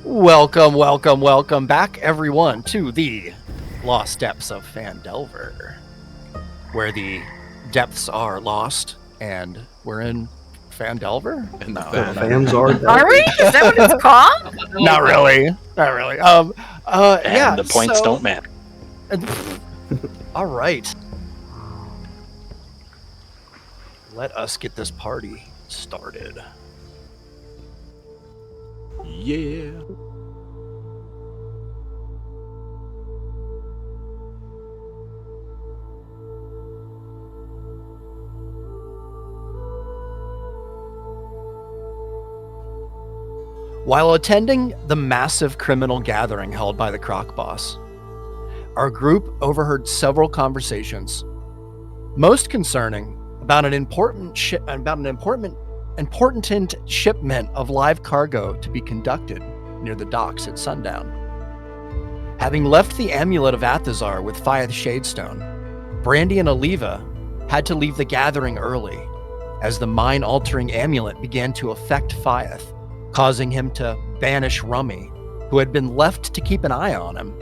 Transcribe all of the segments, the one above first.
Welcome back, everyone, to the Lost Depths of Phandelver, where the depths are lost, and we're in Phandelver? And No, the fans are. Are we? Is that what it's called? not really. Not really. And the points don't matter. All right. Let us get this party started. Yeah. While attending the massive criminal gathering held by the Croc Boss, our group overheard several conversations, most concerning about an important shipment of live cargo to be conducted near the docks at sundown. Having left the amulet of Athazar with Fyeth Shadestone, Brandy and Aliva had to leave the gathering early, as the mind-altering amulet began to affect Fyeth, causing him to banish Rummy, who had been left to keep an eye on him,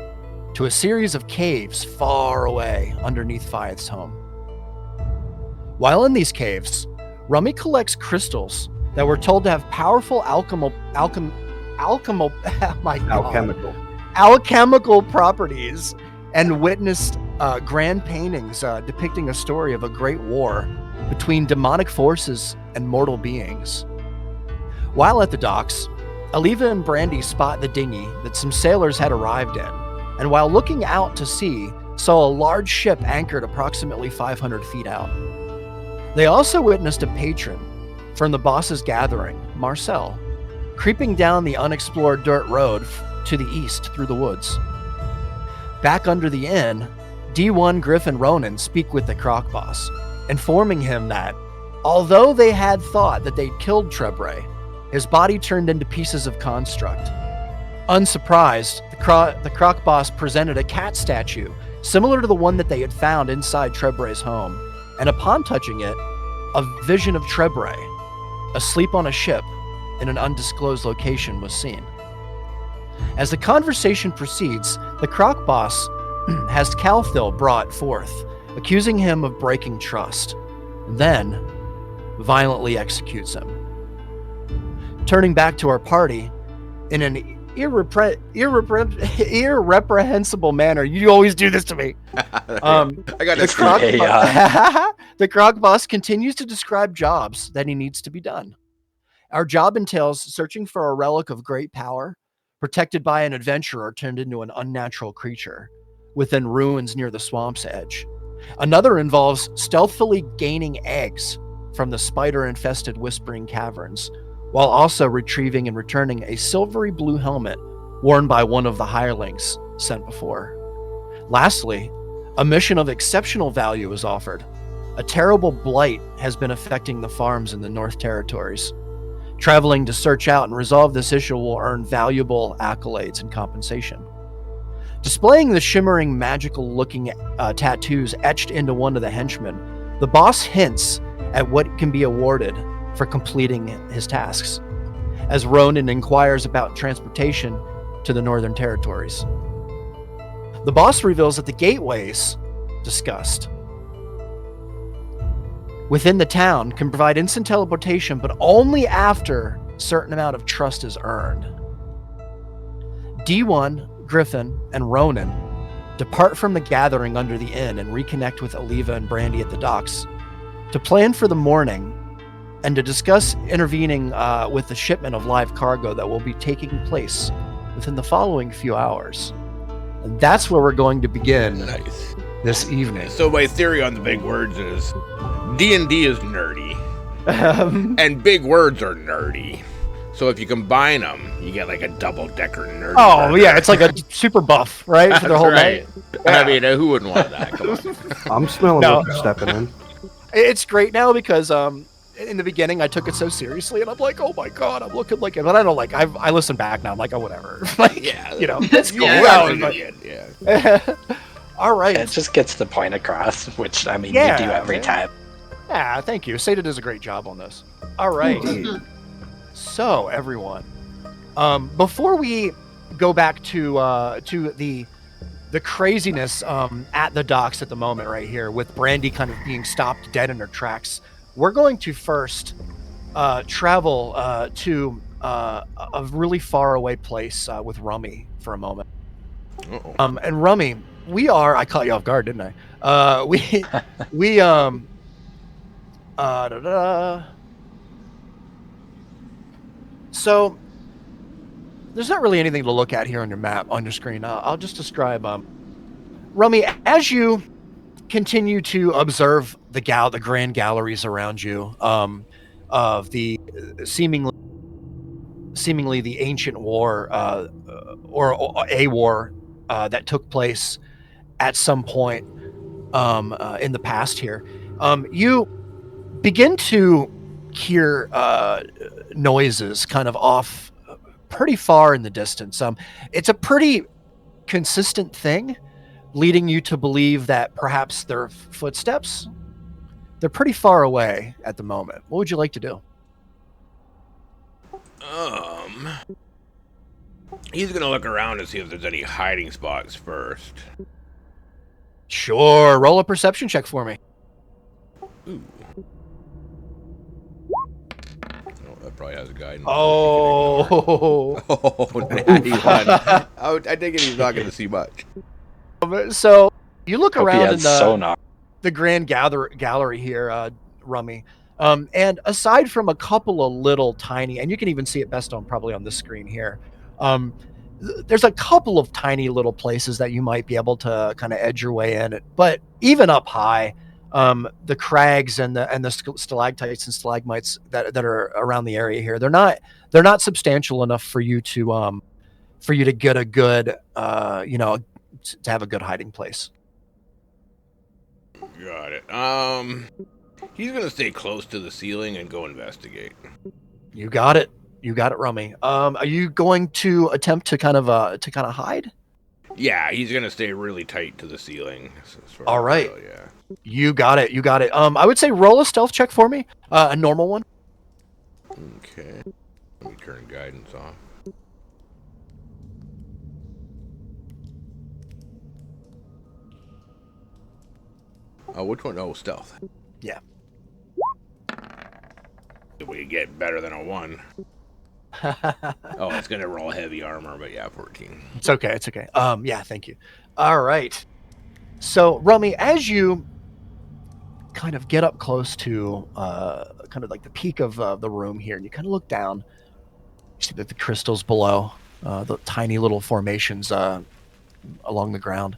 to a series of caves far away underneath Fyeth's home. While in these caves, Rummy collects crystals that were told to have powerful alchemical properties, and witnessed grand paintings depicting a story of a great war between demonic forces and mortal beings. While at the docks, Aliva and Brandy spot the dinghy that some sailors had arrived in, and while looking out to sea, saw a large ship anchored approximately 500 feet out. They also witnessed a patron from the boss's gathering, Marcel, creeping down the unexplored dirt road to the east through the woods. Back under the inn, D1, Griff, and Ronan speak with the Croc Boss, informing him that, although they had thought that they'd killed Trebre, his body turned into pieces of construct. Unsurprised, the Croc Boss presented a cat statue similar to the one that they had found inside Trebre's home, and upon touching it, a vision of Trebre, asleep on a ship in an undisclosed location, was seen. As the conversation proceeds, the Croc Boss has Calthil brought forth, accusing him of breaking trust, then violently executes him. Turning back to our party, in an irreprehensible manner. You always do this to me. I got The Croc Boss continues to describe jobs that he needs to be done. Our job entails searching for a relic of great power, protected by an adventurer turned into an unnatural creature, within ruins near the swamp's edge. Another involves stealthily gaining eggs from the spider-infested Whispering Caverns, while also retrieving and returning a silvery blue helmet worn by one of the hirelings sent before. Lastly, a mission of exceptional value is offered. A terrible blight has been affecting the farms in the North Territories. Traveling to search out and resolve this issue will earn valuable accolades and compensation. Displaying the shimmering, magical-looking tattoos etched into one of the henchmen, the boss hints at what can be awarded for completing his tasks, as Ronan inquires about transportation to the Northern Territories. The boss reveals that the gateways discussed within the town can provide instant teleportation, but only after a certain amount of trust is earned. D1, Griffin, and Ronan depart from the gathering under the inn and reconnect with Aliva and Brandy at the docks to plan for the morning and to discuss intervening with the shipment of live cargo that will be taking place within the following few hours. And that's where we're going to begin this evening. So my theory on the big words is D&D is nerdy. And big words are nerdy. So if you combine them, you get like a double-decker nerd. Oh, burger. yeah, it's like a super buff, right? For the whole right. night. I mean, who wouldn't want that? Come on. I'm smelling what you're stepping in. It's great now because in the beginning I took it so seriously, and I'm like, oh my god, I'm looking like it. But I don't like. I listen back now. I'm like, oh whatever. Like, Yeah. you know, That's cool. Yeah. All right. It just gets the point across, which, I mean, Yeah, you do every man. time. Yeah, thank you. Sata does a great job on this. All right. So everyone, Before we go back to the craziness at the docks at the moment right here, with Brandy kind of being stopped dead in her tracks, we're going to first travel to a really far away place with Rummy for a moment. Uh-oh. And Rummy, I caught you off guard, didn't I? So there's not really anything to look at here on your map, on your screen. I'll just describe Rummy, as you continue to observe the grand galleries around you, of the seemingly the ancient war, or a war that took place at some point in the past here. You begin to hear noises kind of off pretty far in the distance. It's a pretty consistent thing, leading you to believe that perhaps they're footsteps. They're pretty far away at the moment. What would you like to do? He's gonna look around to see if there's any hiding spots first. Sure. Roll a perception check for me. Ooh. Oh, that probably has a guidance. Oh. Oh, 91. I take it he's not gonna see much. So you look Hope he around in has sonar. the grand gallery here, Rummy. And aside from a couple of little tiny, and you can even see it best probably on this screen here, there's a couple of tiny little places that you might be able to kind of edge your way in. But even up high, the crags and the stalactites and stalagmites that are around the area here, they're not substantial enough for you to get a good to have a good hiding place. Got it. He's gonna stay close to the ceiling and go investigate. You got it, Rummy. Are you going to attempt to kind of hide? Yeah, he's gonna stay really tight to the ceiling. All right. Yeah. You got it. I would say roll a stealth check for me, a normal one. Okay. Let me turn guidance off. Oh, which one? Oh, stealth. Yeah. If we get better than a 1. Oh, it's gonna roll heavy armor, but yeah, 14. It's okay. Yeah, thank you. All right. So, Rummy, as you kind of get up close to kind of like the peak of the room here, and you kind of look down, you see that the crystals below, the tiny little formations along the ground.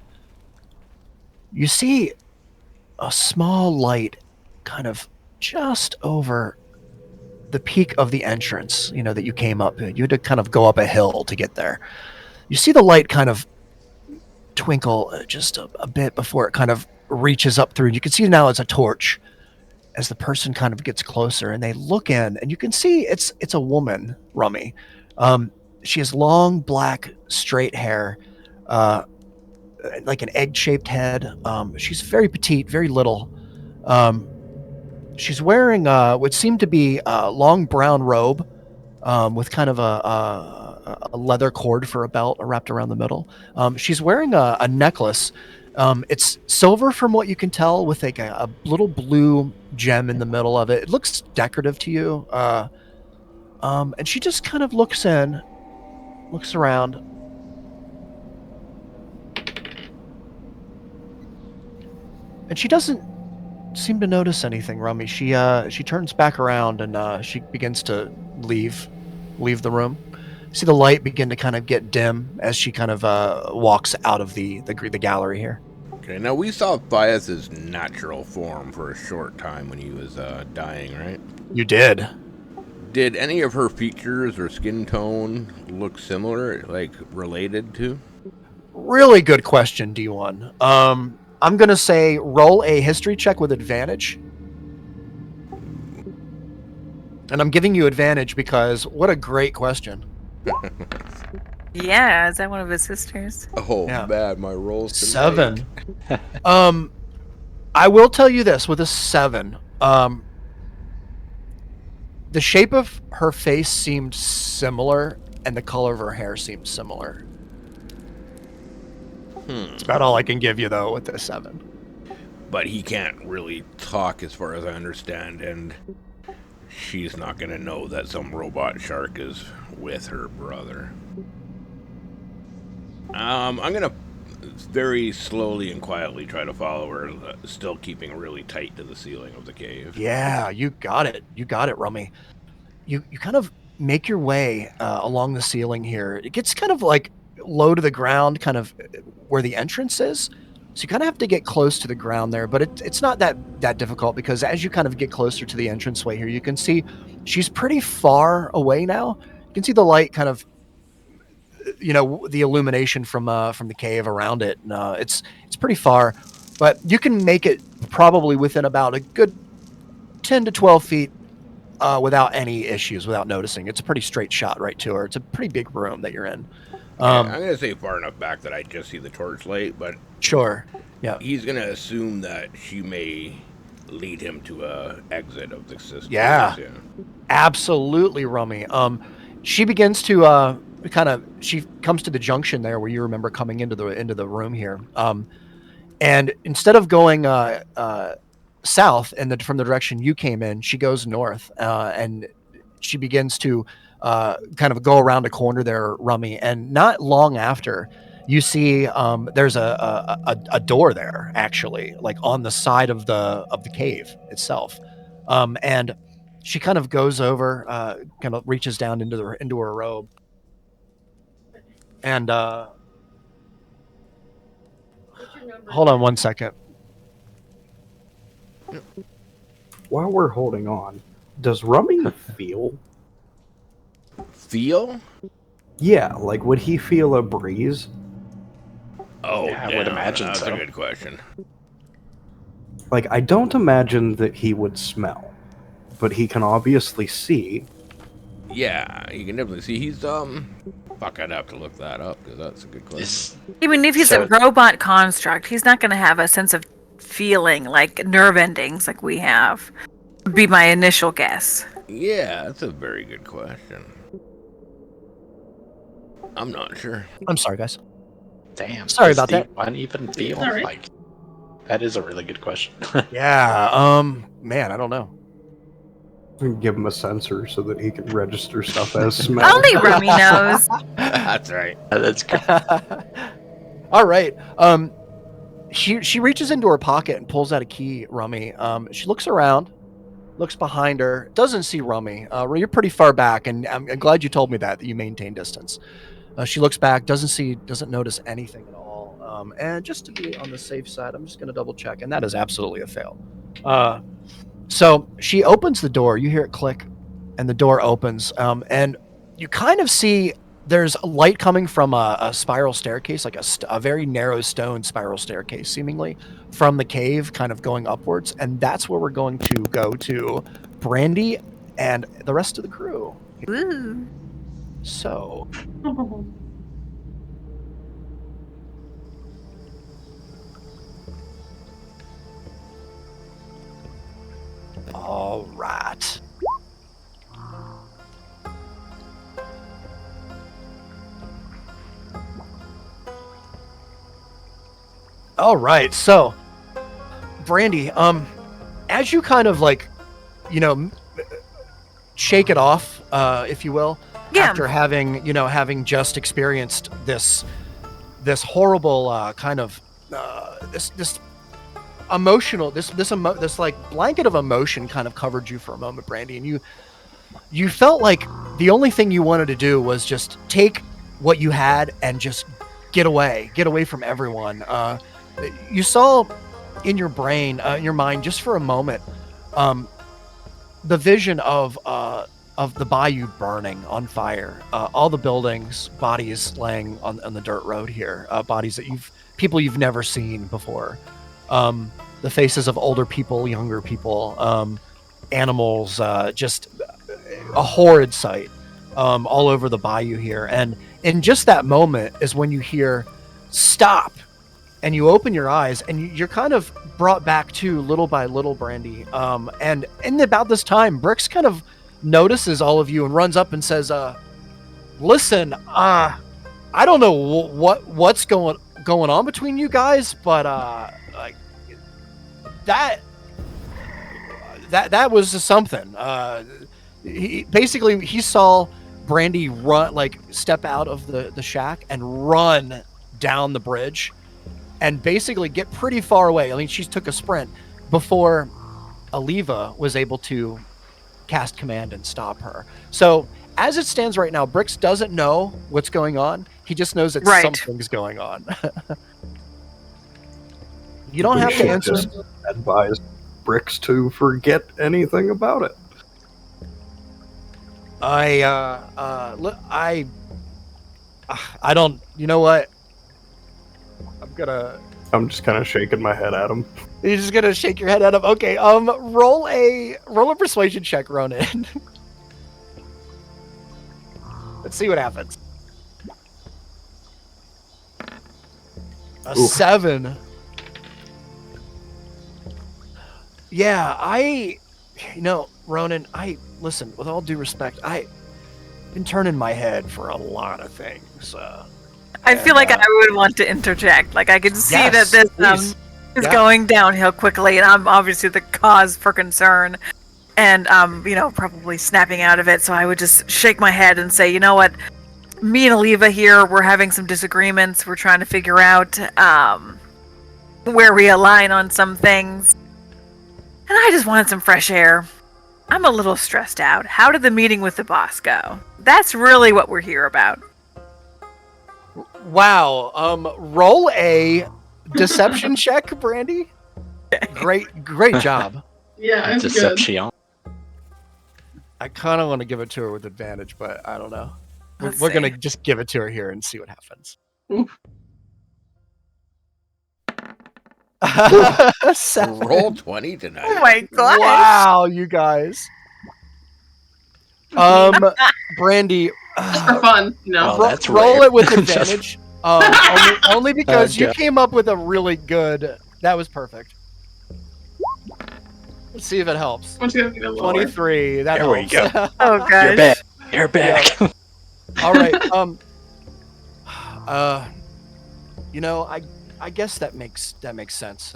You see a small light kind of just over the peak of the entrance, that you came up. You had to kind of go up a hill to get there. You see the light kind of twinkle just a bit before it kind of reaches up through. You can see now it's a torch as the person kind of gets closer, and they look in, and you can see it's a woman, Rummy. She has long, black, straight hair, like an egg-shaped head. She's very petite, very little. She's wearing what seemed to be a long brown robe with kind of a leather cord for a belt wrapped around the middle. She's wearing a necklace. It's silver from what you can tell, with like a little blue gem in the middle of it. It looks decorative to you. And she just kind of looks around. And she doesn't seem to notice anything, Rummy. She turns back around and she begins to leave the room. You see the light begin to kind of get dim as she kind of walks out of the gallery here. Okay, now we saw Fias's natural form for a short time when he was dying, right? You did. Did any of her features or skin tone look similar, like related to? Really good question, D1. I'm going to say roll a history check with advantage. And I'm giving you advantage because what a great question. Yeah, is that one of his sisters? Oh, Yeah. bad. My roll's 7. I will tell you this, with a 7, the shape of her face seemed similar and the color of her hair seems similar. It's about all I can give you, though, with the 7. But he can't really talk, as far as I understand, and she's not going to know that some robot shark is with her brother. I'm going to very slowly and quietly try to follow her, still keeping really tight to the ceiling of the cave. Yeah, you got it. You got it, Rummy. You kind of make your way along the ceiling here. It gets kind of like low to the ground, kind of where the entrance is. So you kind of have to get close to the ground there, but it's not that difficult, because as you kind of get closer to the entranceway here, you can see she's pretty far away now. You can see the light kind of, the illumination from the cave around it. It's pretty far, but you can make it probably within about a good 10 to 12 feet without any issues, without noticing. It's a pretty straight shot right to her. It's a pretty big room that you're in. I'm going to say far enough back that I just see the torchlight, but sure, yeah. He's going to assume that she may lead him to a exit of the system. Yeah. Absolutely, Rummy. She begins to she comes to the junction there where you remember coming into the room here. And instead of going south from the direction you came in, she goes north, and she begins to kind of go around a corner there, Rummy. And not long after, you see there's a door there, actually, like on the side of the cave itself. And she kind of goes over, kind of reaches down into her robe, and hold on one second. While we're holding on, does Rummy feel? Feel? Yeah, like would he feel a breeze? Oh, yeah, I would imagine that's so. a good question. Like, I don't imagine that he would smell, but he can obviously see. Yeah, you can definitely see. He's fuck, I'd have to look that up, because that's a good question. I mean, if he's a robot construct, he's not going to have a sense of feeling, like nerve endings like we have. Would be my initial guess. Yeah, that's a very good question. I'm not sure. I'm sorry, guys. Damn. Sorry about that. One even feel like that is a really good question. Yeah. Man, I don't know. Give him a sensor so that he can register stuff as smell. Only Rummy knows. That's right. That's good. All right. She reaches into her pocket and pulls out a key, Rummy. She looks around, looks behind her, doesn't see Rummy. You're pretty far back, and I'm glad you told me that you maintain distance. She looks back, doesn't notice anything at all. And just to be on the safe side, I'm just going to double check, and that is absolutely a fail. So she opens the door. You hear it click, and the door opens. And you kind of see there's a light coming from a spiral staircase, like a very narrow stone spiral staircase, seemingly from the cave, kind of going upwards. And that's where we're going to go to Brandy and the rest of the crew. Ooh. So. All right. All right. So, Brandy, as you kind of like, shake it off, if you will, after having just experienced this horrible kind of this emotional this like blanket of emotion kind of covered you for a moment, Brandy, and you felt like the only thing you wanted to do was just take what you had and just get away from everyone. You saw in your brain, in your mind, just for a moment, the vision of the bayou burning on fire, all the buildings, bodies laying on the dirt road here, bodies that people you've never seen before. The faces of older people, younger people, animals, just a horrid sight all over the bayou here. And in just that moment is when you hear stop, and you open your eyes, and you're kind of brought back to little by little, Brandy. And in about this time, Brooks kind of notices all of you and runs up and says, Listen, I don't know what's going on between you guys, but like that was something. He saw Brandy run, like step out of the shack and run down the bridge, and basically get pretty far away. I mean, she took a sprint before Aliva was able to cast command and stop her. So as it stands right now, Brix doesn't know what's going on. He just knows that something's going on. You don't have to answer. Just advise Brix to forget anything about it. I don't. You know what? I'm just kind of shaking my head at him. You're just gonna shake your head at him. Okay. Roll a persuasion check, Ronan. Let's see what happens. A 7. Yeah, Ronan, listen, with all due respect, I've been turning my head for a lot of things. I feel like I would want to interject. Like, I can see that this is going downhill quickly, and I'm obviously the cause for concern, and probably snapping out of it. So I would just shake my head and say, you know what? Me and Aliva here, we're having some disagreements. We're trying to figure out where we align on some things. And I just wanted some fresh air. I'm a little stressed out. How did the meeting with the boss go? That's really what we're here about. Wow. Roll a deception check, Brandy. Great job. Yeah, it's Deception. good. I kind of want to give it to her with advantage, but I don't know. Let's We're see. going to just give it to her here and see what happens. 7. Roll 20 tonight. Oh my god! Wow, you guys. Brandy. Just for fun, Oh, that's roll rare. it with advantage. Only because you came up with a really good. That was perfect. Let's see if it helps. Once you get a lower. 23. That There we helps. go. Oh gosh. You're back. You're back. All right. I guess that makes sense.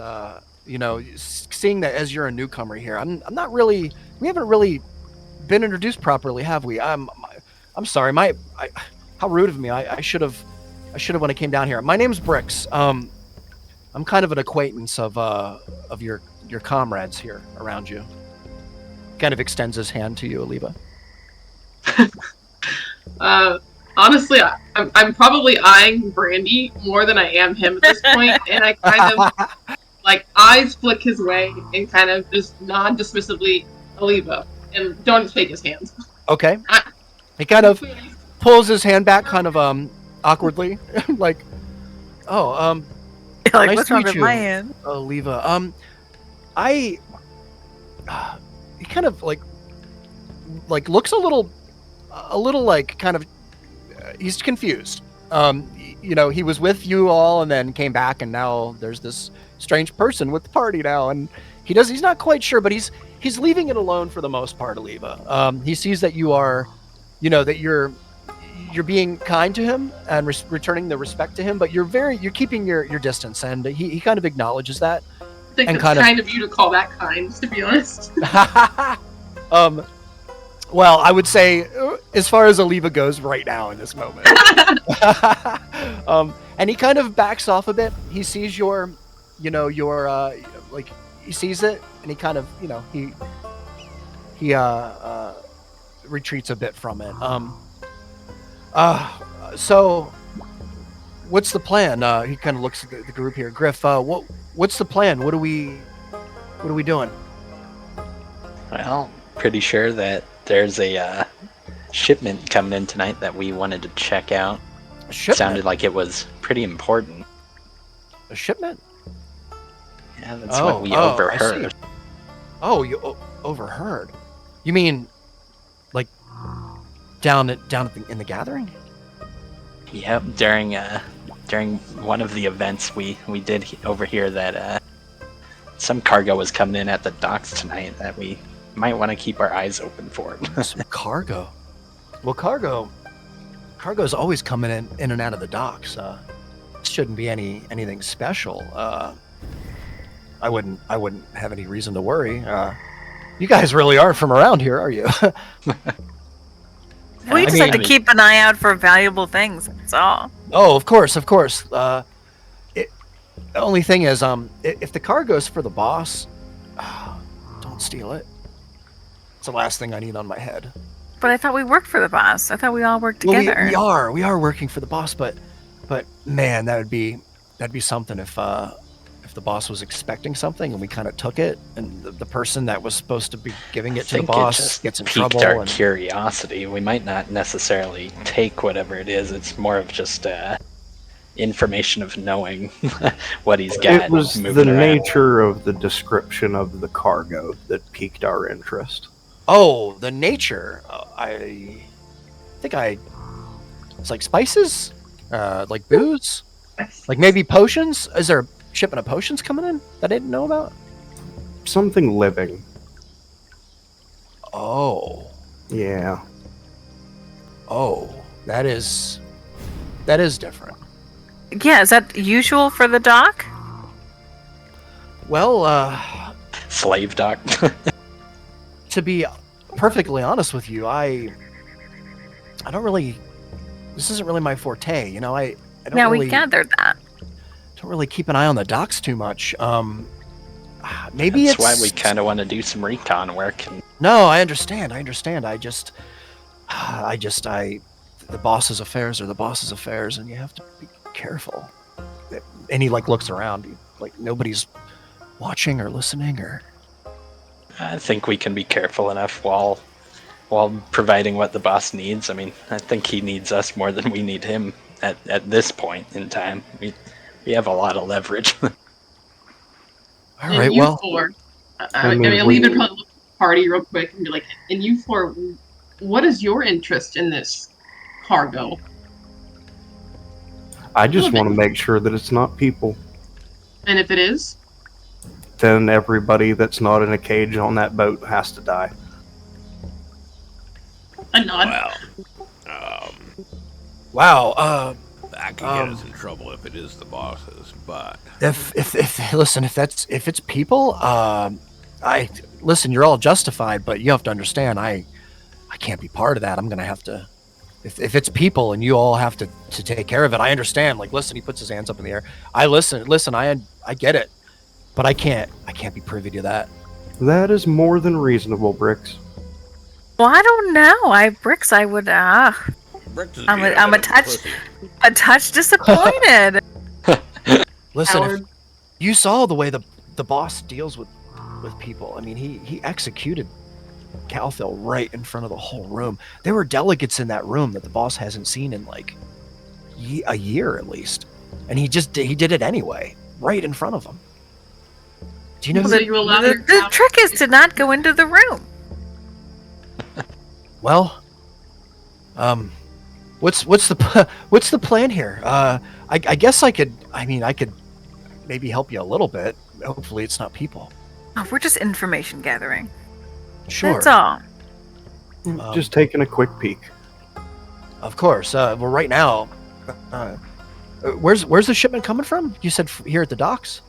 Seeing that as you're a newcomer here, I'm not really. We haven't really been introduced properly, have we? I'm sorry. How rude of me. I should have when I came down here. My name's Brix. I'm kind of an acquaintance of your comrades here around you. Kind of extends his hand to you, Aliva. Honestly, I'm probably eyeing Brandy more than I am him at this point, and I kind of eyes flick his way and kind of just nod dismissively, Aliva, and don't shake his hand. Okay. He kind of pulls his hand back, kind of awkwardly, like, "Oh, Like, nice what's to wrong meet with you, my hand? Aliva. He kind of like looks a little like kind of he's confused. He was with you all and then came back, and now there's this strange person with the party now, and he's not quite sure, but he's leaving it alone for the most part, Aliva. He sees that you are, that you're being kind to him and returning the respect to him, but you're keeping your distance, and he kind of acknowledges that. I think And it's kind of- kind of you to call that kind, to be honest. Well, I would say, as far as Aliva goes right now in this moment. And he kind of backs off a bit. He sees he sees it, and he kind of, he retreats a bit from it. So what's the plan? He kind of looks at the group here. Griff, what's the plan? What are we doing? Well, pretty sure that there's a shipment coming in tonight that we wanted to check out. A shipment? Sounded like it was pretty important. A shipment? Yeah, that's what we overheard. I see. Oh, you overheard? You mean like down in the gathering? Yep, during one of the events we did overhear that some cargo was coming in at the docks tonight that we might want to keep our eyes open for. Some cargo. Well, cargo. cargo's always coming in and out of the docks. Shouldn't be anything special. I wouldn't have any reason to worry. You guys really aren't from around here, are you? We just like to keep an eye out for valuable things. That's all. Oh, of course. The only thing is, if the cargo's for the boss, don't steal it. It's the last thing I need on my head. But I thought we worked for the boss. I thought we all worked together. Well, we are working for the boss, but man, that'd be something if the boss was expecting something and we kind of took it, and the person that was supposed to be giving it to the boss gets in trouble. Our curiosity. We might not necessarily take whatever it is. It's more of just information of knowing what he's got. It was the nature of the description of the cargo that piqued our interest. Oh, the nature. I think it's like spices, like booze, like maybe potions. Is there a shipment of potions coming in that I didn't know about? Something living. Oh. Yeah. Oh, that is different. Yeah, is that usual for the dock? Well, slave dock. To be perfectly honest with you, I don't really. This isn't really my forte, you know. I don't. Yeah, really, we gathered that. Don't really keep an eye on the docks too much. Maybe That's it's why we kind of want to do some recon work. No, I understand. The boss's affairs are the boss's affairs, and you have to be careful. And he looks around, like nobody's watching or listening, or. I think we can be careful enough while providing what the boss needs. I mean, I think he needs us more than we need him at this point in time. We have a lot of leverage. All right, well. I mean, I'll even probably look at the party real quick and be like, and you four, what is your interest in this cargo? I just want to make sure that it's not people. And if it is? Then everybody that's not in a cage on that boat has to die. A nod. Wow. That could get us in trouble if it is the bosses, but If it's people, listen. You're all justified, but you have to understand. I can't be part of that. I'm gonna have to. If it's people and you all have to take care of it, I understand. Like, listen, he puts his hands up in the air. I listen. I get it, but I can't be privy to that. That is more than reasonable, Bricks. Well, I don't know. Bricks, I would. I'm a touch disappointed. Listen, if you saw the way the boss deals with people. I mean, he executed Calthil right in front of the whole room. There were delegates in that room that the boss hasn't seen in like a year at least, and he did it anyway, right in front of them. Do you know? The trick is to not go into the room. Well, what's the plan here? I guess I could maybe help you a little bit. Hopefully, it's not people. Oh, we're just information gathering. Sure. That's all. Just taking a quick peek. Of course. Well, right now, where's the shipment coming from? You said here at the docks.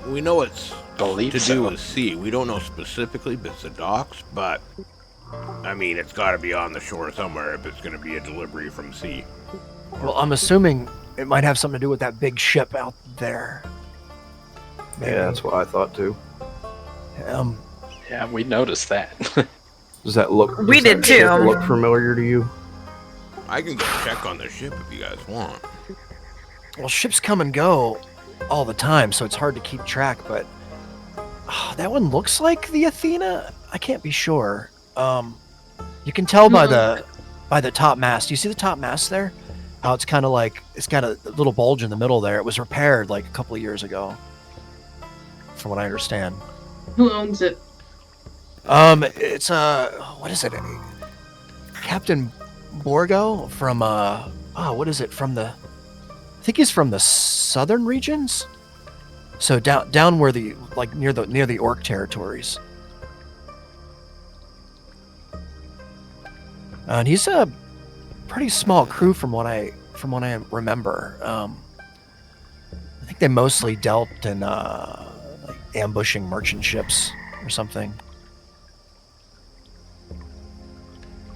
we know it's Believe to so. do with sea. We don't know specifically if it's the docks, but I mean, it's got to be on the shore somewhere if it's going to be a delivery from sea. Well, I'm assuming it might have something to do with that big ship out there. Maybe. Yeah, that's what I thought too. Yeah, we noticed that. Does that look? We did too. Look familiar to you? I can go check on the ship if you guys want. Well, ships come and go all the time, so it's hard to keep track, but that one looks like the Athena. I can't be sure. You can tell by the top mast. Do you see the top mast there? How it's kind of like, it's got a little bulge in the middle there. It was repaired like a couple of years ago, from what I understand. Who owns it? It's what is it? Captain Borgo from what is it? From the, I think he's from the southern regions. So down where the, like near the Orc territories. And he's pretty small crew from what I remember. I think they mostly dealt in like ambushing merchant ships or something.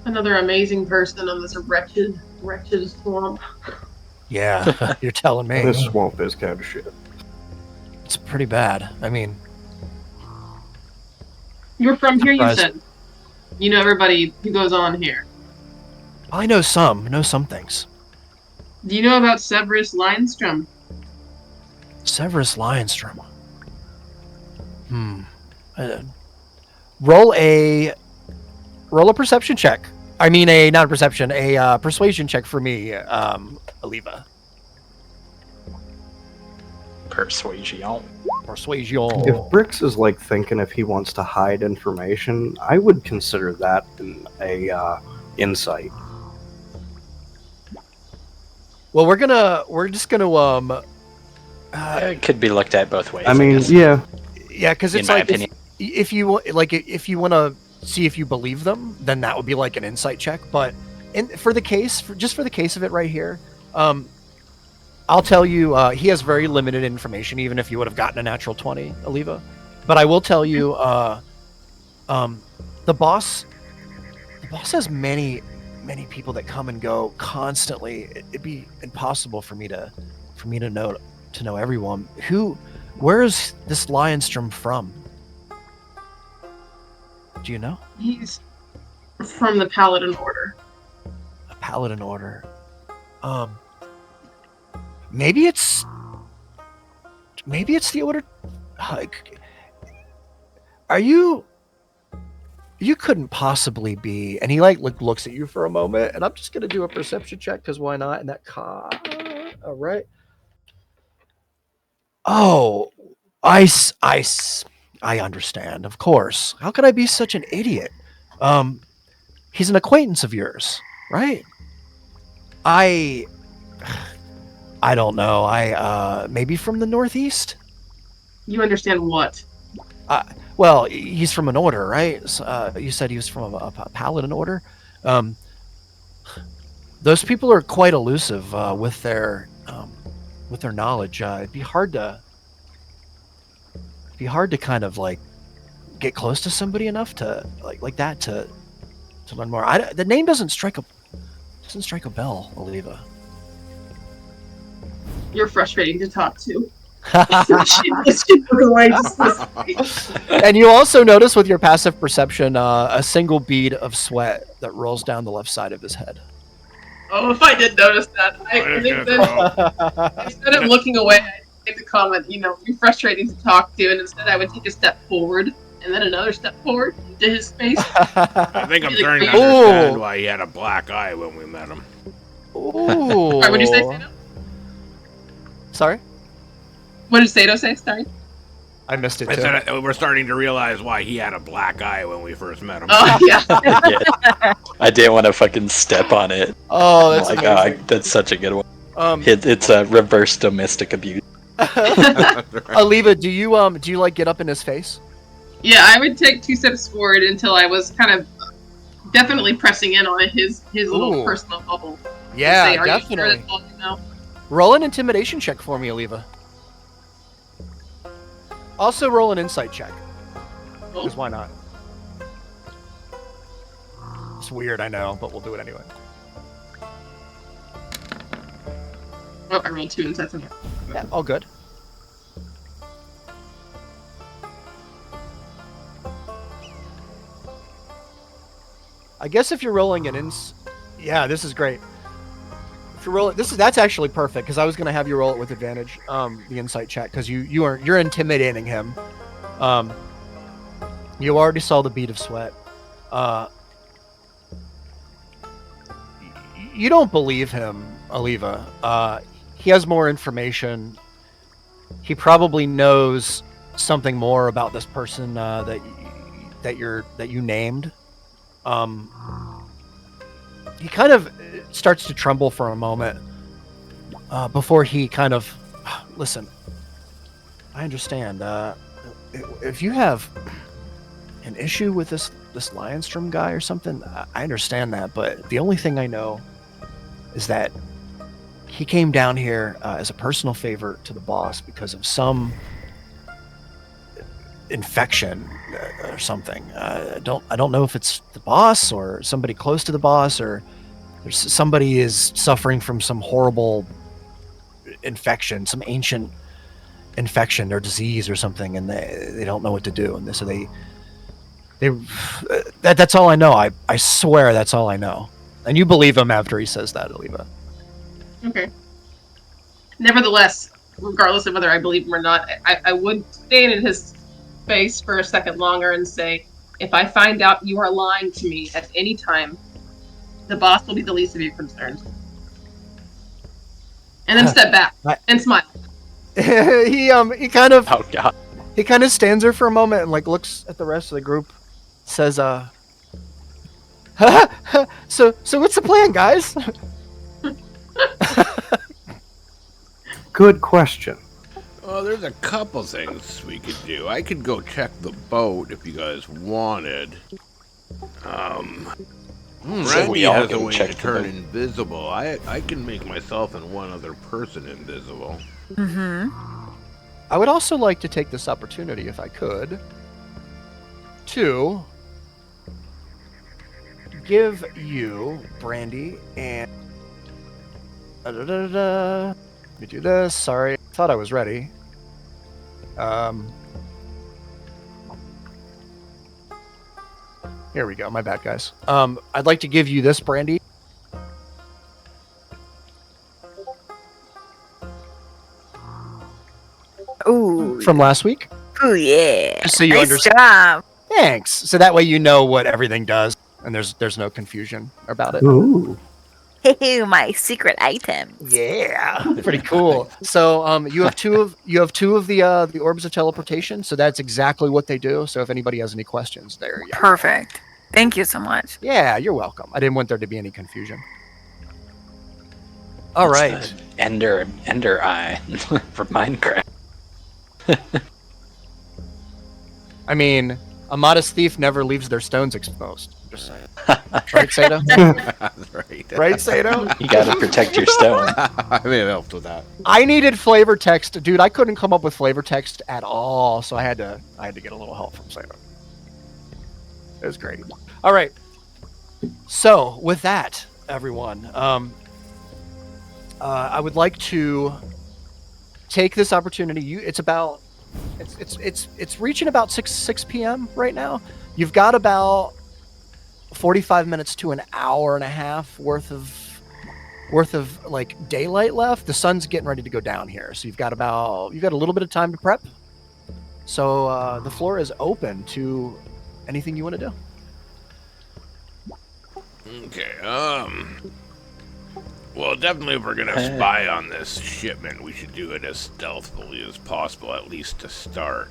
Another amazing person on this wretched swamp. Yeah, you're telling me. This swamp is kind of shit. It's pretty bad. I mean, You're from here, you Surprise. said. You know everybody who goes on here. I know some things. Do you know about Severus Lionstrom? Severus Lionstrom. Roll a perception check. I mean, not a perception, a persuasion check for me, Aliva. Persuasion. Persuasion. If Brix is like thinking if he wants to hide information, I would consider that a insight. Well, we're just gonna It could be looked at both ways. I mean, guess. yeah. yeah, because it's In my like opinion. if you want to see if you believe them, then that would be like an insight check. But for the case of it right here, I'll tell you, he has very limited information, even if you would have gotten a natural 20, Aliva. But I will tell you, the boss has many people that come and go constantly. It'd be impossible for me to know everyone. Where is this Lionstrom from? Do you know? He's from the Paladin Order. A Paladin Order. Maybe it's the Order. Are you? You couldn't possibly be. And he looks at you for a moment, and I'm just gonna do a perception check because why not? And that all right. Oh, I understand. Of course. How could I be such an idiot? He's an acquaintance of yours, right? I don't know. Maybe from the Northeast? You understand what? Well, he's from an order, right? You said he was from a Paladin order. Those people are quite elusive with their knowledge. It'd be hard to kind of like get close to somebody enough to like that to learn more. The name doesn't strike a bell, Oliva. You're frustrating to talk to. She look away just this way. And you also notice with your passive perception a single bead of sweat that rolls down the left side of his head. Oh, if I did notice that, I think that instead of looking away, I'd make the comment, you're frustrating to talk to, and instead I would take a step forward, and then another step forward into his face. I think I'm starting to understand why he had a black eye when we met him. Ooh. Sorry, what did you say, Sato? Sorry? What did Sato say? Sorry. I missed it I too. said we're starting to realize why he had a black eye when we first met him. Oh, yeah. Yeah. I didn't want to fucking step on it. Oh, that's my god, that's such a good one. amazing. It's a reverse domestic abuse. Aliva, do you like get up in his face? Yeah, I would take 2 steps forward until I was kind of definitely pressing in on his little Ooh. personal bubble. Yeah, Say, are definitely. you sure that's all you know? Roll an intimidation check for me, Aliva. Also roll an insight check. Because why not? It's weird, I know, but we'll do it anyway. Oh, I rolled 2 insights in here. Yeah, all good. I guess if you're rolling an yeah, this is great. If you're rolling, that's actually perfect because I was gonna have you roll it with advantage, the insight check, because you're intimidating him. You already saw the bead of sweat. You don't believe him, Aliva. He has more information. He probably knows something more about this person that you named. He kind of starts to tremble for a moment before he kind of listen. I understand. If you have an issue with this Lionstrom guy or something, I understand that. But the only thing I know is that he came down here as a personal favor to the boss because of some infection or something. I don't know if it's the boss or somebody close to the boss, or somebody is suffering from some horrible infection, some ancient infection or disease or something, and they don't know what to do, and so they that's all I know. I swear that's all I know. And you believe him after he says that, Aliva. Okay. Nevertheless, regardless of whether I believe him or not, I would stand in his face for a second longer and say, if I find out you are lying to me at any time, the boss will be the least of your concerns. And then step back and smile. he kind of Oh god. He kind of stands there for a moment and like looks at the rest of the group, says, so what's the plan, guys? Good question. Oh, there's a couple things we could do. I could go check the boat if you guys wanted. Randy all has a go way check to the turn boat. invisible. I can make myself and one other person invisible. I would also like to take this opportunity, if I could, to give you, Brandy, and... Let me do this. Sorry. I thought I was ready. Here we go. My bad, guys. I'd like to give you this, Brandy. Ooh. From last week. Ooh, yeah. Just so you nice understand. job. Thanks. So that way you know what everything does, and there's no confusion about it. Ooh. My secret item. Yeah, pretty cool. So you have two of the orbs of teleportation. So that's exactly what they do. So if anybody has any questions, there you go. Perfect. Thank you so much. Yeah, you're welcome. I didn't want there to be any confusion. All It's right. the Ender Eye for Minecraft. I mean, a modest thief never leaves their stones exposed. I'm just saying. Right, Sato? Right. Right, Sato? You gotta protect your stone. I may have helped with that. I needed flavor text, dude. I couldn't come up with flavor text at all, so I had to get a little help from Sato. It was great. All right. So with that, everyone, I would like to take this opportunity. It's reaching about 6 p.m. right now. You've got about 45 minutes to an hour and a half worth of like daylight left. The sun's getting ready to go down here, so you've got a little bit of time to prep. So the floor is open to anything you want to do. Okay, well, definitely if we're gonna spy on this shipment, we should do it as stealthily as possible, at least to start.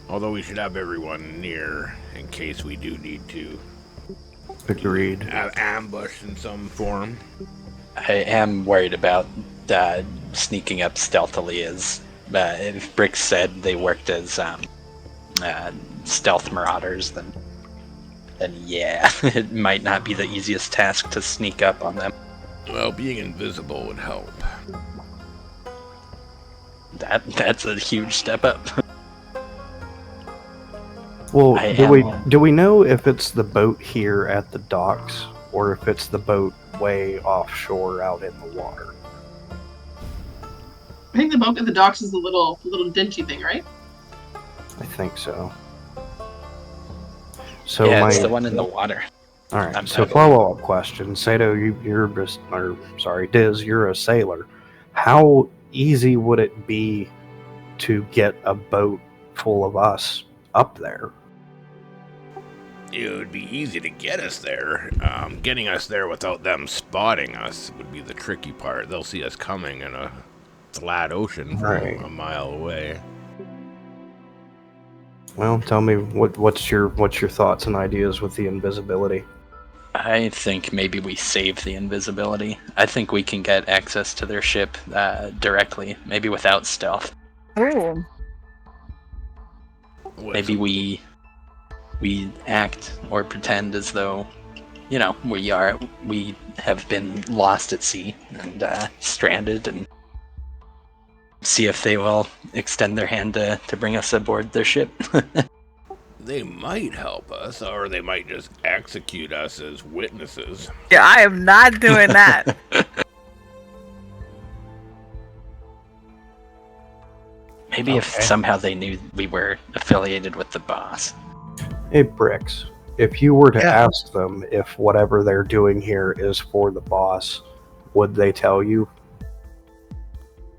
Although we should have everyone near in case we do need to Agreed. ambush in some form. I am worried about sneaking up stealthily, as if Brick said they worked as stealth marauders, then yeah, it might not be the easiest task to sneak up on them. Well, being invisible would help. That's a huge step up. Well, I do we know if it's the boat here at the docks or if it's the boat way offshore out in the water? I think the boat at the docks is the little dingy thing, right? I think so. So yeah, it's the one in the water. All right. I'm So follow-up question, Sato, Diz, you're a sailor. How easy would it be to get a boat full of us up there? It would be easy to get us there. Getting us there without them spotting us would be the tricky part. They'll see us coming in a flat ocean from Right. a mile away. Well, tell me what's your thoughts and ideas with the invisibility? I think maybe we save the invisibility. I think we can get access to their ship directly, maybe without stealth. Ooh. Maybe we act or pretend as though we have been lost at sea and stranded, and see if they will extend their hand to bring us aboard their ship. They might help us, or they might just execute us as witnesses. Yeah, I am not doing that. Maybe if somehow they knew we were affiliated with the boss. Hey, Bricks, if you were to ask them if whatever they're doing here is for the boss, would they tell you?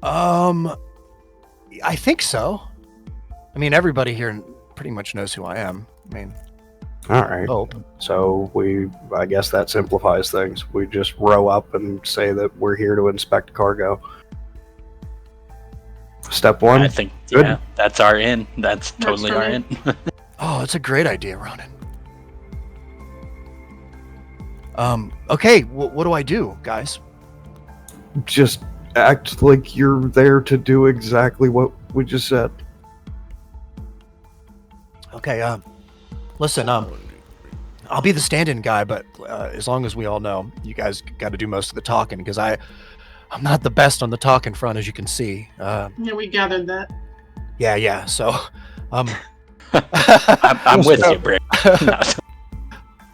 I think so. I mean, everybody here pretty much knows who I am. I mean, all right. Hope. So I guess that simplifies things. We just row up and say that we're here to inspect cargo. Step one. I think, that's our in. That's totally our in. Oh, it's a great idea, Ronan. Okay, what do I do, guys? Just act like you're there to do exactly what we just said. Okay, listen, I'll be the stand-in guy, but as long as we all know, you guys got to do most of the talking, because I'm not the best on the talking front, as you can see. Yeah, we gathered that. Yeah, so, I'm with you, Brick.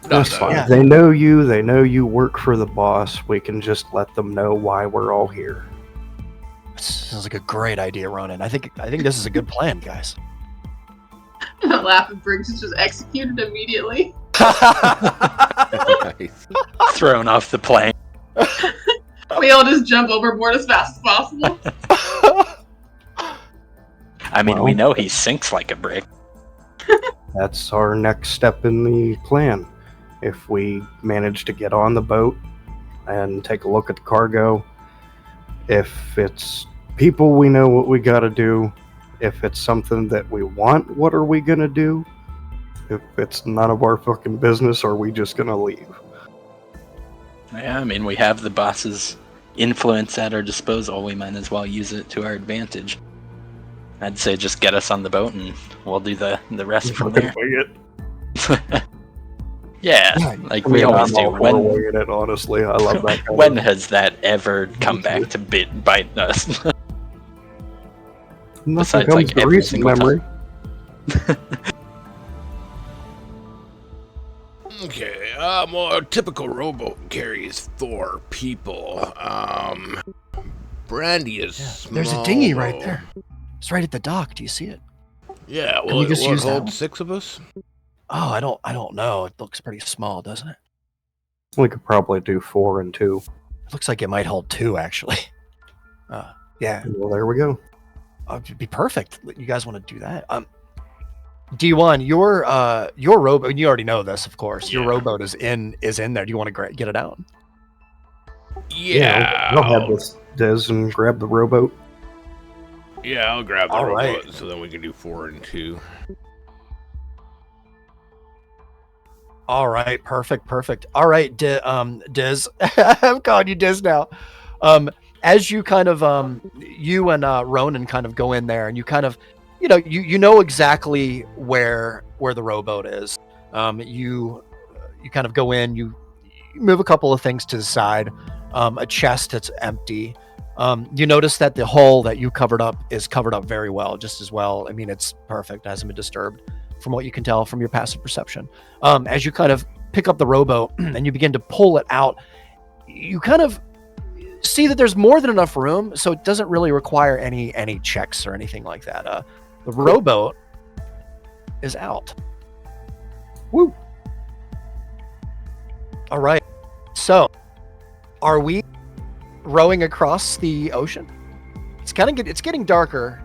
That's fine. Yeah. They know you work for the boss. We can just let them know why we're all here. Sounds like a great idea, Ronan. I think this is a good plan, guys. Laughing Briggs is just executed immediately. Thrown off the plane. We all just jump overboard as fast as possible. I mean, we know he sinks like a brick. That's our next step in the plan. If we manage to get on the boat and take a look at the cargo, if it's people, we know what we gotta do. If it's something that we want, what are we gonna do? If it's none of our fucking business, are we just gonna leave? Yeah, I mean, we have the boss's influence at our disposal. We might as well use it to our advantage. I'd say just get us on the boat and we'll do the rest from there. Yeah, like we always do. Winging it, honestly, I love that. When has that ever come back to bite us? Besides, like every single memory. Okay, a typical rowboat carries 4 people. Brandy is small. There's a dinghy right there. It's right at the dock. Do you see it? Yeah, well, it will hold 6 of us. Oh, I don't know. It looks pretty small, doesn't it? We could probably do 4 and 2. It looks like it might hold 2, actually. Yeah. Well, there we go. It'd be perfect. You guys want to do that? D1, your rowboat. You already know this, of course. Your rowboat is in there. Do you want to get it out? Yeah. I'll head with Des and grab the rowboat. Yeah, I'll grab the rowboat so then we can do 4 and 2. All right, perfect. All right, Diz. I'm calling you Diz now. As you kind of you and Ronan kind of go in there, and you kind of, you know exactly where the rowboat is. You kind of go in, you move a couple of things to the side, a chest that's empty. You notice that the hull that you covered up is covered up very well, just as well. I mean, it's perfect, it hasn't been disturbed from what you can tell from your passive perception. As you kind of pick up the rowboat and you begin to pull it out, you kind of see that there's more than enough room, so it doesn't really require any checks or anything like that. The rowboat is out. Woo! All right. So, are we rowing across the ocean? It's getting darker.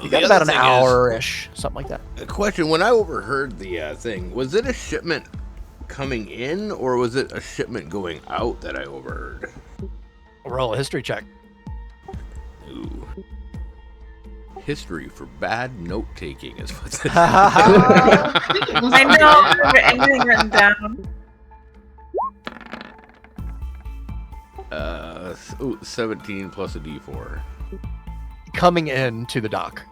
You got about an hour-ish, something like that. A question, when I overheard the thing, was it a shipment coming in, or was it a shipment going out that I overheard? Roll a history check. Ooh. History for bad note-taking is what this is. I know, everything written down. 17 plus a D4. Coming in to the dock.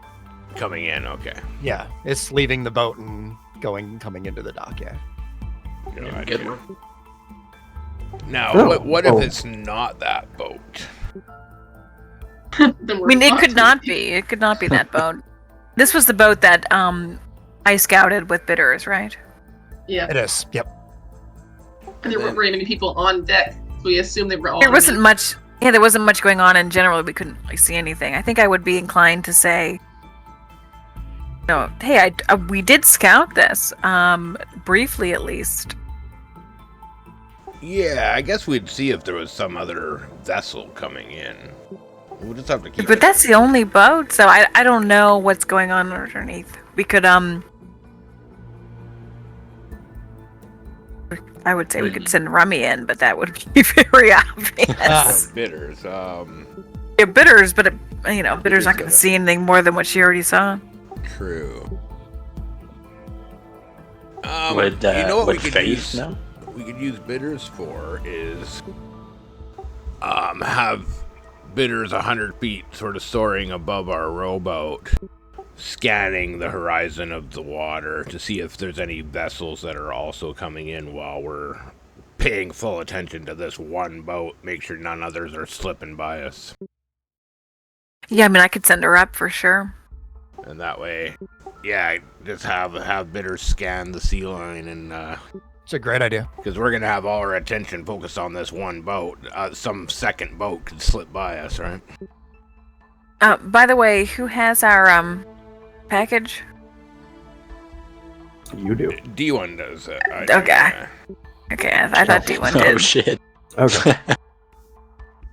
Coming in, okay. Yeah, it's leaving the boat and coming into the dock, yeah. Good one. Now, Oh, what if it's not that boat? I mean, it could not be. It could not be that boat. This was the boat that I scouted with bitters, right? Yeah. It is. Yep. And there weren't very many people on deck, so we assumed they were all. There wasn't much. Yeah, there wasn't much going on in general. We couldn't really see anything. I think I would be inclined to say, no, hey, we did scout this, briefly at least. Yeah, I guess we'd see if there was some other vessel coming in. We'll just have to keep. But that's the only boat, so I don't know what's going on underneath. We could I would say we could send Rummy in, but that would be very obvious. Bitters. Yeah, bitters, but bitters not going to see anything more than what she already saw. True. Would we could Faith use? know? We could use bitters for is have bitters 100 feet sort of soaring above our rowboat, scanning the horizon of the water to see if there's any vessels that are also coming in while we're paying full attention to this one boat, make sure none others are slipping by us. Yeah, I mean, I could send her up for sure. And that way, yeah, just have bitters scan the sea line, and It's a great idea. because we're gonna have all our attention focused on this one boat. Some second boat could slip by us, right? By the way, who has our package? You do. D1 does it. Okay. Okay, I thought D1 did. Oh shit. Okay.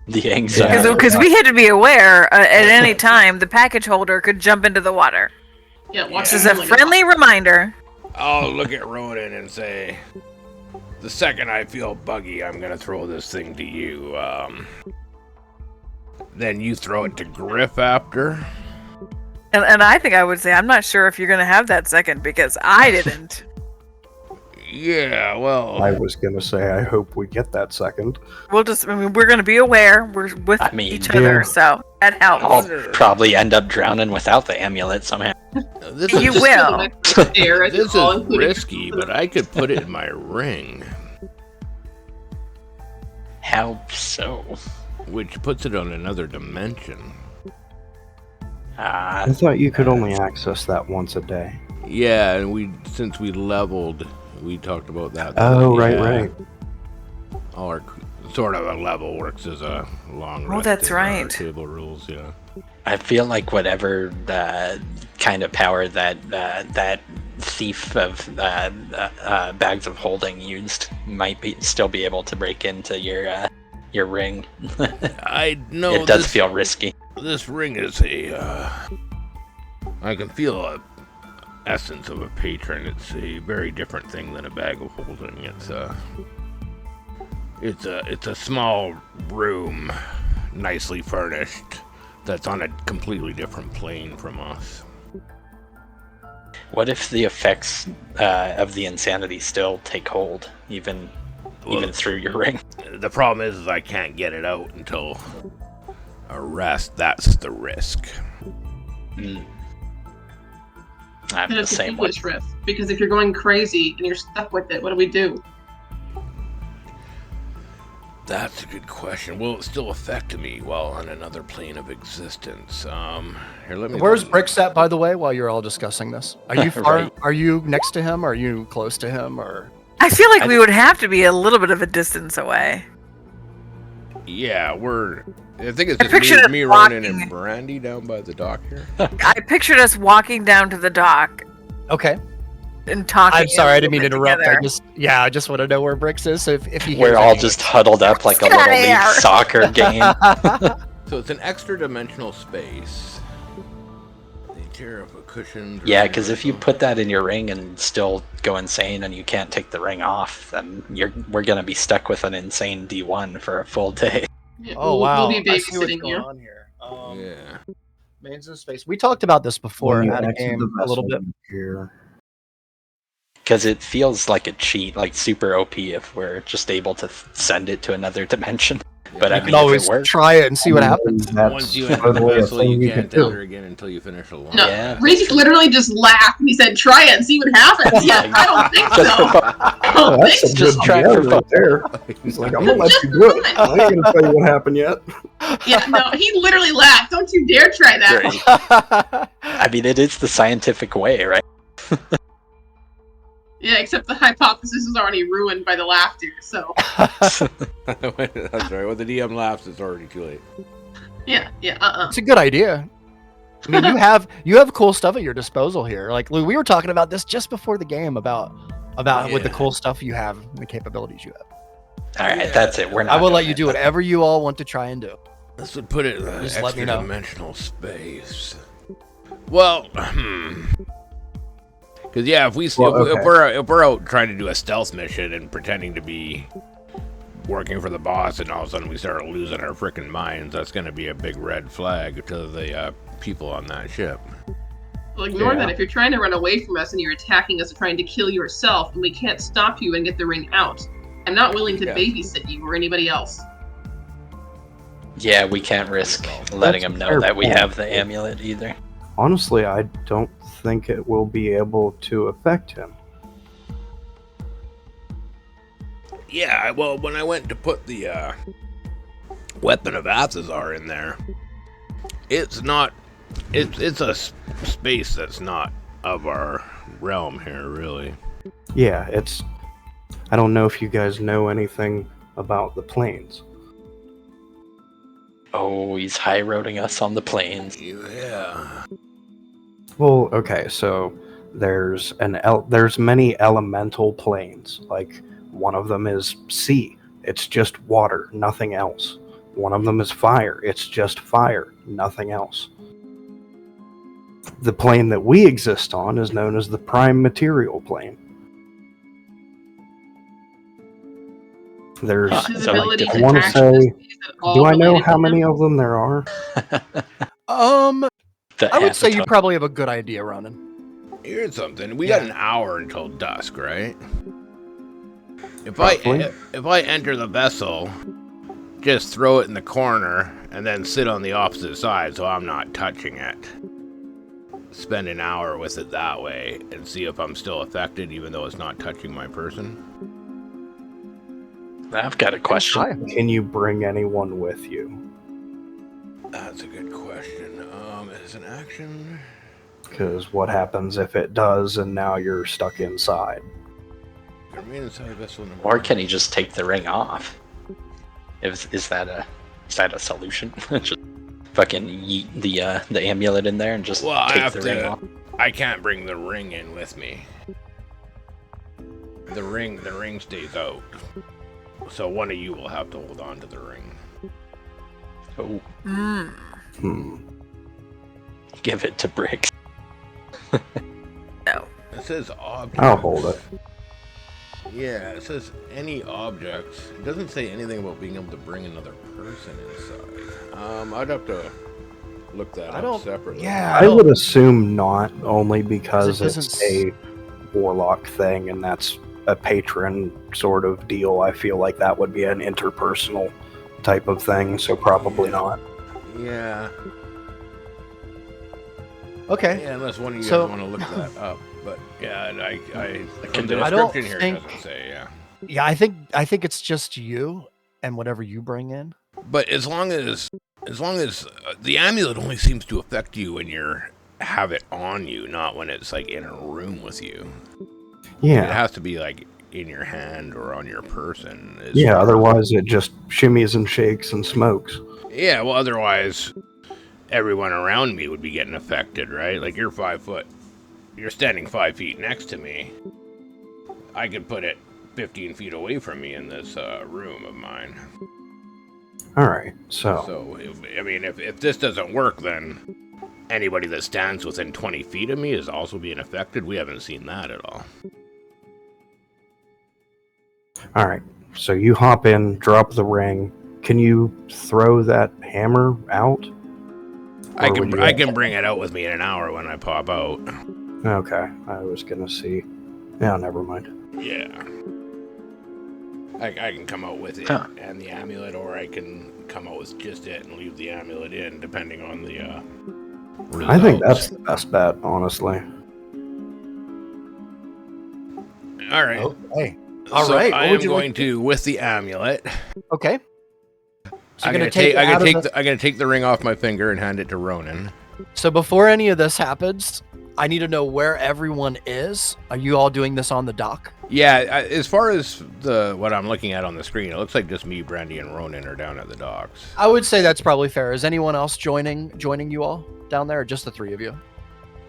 The anxiety. Because we had to be aware at any time the package holder could jump into the water. Yeah, watch This is a friendly reminder. I'll look at Ronan and say, the second I feel buggy, I'm gonna throw this thing to you. Then you throw it to Griff after. And I think I would say I'm not sure if you're going to have that second because I didn't. Yeah, well, I was gonna say I hope we get that second. We're going to be aware. We're with each other, so that helps. I'll probably end up drowning without the amulet somehow. this You is, will. This is risky, but I could put it in my ring, How so? which puts it on another dimension. I thought you could only access that once a day. Yeah, and since we leveled, we talked about that. Oh, Yeah. right. All our sort of a level works as a long rest. Oh, that's in our right. Table rules, yeah. I feel like whatever kind of power that thief of bags of holding used might still be able to break into your ring. I know It does feel risky. This ring is I can feel a essence of a patron. It's a very different thing than a bag of holding. It's a small room, nicely furnished, that's on a completely different plane from us. What if the effects of the insanity still take hold, even through your ring? The problem is I can't get it out until a rest. That's the risk. I'm And the it's a same way. English riff, because if you're going crazy and you're stuck with it, what do we do? That's a good question. Will it still affect me while on another plane of existence? Here, let me. Where's Bricks at, by the way, while you're all discussing this? Are you far? Right. Are you next to him? Are you close to him? Or I feel like we would have to be a little bit of a distance away. Yeah, I think it's I just pictured me us Ronan, walking. and Brandy down by the dock here. I pictured us walking down to the dock okay. and talking. I'm sorry, I didn't mean to interrupt. together. I just want to know where Bricks is. So if he We're hears all anything. just huddled up like a Get little outta league here. soccer game. So it's an extra dimensional space. They tear up a cushion. Yeah, because if you put that in your ring and still go insane and you can't take the ring off, then we're gonna be stuck with an insane D1 for a full day. Yeah, Oh we'll wow! be I see what's babysitting going you. on here. Yeah. Mains in space. We talked about this before When you at a exit game the a little vessel, bit. Here. Because it feels like a cheat, like super OP if we're just able to send it to another dimension. But I You mean, can always if it works, try it and see what happens. That's Once you enter the totally a vessel, thing you you can't could do. enter again until you finish the launch. No, Yeah. Reese literally just laughed and he said, "Try it and see what happens." Yeah, I don't think just so. for fun. I don't That's think some Just good try PR for fun. right there. He's like, I'm gonna let Just you for do it. fun. I ain't gonna tell you what happened yet. Yeah, no, he literally laughed. Don't you dare try that. Great. I mean, it is the scientific way, right? Yeah, except the hypothesis is already ruined by the laughter, so. That's right. When the DM laughs, it's already too late. Yeah, It's a good idea. I mean, you have cool stuff at your disposal here. Like we were talking about this just before the game about with the cool stuff you have, and the capabilities you have. All right, that's it. We're not. I will let doing you it. do whatever you all want to try and do. This would put it in Just let me know. extra-dimensional space. Well, because yeah, if we're out trying to do a stealth mission and pretending to be working for the boss, and all of a sudden we start losing our freaking minds, that's going to be a big red flag to the people on that ship. Well, ignore that. If you're trying to run away from us and you're attacking us trying to kill yourself, and we can't stop you and get the ring out, I'm not willing to babysit you or anybody else. Yeah, we can't risk letting him know that we have the amulet either. Honestly, I don't think it will be able to affect him. Yeah, well, when I went to put the weapon of Athazar in there, it's not. It's a space that's not of our realm here, really. Yeah, it's. I don't know if you guys know anything about the planes. Oh, he's high-roading us on the plains. Yeah. Well, okay, so there's many elemental planes. Like one of them is sea. It's just water, nothing else. One of them is fire. It's just fire, nothing else. The plane that we exist on is known as the prime material plane. There's, So like Visibility I different want to contraction say, is all do I know related how to many them. of them there are? The I would say you avatar. probably have a good idea, Ronan. Here's something. We got an hour until dusk, right? If Roughly. I enter the vessel, just throw it in the corner and then sit on the opposite side so I'm not touching it. Spend an hour with it that way and see if I'm still affected even though it's not touching my person. I've got a question. Can you bring anyone with you? That's a good question. Is an action? Because what happens if it does and now you're stuck inside? Remain inside vessel number Or one. can he just take the ring off? Is that a solution? Just fucking yeet the amulet in there and just take the ring off. I can't bring the ring in with me. The ring stays out. So one of you will have to hold on to the ring. Oh, give it to Briggs. No. It says objects. I'll hold it. Yeah, it says any objects. It doesn't say anything about being able to bring another person inside. I'd have to look that up separately. Yeah, I would assume not, only because It doesn't it's a warlock thing and that's a patron sort of deal. I feel like that would be an interpersonal type of thing, so probably not. Yeah. Okay. Yeah, unless one of you So- guys want to look that up. But yeah, I from do the it. I don't description here think- it doesn't say, yeah. Yeah, I think it's just you and whatever you bring in. But as long as the amulet only seems to affect you when have it on you, not when it's like in a room with you. It Yeah. has to be like in your hand or on your person. Yeah, otherwise it just shimmies and shakes and smokes. Yeah, well, otherwise everyone around me would be getting affected, right? Like you're 5 foot, you're standing 5 feet next to me. I could put it 15 feet away from me in this room of mine. Alright, so So, if this doesn't work, then anybody that stands within 20 feet of me is also being affected. We haven't seen that at all. alright. So you hop in, drop the ring. Can you throw that hammer out? I Or would can you- I can bring it out with me in an hour when I pop out. Okay, I was gonna see. Yeah, never mind. Yeah. I can come out with it and the amulet, or I can come out with just it and leave the amulet in, depending on the results. I think that's the best bet, honestly. All right. Okay. I am going to with the amulet. Okay. So I'm gonna take the ring off my finger and hand it to Ronan. So before any of this happens, I need to know where everyone is. Are you all doing this on the dock? Yeah, as far as what I'm looking at on the screen, it looks like just me, Brandy, and Ronan are down at the docks. I would say that's probably fair. Is anyone else joining you all down there, or just the three of you?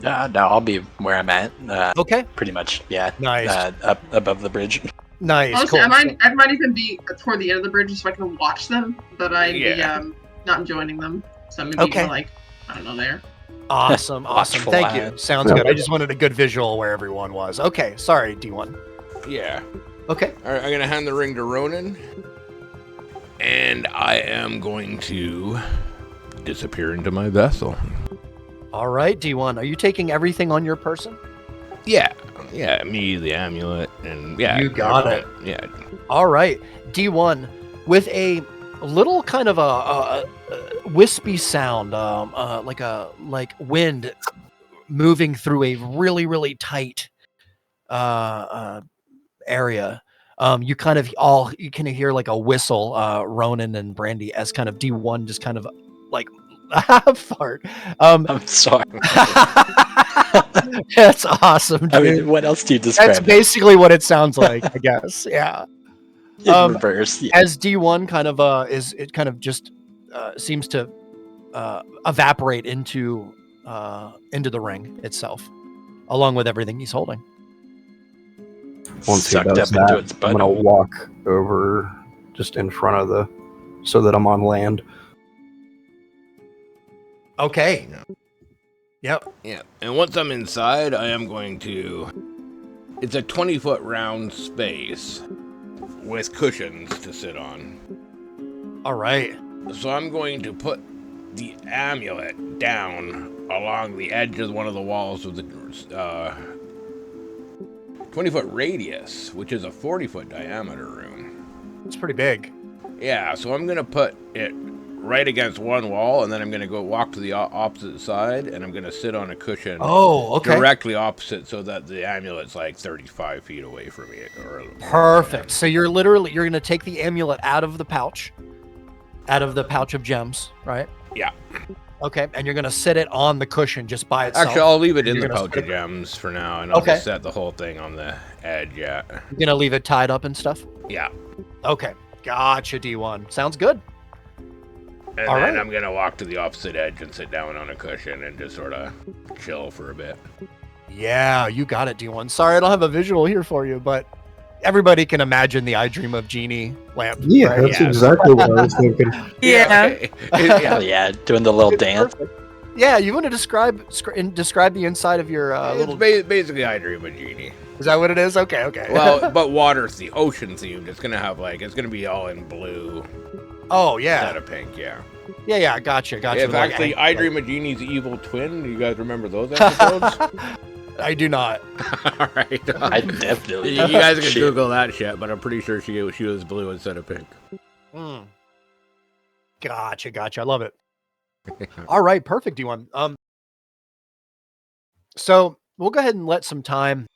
No, I'll be where I'm at. Okay. Pretty much, yeah. Nice. Up above the bridge. Nice. Honestly, Cool. I might even be toward the end of the bridge so I can watch them, but I'd be not joining them. So maybe Okay. like, I don't know, there. Awesome. Thank you. Sounds good. I just wanted a good visual where everyone was. Okay. Sorry, D1. Yeah. Okay. All right, I'm gonna hand the ring to Ronan, and I am going to disappear into my vessel. All right, D1. Are you taking everything on your person? Yeah, me, the amulet, and You got it. Yeah. All right, D1, with a little kind of a wispy sound, like wind moving through a really, really tight area. You can hear like a whistle, Ronan and Brandy, as kind of D1 just kind of like fart. I'm sorry. That's awesome, dude. I mean, what else do you describe? That's basically what it sounds like, I guess. Yeah. In reverse. Yeah. As D1 kind of just seems to evaporate into the ring itself, along with everything he's holding. Once he Sucked does up into that, its I'm butt. gonna walk over just in front of so that I'm on land. Okay. Yep. Yeah, and once I'm inside, I am going to... It's a 20-foot round space with cushions to sit on. All right. So I'm going to put the amulet down along the edge of one of the walls of the 20-foot radius, which is a 40-foot diameter room. It's pretty big. Yeah, so I'm going to put it right against one wall, and then I'm going to go walk to the opposite side, and I'm going to sit on a cushion directly opposite so that the amulet's like 35 feet away from me. Perfect. So you're going to take the amulet out of the pouch of gems, right? Yeah. Okay, and you're going to sit it on the cushion just by itself. Actually, I'll leave it in the pouch of gems for now, and I'll Okay. just set the whole thing on the edge, yeah. You're going to leave it tied up and stuff? Yeah. Okay. Gotcha, D1. Sounds good. And All then right. I'm going to walk to the opposite edge and sit down on a cushion and just sort of chill for a bit. Yeah, you got it, D1. Sorry, I don't have a visual here for you, but everybody can imagine the I Dream of Genie lamp. Yeah, right? that's exactly what I was thinking. Yeah. Okay. Hell yeah, doing the little dance. Yeah, you want to describe the inside of your little... It's basically I Dream of Genie. Is that what it is? Okay. Well, but water's the ocean themed. It's going to have it's going to be all in blue. Oh, yeah. Instead of pink, yeah. Yeah, gotcha. If actually I Dream of Genie's evil twin, do you guys remember those episodes? I do not. All right. I definitely. You guys can Shit. Google that shit, but I'm pretty sure she was blue instead of pink. Gotcha. I love it. All right, perfect, D1. So we'll go ahead and let some time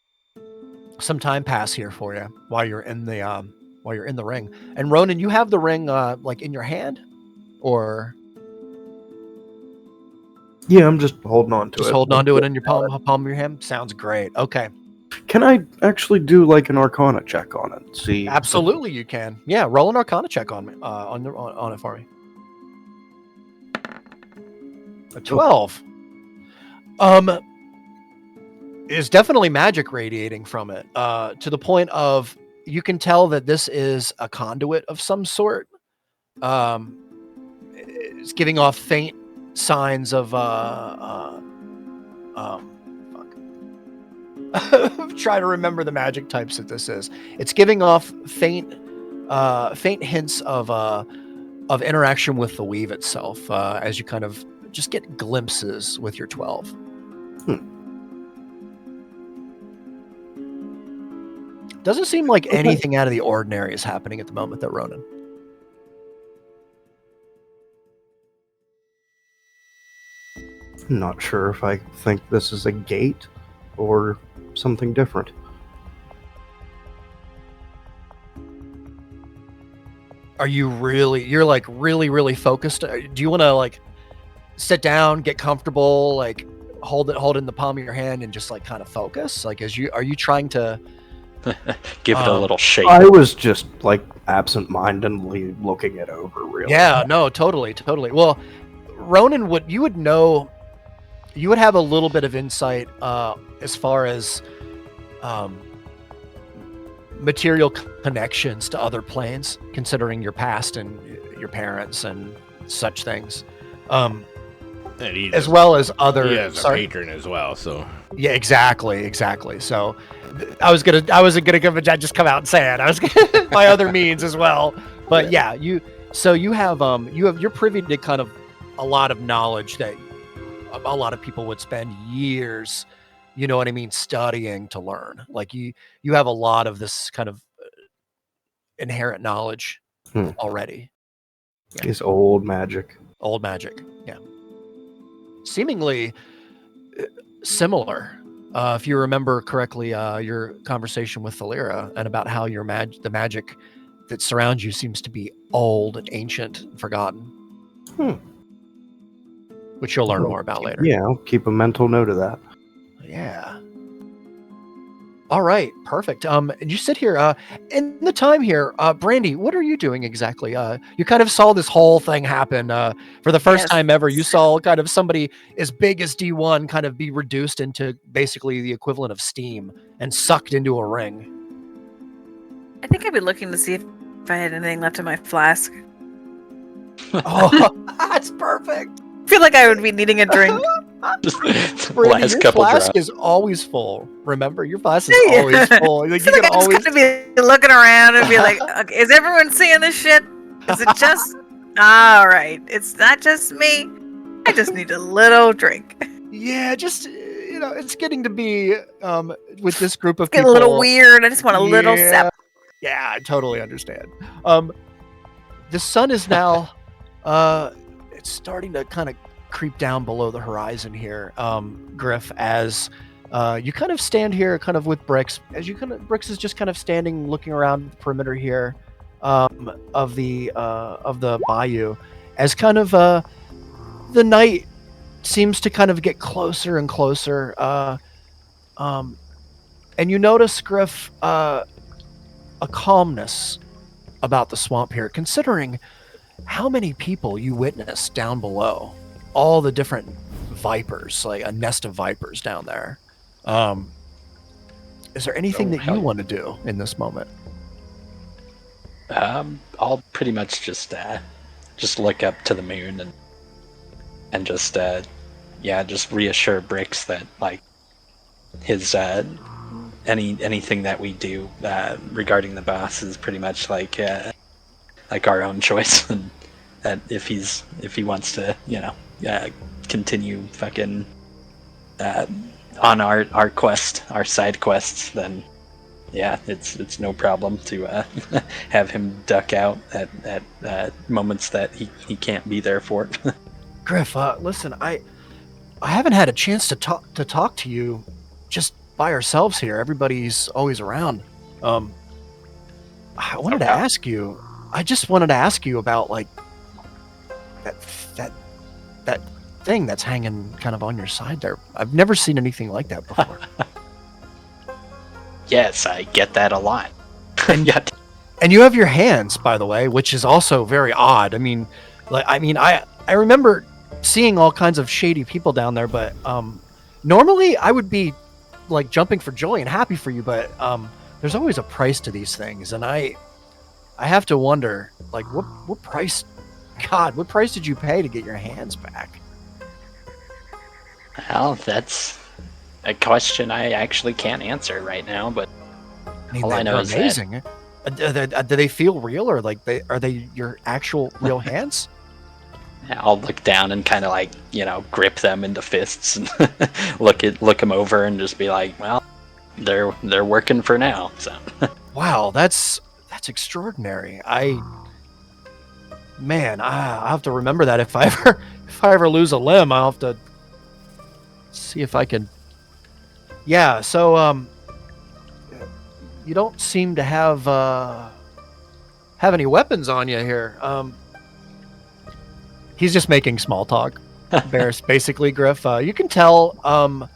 pass here for you while you're in the ring. And Ronan, you have the ring like in your hand, or Yeah, I'm just holding on to it. just holding on to it in your palm of your hand? Sounds great. Okay. Can I actually do like an Arcana check on it? See, Absolutely, you can. Yeah, roll an Arcana check on me on it for me. A 12. Is definitely magic radiating from it. To the point of you can tell that this is a conduit of some sort. It's giving off faint signs of try to remember the magic types that this is. It's giving off faint hints of interaction with the weave itself, as you kind of just get glimpses with your 12. Doesn't seem like anything out of the ordinary is happening at the moment, though, Ronan. I'm not sure if I think this is a gate or something different. Are you really? You're like really focused. Do you want to like sit down, get comfortable, like hold it in the palm of your hand, and just like kind of focus? Like, are you trying to give it a little shake? I was just like absent-mindedly looking it over. Really? Yeah. No. Totally. Well, Ronan, you would know. You would have a little bit of insight as far as material connections to other planes, considering your past and your parents and such things, as well as other. He has a patron as well, so yeah, exactly. So I wasn't gonna just come out and say it. I was gonna, by other means as well, but yeah, you're privy to kind of a lot of knowledge that a lot of people would spend years, you know what I mean, studying to learn. Like you have a lot of this kind of inherent knowledge already. Yeah. It's old magic. Yeah. Seemingly similar. If you remember correctly, your conversation with Thalira and about how the magic that surrounds you seems to be old and ancient and forgotten. Which you'll learn more about later. Yeah, I'll keep a mental note of that. Yeah. All right, perfect. And you sit here. In the time here, Brandy, what are you doing exactly? You kind of saw this whole thing happen for the first time ever. You saw kind of somebody as big as D1 kind of be reduced into basically the equivalent of steam and sucked into a ring. I think I'd be looking to see if I had anything left in my flask. Oh, that's perfect. I feel like I would be needing a drink. Brandy, your flask is always full. Remember, your flask is always full. Like, I feel like I'm just gonna be looking around and be like, okay, is everyone seeing this shit? Is it just... All right, it's not just me. I just need a little drink. Yeah, just, it's getting to be, with this group of people... Getting a little weird. I just want a little sip. Yeah, I totally understand. The sun is now... it's starting to kind of creep down below the horizon here, Griff, as you kind of stand here kind of with Brix, Brix is just kind of standing looking around the perimeter here of the bayou, as kind of the night seems to kind of get closer and closer, and you notice, Griff, a calmness about the swamp here, considering how many people you witnessed down below, all the different vipers, like a nest of vipers down there. Is there anything that you want to do in this moment? I'll pretty much just look up to the moon and just reassure Brix that like his anything that we do regarding the boss is pretty much like our own choice, and that if he wants to continue fucking on our quest, our side quests, then yeah, it's no problem to have him duck out at moments that he can't be there for. Griff, listen, I haven't had a chance to talk to you just by ourselves here. Everybody's always around. I wanted to ask you. I just wanted to ask you about like that thing that's hanging kind of on your side there. I've never seen anything like that before. Yes, I get that a lot. And you have your hands, by the way, which is also very odd. I mean, I remember seeing all kinds of shady people down there, but normally I would be like jumping for joy and happy for you, but there's always a price to these things, and I have to wonder, like, what price did you pay to get your hands back? Well, that's a question I actually can't answer right now, but all I know is amazing. Do they feel real, or like are they your actual real hands? I'll look down and kind of like, grip them into fists and look them over and just be like, well, they're working for now. So. Wow, that's extraordinary. Man, I have to remember that if I ever lose a limb, I'll have to see if I can. Yeah, so you don't seem to have any weapons on you here. He's just making small talk. Bears, basically, Griff. You can tell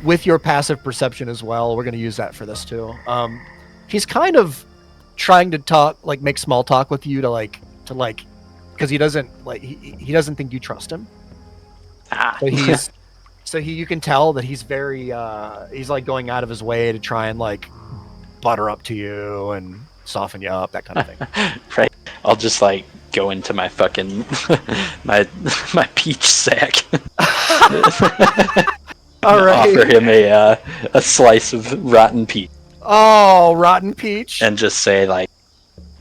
with your passive perception as well. We're going to use that for this too. He's kind of trying to talk, like make small talk with you to because he doesn't he doesn't think you trust him. So you can tell that he's very he's like going out of his way to try and like butter up to you and soften you up, that kind of thing. Right. I'll just like go into my fucking my peach sack. All right. Offer him a slice of rotten peach. Oh, rotten peach. And just say like,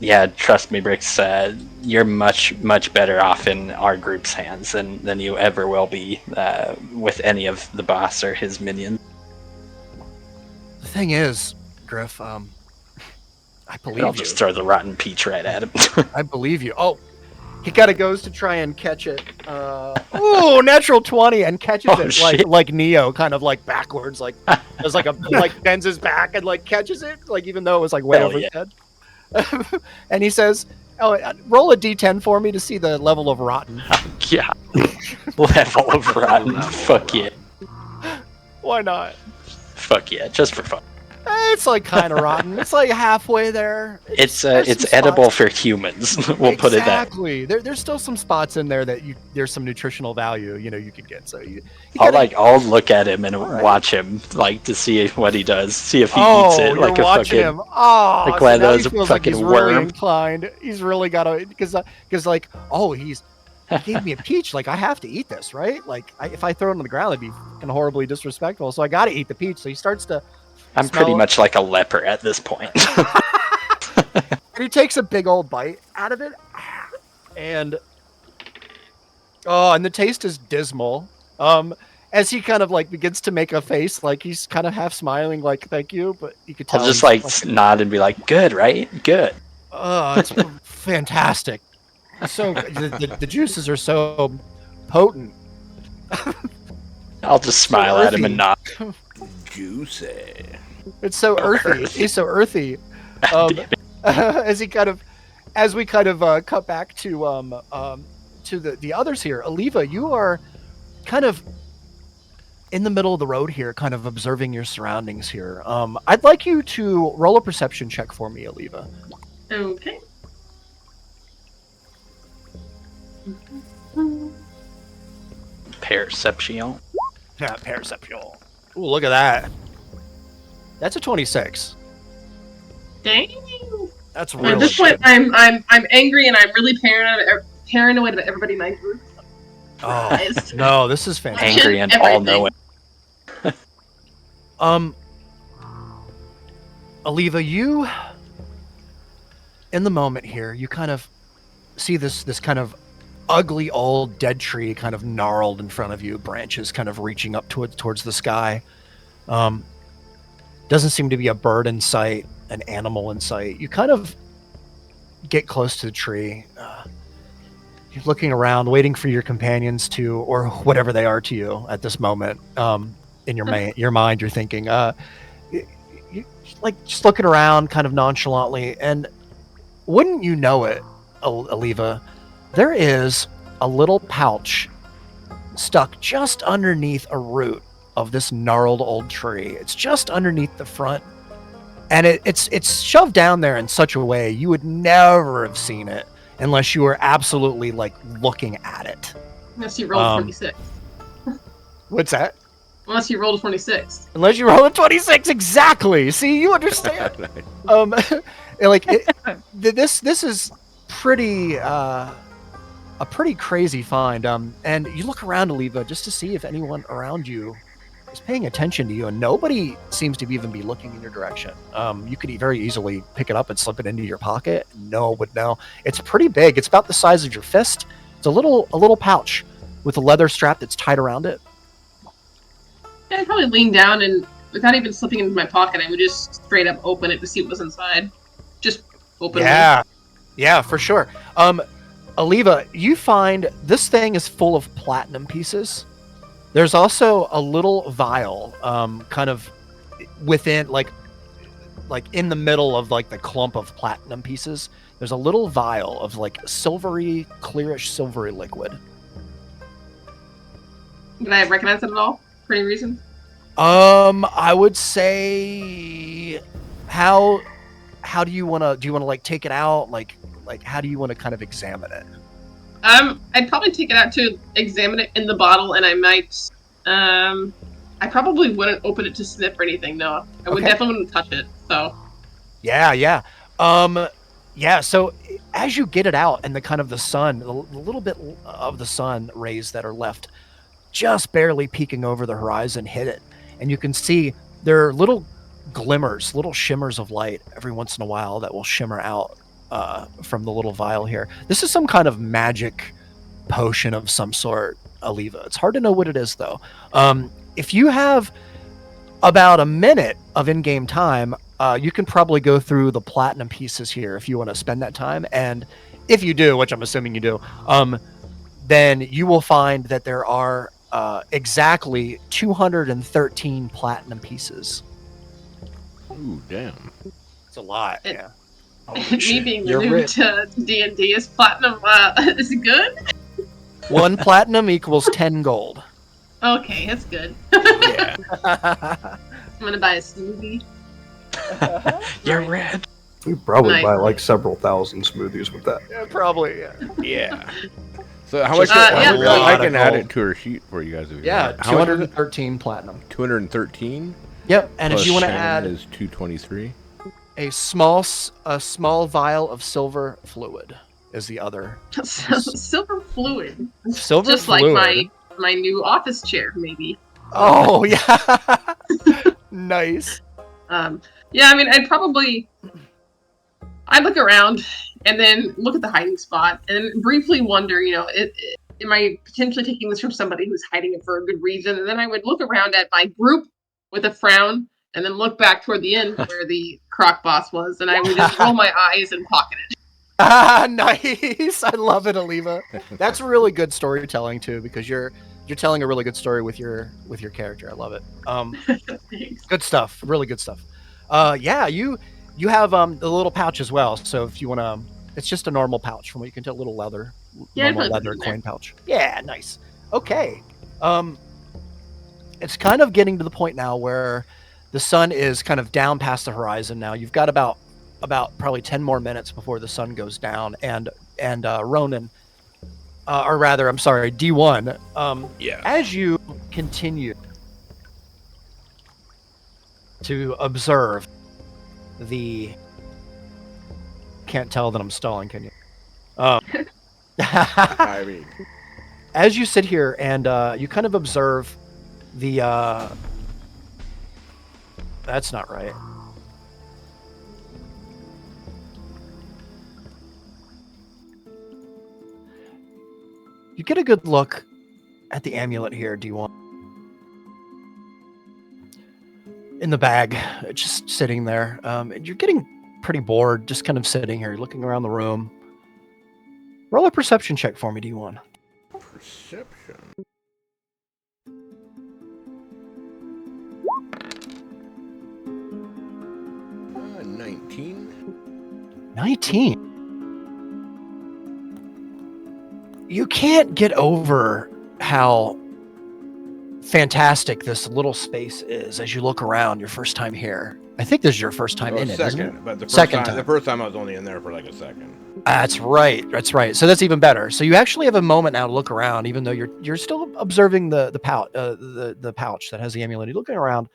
yeah, trust me, Brix, you're much better off in our group's hands than you ever will be with any of the boss or his minions. The thing is, Griff, I believe I'll just throw the rotten peach right at him. I believe you. Oh, he kind of goes to try and catch it. Ooh, natural 20 and catches it like Neo, kind of like backwards, like does like bends his back and like catches it, like even though it was like way over his head. And he says, "Oh, roll a d10 for me to see the level of rotten." Yeah, level of rotten. Fuck yeah. Why not? Fuck yeah, just for fun. It's like kind of rotten. It's like halfway there. It's edible for humans. We'll put it that. Exactly. There's still some spots in there that there's some nutritional value. You could get. So I'll look at him and watch him like to see what he does. See if he eats it like a fucking. Him. Oh, like one of those fucking like he's worm. Really inclined. He's really got to because like he gave me a peach. Like I have to eat this, right? Like if I throw it on the ground, it'd be fucking horribly disrespectful. So I got to eat the peach. So he starts to. I'm pretty much like a leper at this point. He takes a big old bite out of it, and the taste is dismal. As he kind of like begins to make a face, like he's kind of half smiling, like thank you, but you could tell. I'll just like nod and be like, "Good, right? Good." It's fantastic. So the juices are so potent. I'll just smile at him and nod. Juicy. It's so earthy. He's so earthy. As we kind of cut back to the others here. Aliva, you are kind of in the middle of the road here, kind of observing your surroundings here. I'd like you to roll a perception check for me, Aliva. Okay. Perception. Yeah, perception. Ooh, look at that. That's a 26. Dang. That's really At this point, I'm angry and I'm really paranoid about everybody in my group. Oh no, this is fantastic. Angry and all-knowing. Aliva, you in the moment here, you kind of see this kind of ugly old dead tree kind of gnarled in front of you, branches kind of reaching up towards the sky. Doesn't seem to be a bird in sight, an animal in sight. You kind of get close to the tree. You're looking around, waiting for your companions to, or whatever they are to you at this moment. In your mind, you're thinking, you like just looking around kind of nonchalantly, and wouldn't you know it, Aliva, there is a little pouch stuck just underneath a root of this gnarled old tree. It's just underneath the front, and it's shoved down there in such a way you would never have seen it unless you were absolutely like looking at it. Unless you rolled 26. What's that? Unless you rolled a 26. Unless you roll a 26, exactly. See, you understand. This is pretty a pretty crazy find. And you look around, Aliva, just to see if anyone around you is paying attention to you, and nobody seems to even be looking in your direction. You could very easily pick it up and slip it into your pocket. No one would know. It's pretty big. It's about the size of your fist. It's a little pouch with a leather strap that's tied around it. I'd probably lean down and without even slipping into my pocket, I would just straight up open it to see what was inside. Just open it. Yeah, for sure. Aliva, you find this thing is full of platinum pieces. There's also a little vial, kind of within, like in the middle of like the clump of platinum pieces. There's a little vial of like silvery, clearish silvery liquid. Did I recognize it at all for any reason? I would say, how do you want to like take it out? Like how do you want to kind of examine it? I'd probably take it out to examine it in the bottle, and I might, I probably wouldn't open it to sniff or anything. No, I would definitely wouldn't touch it. So. Yeah. So as you get it out, and the kind of the sun, the little bit of the sun rays that are left, just barely peeking over the horizon, hit it, and you can see there are little glimmers, little shimmers of light every once in a while that will shimmer out from the little vial here. This is some kind of magic potion of some sort, Aliva. It's hard to know what it is, though. If you have about a minute of in-game time, you can probably go through the platinum pieces here if you want to spend that time. And if you do, which I'm assuming you do, then you will find that there are exactly 213 platinum pieces. Ooh, damn. It's a lot, yeah. Me being new to D&D, is platinum, is it good? 1 platinum equals 10 gold. Okay, that's good. Yeah. I'm gonna buy a smoothie. You're red. You probably Nice. buy like several thousand smoothies with that. Yeah, probably, yeah. Yeah. So how much? yeah. I can add it to her sheet for you guys. If you Yeah, want. How much is it? 213 platinum. 213. Yep, and if you want to Shannon add is 223. a small vial of silver fluid is the other. Silver fluid. Silver Just fluid. like my new office chair, maybe. Oh yeah. Nice. Yeah, I mean, I'd look around and then look at the hiding spot and briefly wonder, am I potentially taking this from somebody who's hiding it for a good reason? And then I would look around at my group with a frown and then look back toward the end where the croc boss was, and I would just roll my eyes and pocket it. Nice. I love it, Aliva. That's really good storytelling too, because you're telling a really good story with your character. I love it. Thanks. Good stuff. Really good stuff. Yeah, you have the little pouch as well. So if you want to, it's just a normal pouch from what you can tell, little leather, normal leather coin pouch. Yeah, nice. Okay. It's kind of getting to the point now where the sun is kind of down past the horizon now. You've got about probably 10 more minutes before the sun goes down, and Ronan, or rather, I'm sorry, D1. As you continue to observe can't tell that I'm stalling, can you? I mean, as you sit here and you kind of observe that's not right. You get a good look at the amulet here, D1. In the bag, just sitting there. And you're getting pretty bored, just kind of sitting here, looking around the room. Roll a perception check for me, D1. perception. 19. 19. You can't get over how fantastic this little space is as you look around your first time here. I think this is your first time in it, isn't it? But the Second first time I was only in there for like a second. That's right. That's right. So that's even better. So you actually have a moment now to look around, even though you're still observing the pouch that has the amulet. You're looking around.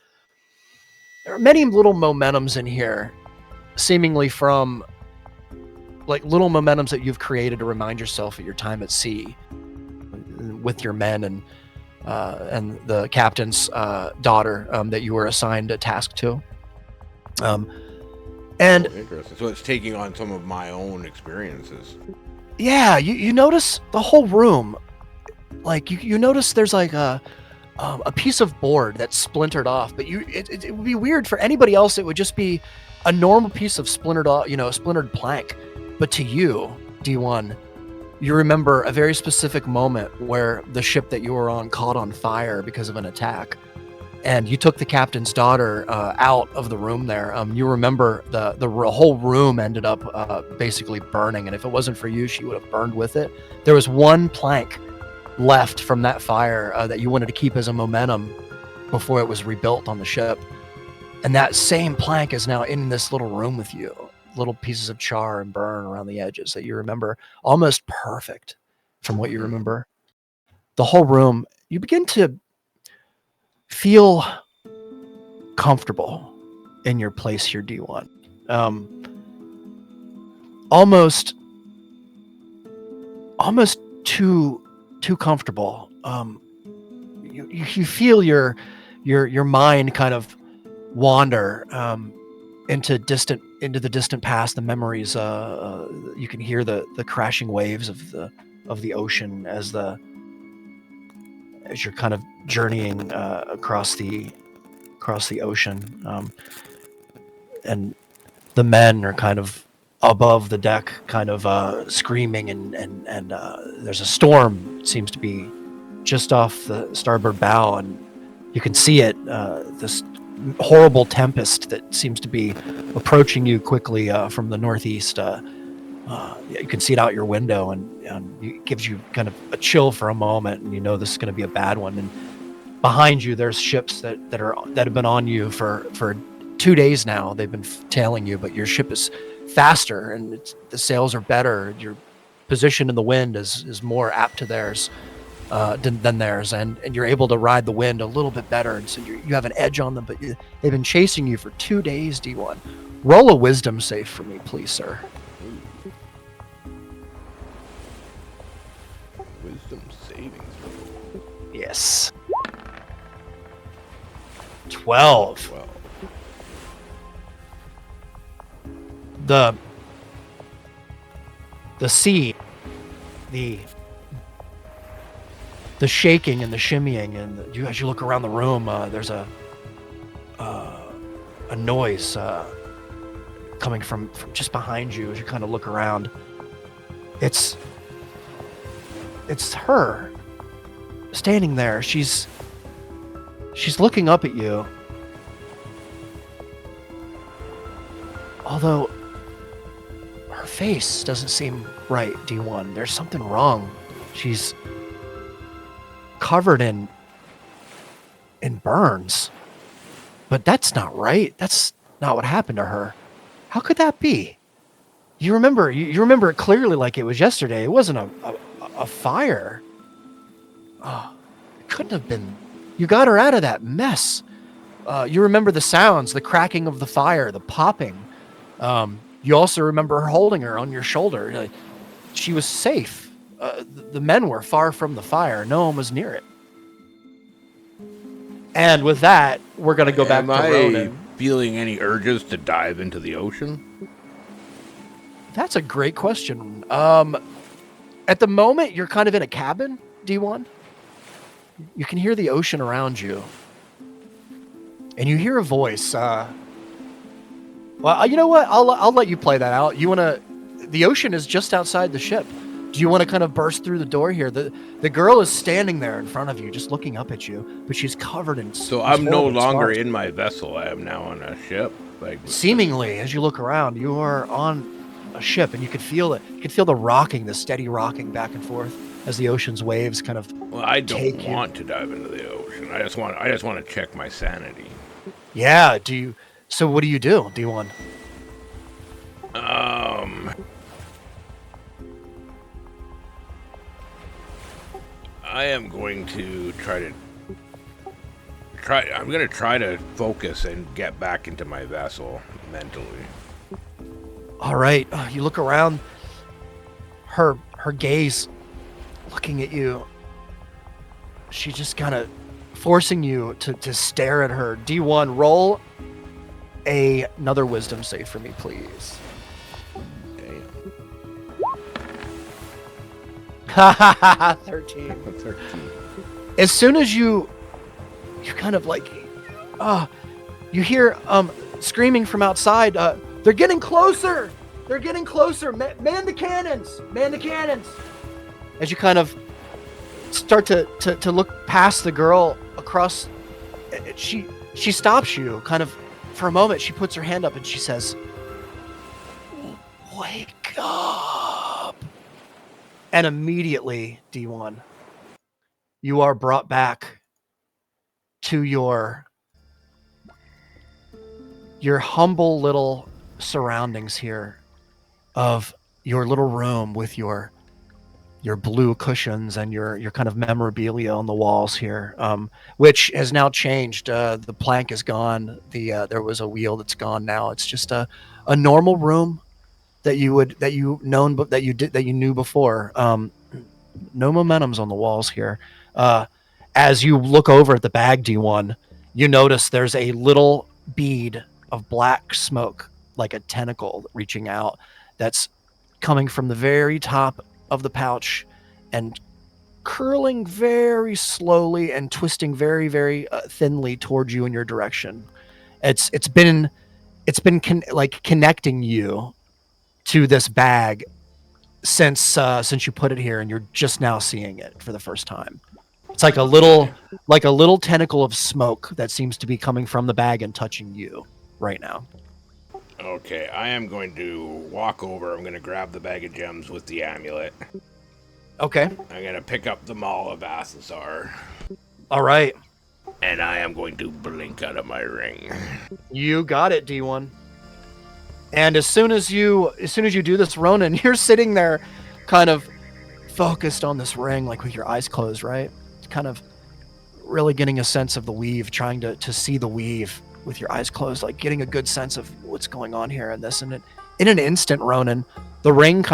There are many little momentums in here, seemingly from like little momentums that you've created to remind yourself of your time at sea with your men and the captain's daughter that you were assigned a task to. And interesting. So it's taking on some of my own experiences. Yeah, you notice the whole room. Like you notice there's like a a piece of board that's splintered off. But it would be weird for anybody else. It would just be a normal piece of splintered off, splintered plank. But to you, D1, you remember a very specific moment where the ship that you were on caught on fire because of an attack. And you took the captain's daughter out of the room there. You remember the whole room ended up basically burning. And if it wasn't for you, she would have burned with it. There was one plank left from that fire that you wanted to keep as a momentum before it was rebuilt on the ship. And that same plank is now in this little room with you. Little pieces of char and burn around the edges that you remember almost perfect from what you remember. The whole room, you begin to feel comfortable in your place here, D1. Almost too comfortable. You feel your mind kind of wander into the distant past, the memories. You can hear the crashing waves of the ocean as you're kind of journeying across the ocean, and the men are kind of above the deck, kind of screaming, and there's a storm. It seems to be just off the starboard bow, and you can see it. This horrible tempest that seems to be approaching you quickly from the northeast. You can see it out your window, and it gives you kind of a chill for a moment, and you know this is going to be a bad one. And behind you, there's ships that have been on you for 2 days now. They've been tailing you, but your ship is faster, and the sails are better. Your position in the wind is more apt to theirs than theirs, and you're able to ride the wind a little bit better, and so you have an edge on them. But they've been chasing you for 2 days. D1, roll a wisdom save for me, please, sir. Wisdom saving throw. Yes. 12. The sea, the shaking and the shimmying, and as you look around the room, there's a noise coming from just behind you as you kind of look around. It's her standing there. She's looking up at you, although her face doesn't seem right. D1, there's something wrong. She's covered in burns, but that's not right. That's not what happened to her. How could that be? You remember it clearly like it was yesterday. It wasn't a fire. Oh, it couldn't have been. You got her out of that mess. You remember the sounds, the cracking of the fire, the popping. You also remember her holding her on your shoulder. She was safe. The men were far from the fire. No one was near it. And with that, we're going to go back to Ronan. Am I feeling any urges to dive into the ocean? That's a great question. At the moment, you're kind of in a cabin, D1. You can hear the ocean around you. And you hear a voice. Well, you know what? I'll let you play that out. The ocean is just outside the ship. Do you want to kind of burst through the door here? The girl is standing there in front of you, just looking up at you, but she's covered in. So I'm no longer in my vessel. I am now on a ship. Seemingly, as you look around, you are on a ship, and you can feel it. You can feel the rocking, the steady rocking back and forth as the ocean's waves kind of. Well, I don't want to dive into the ocean. I just want to check my sanity. Yeah. Do you? So what do you do? D1? I am going to I'm going to try to focus and get back into my vessel mentally. All right. You look around. Her gaze looking at you. She's just kind of forcing you to stare at her. D1, roll another wisdom save for me, please. Damn. 13. 13. As soon as you you kind of like, you hear screaming from outside. They're getting closer. They're getting closer. Man the cannons. Man the cannons. As you kind of start to look past the girl across, she stops you kind of for a moment. She puts her hand up and she says, "Wake up." And immediately, D1, you are brought back to your humble little surroundings here of your little room with your blue cushions and your kind of memorabilia on the walls here, which has now changed. The plank is gone. There was a wheel that's gone now. It's just a normal room that you knew before. No momentums on the walls here. As you look over at the bag, D1, you notice there's a little bead of black smoke, like a tentacle reaching out, that's coming from the very top of the pouch and curling very slowly and twisting very, very thinly towards you in your direction. It's been connecting you to this bag since you put it here, and you're just now seeing it for the first time. It's like a little tentacle of smoke that seems to be coming from the bag and touching you right now. Okay, I am going to walk over. I'm going to grab the bag of gems with the amulet. Okay. I'm going to pick up the Maul of Athasar. All right. And I am going to blink out of my ring. You got it, D1. And as soon as you do this, Ronan, you're sitting there kind of focused on this ring, like with your eyes closed, right? Kind of really getting a sense of the weave, trying to see the weave with your eyes closed, like getting a good sense of what's going on here in this. And in an instant, Ronan, the ring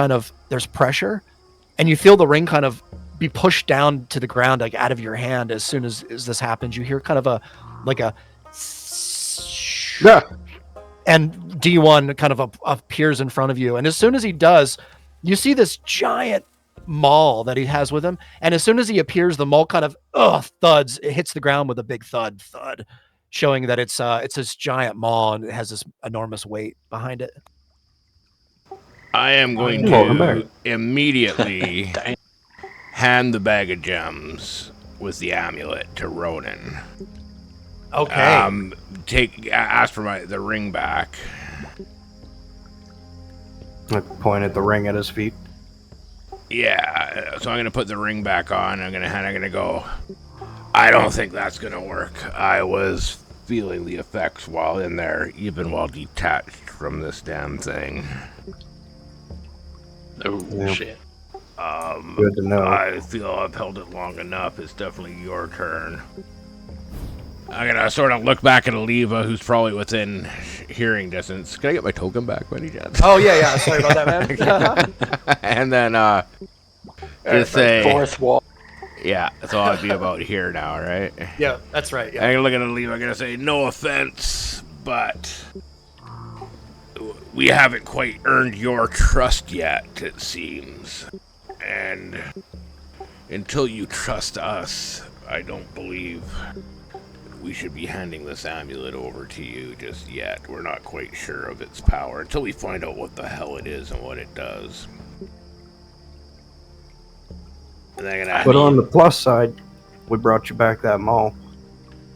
there's pressure, and you feel the ring kind of be pushed down to the ground, like out of your hand. As soon as this happens, you hear kind of a Yeah. And D1 kind of appears in front of you. And as soon as he does, you see this giant maul that he has with him. And as soon as he appears, the maul kind of thuds. It hits the ground with a big thud, showing that it's this giant maul and it has this enormous weight behind it. I am going to immediately hand the bag of gems with the amulet to Ronan. Okay. Ask for the ring back. I point at the ring at his feet. Yeah, so I'm gonna put the ring back on. I'm gonna go. I don't think that's gonna work. I was feeling the effects while in there, even while detached from this damn thing. Oh Yeah. shit. Good to know. I feel I've held it long enough. It's definitely your turn. I'm gonna sort of look back at Aliva, who's probably within hearing distance. Can I get my token back by any chance? Oh, yeah. Sorry about that, man. And then, just say... Fourth wall. Yeah, so I'd be about here now, right? Yeah, that's right. Yeah. I'm gonna look at Aliva, I'm gonna say, no offense, but... we haven't quite earned your trust yet, it seems. And... until you trust us, I don't believe... we should be handing this amulet over to you just yet. We're not quite sure of its power until we find out what the hell it is and what it does. And then But on the plus side, we brought you back that maul.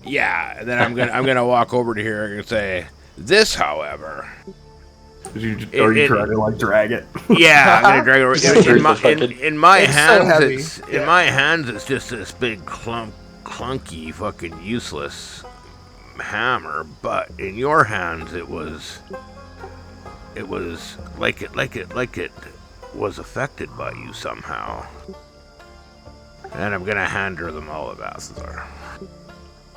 yeah, and then I'm gonna walk over to here and say, this, however. Are you trying to like drag it? Yeah, I'm gonna drag it over. In my hands, so in my hands, it's just this big clunky, fucking useless hammer. But in your hands, it was like it was affected by you somehow. And I'm gonna hand her the Maul of Athasar.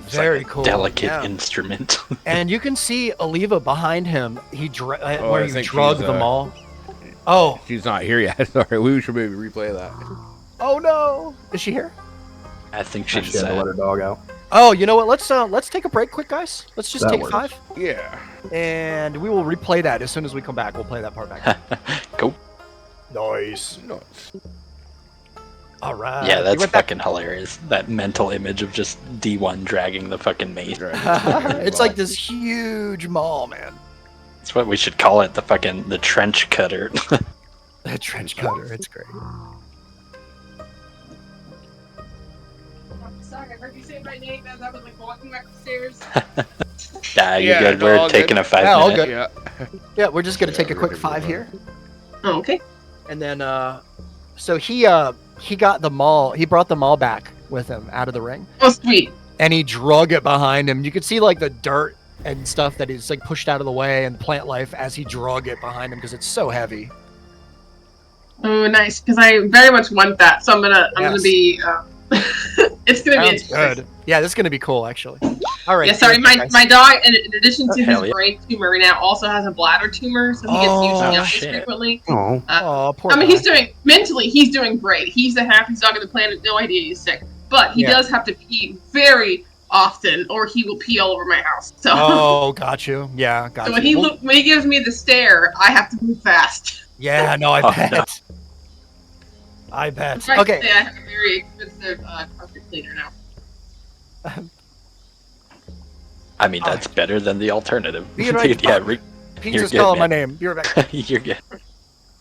Very cool. Delicate instrument. And you can see Aliva behind him. He where you think drug she's, the maul. Oh. She's not here yet. Sorry, we should maybe replay that. Oh no. Is she here? I think She she's had to let her dog out. Oh, you know what? Let's take a break quick, guys. Let's just That take works. 5. Yeah. And we will replay that as soon as we come back. We'll play that part back. Cool. Nice. Nuts. All right. Yeah, that's fucking hilarious. That mental image of just D1 dragging the fucking mace. It's like this huge mall, man. That's what we should call it. The trench cutter. The trench cutter. It's great. Sorry, I heard you say my name as I was like walking back the stairs. You're good. We're taking a 5 minute. All good. Yeah, we're just gonna take a quick 5 here. Oh, okay. And then, so he got the mall. He brought the mall back with him out of the ring. Oh, sweet. And he drug it behind him. You could see like the dirt and stuff that he's like pushed out of the way and plant life as he drug it behind him because it's so heavy. Oh, nice. Because I very much want that. So I'm gonna be. It's gonna be interesting. Good. Yeah, this is gonna be cool actually. All right. Yeah, sorry. My dog, in addition to his brain tumor, now also has a bladder tumor, so he gets used to ice frequently. Poor I mean, guy. he's doing great. He's the happiest dog on the planet. No idea he's sick, but he does have to pee very often, or he will pee all over my house. So. Oh, got you. Yeah, got so you. When he gives me the stare, I have to move fast. Yeah, no, I bet. No. I bet. Okay. I have a very expensive carpet cleaner now. I mean, that's better than the alternative. Right, yeah, Pizza's calling my name. You're back. You're good.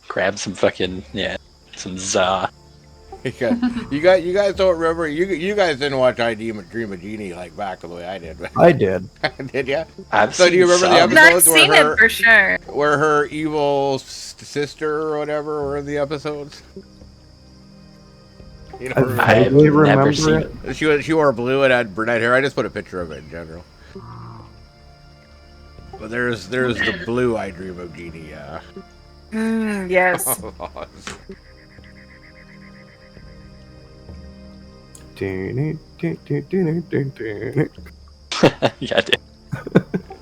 Grab some fucking some za. You guys don't remember? You guys didn't watch I Dream of Jeannie like back the way I did. I did. Did ya? Do you remember the episodes I've seen it for sure. Where her evil sister or whatever were in the episodes? You know, I've never seen it. She wore blue and had brunette hair. I just put a picture of it in general. But there's the blue I Dream of Jeannie. Yes. Yeah, dude.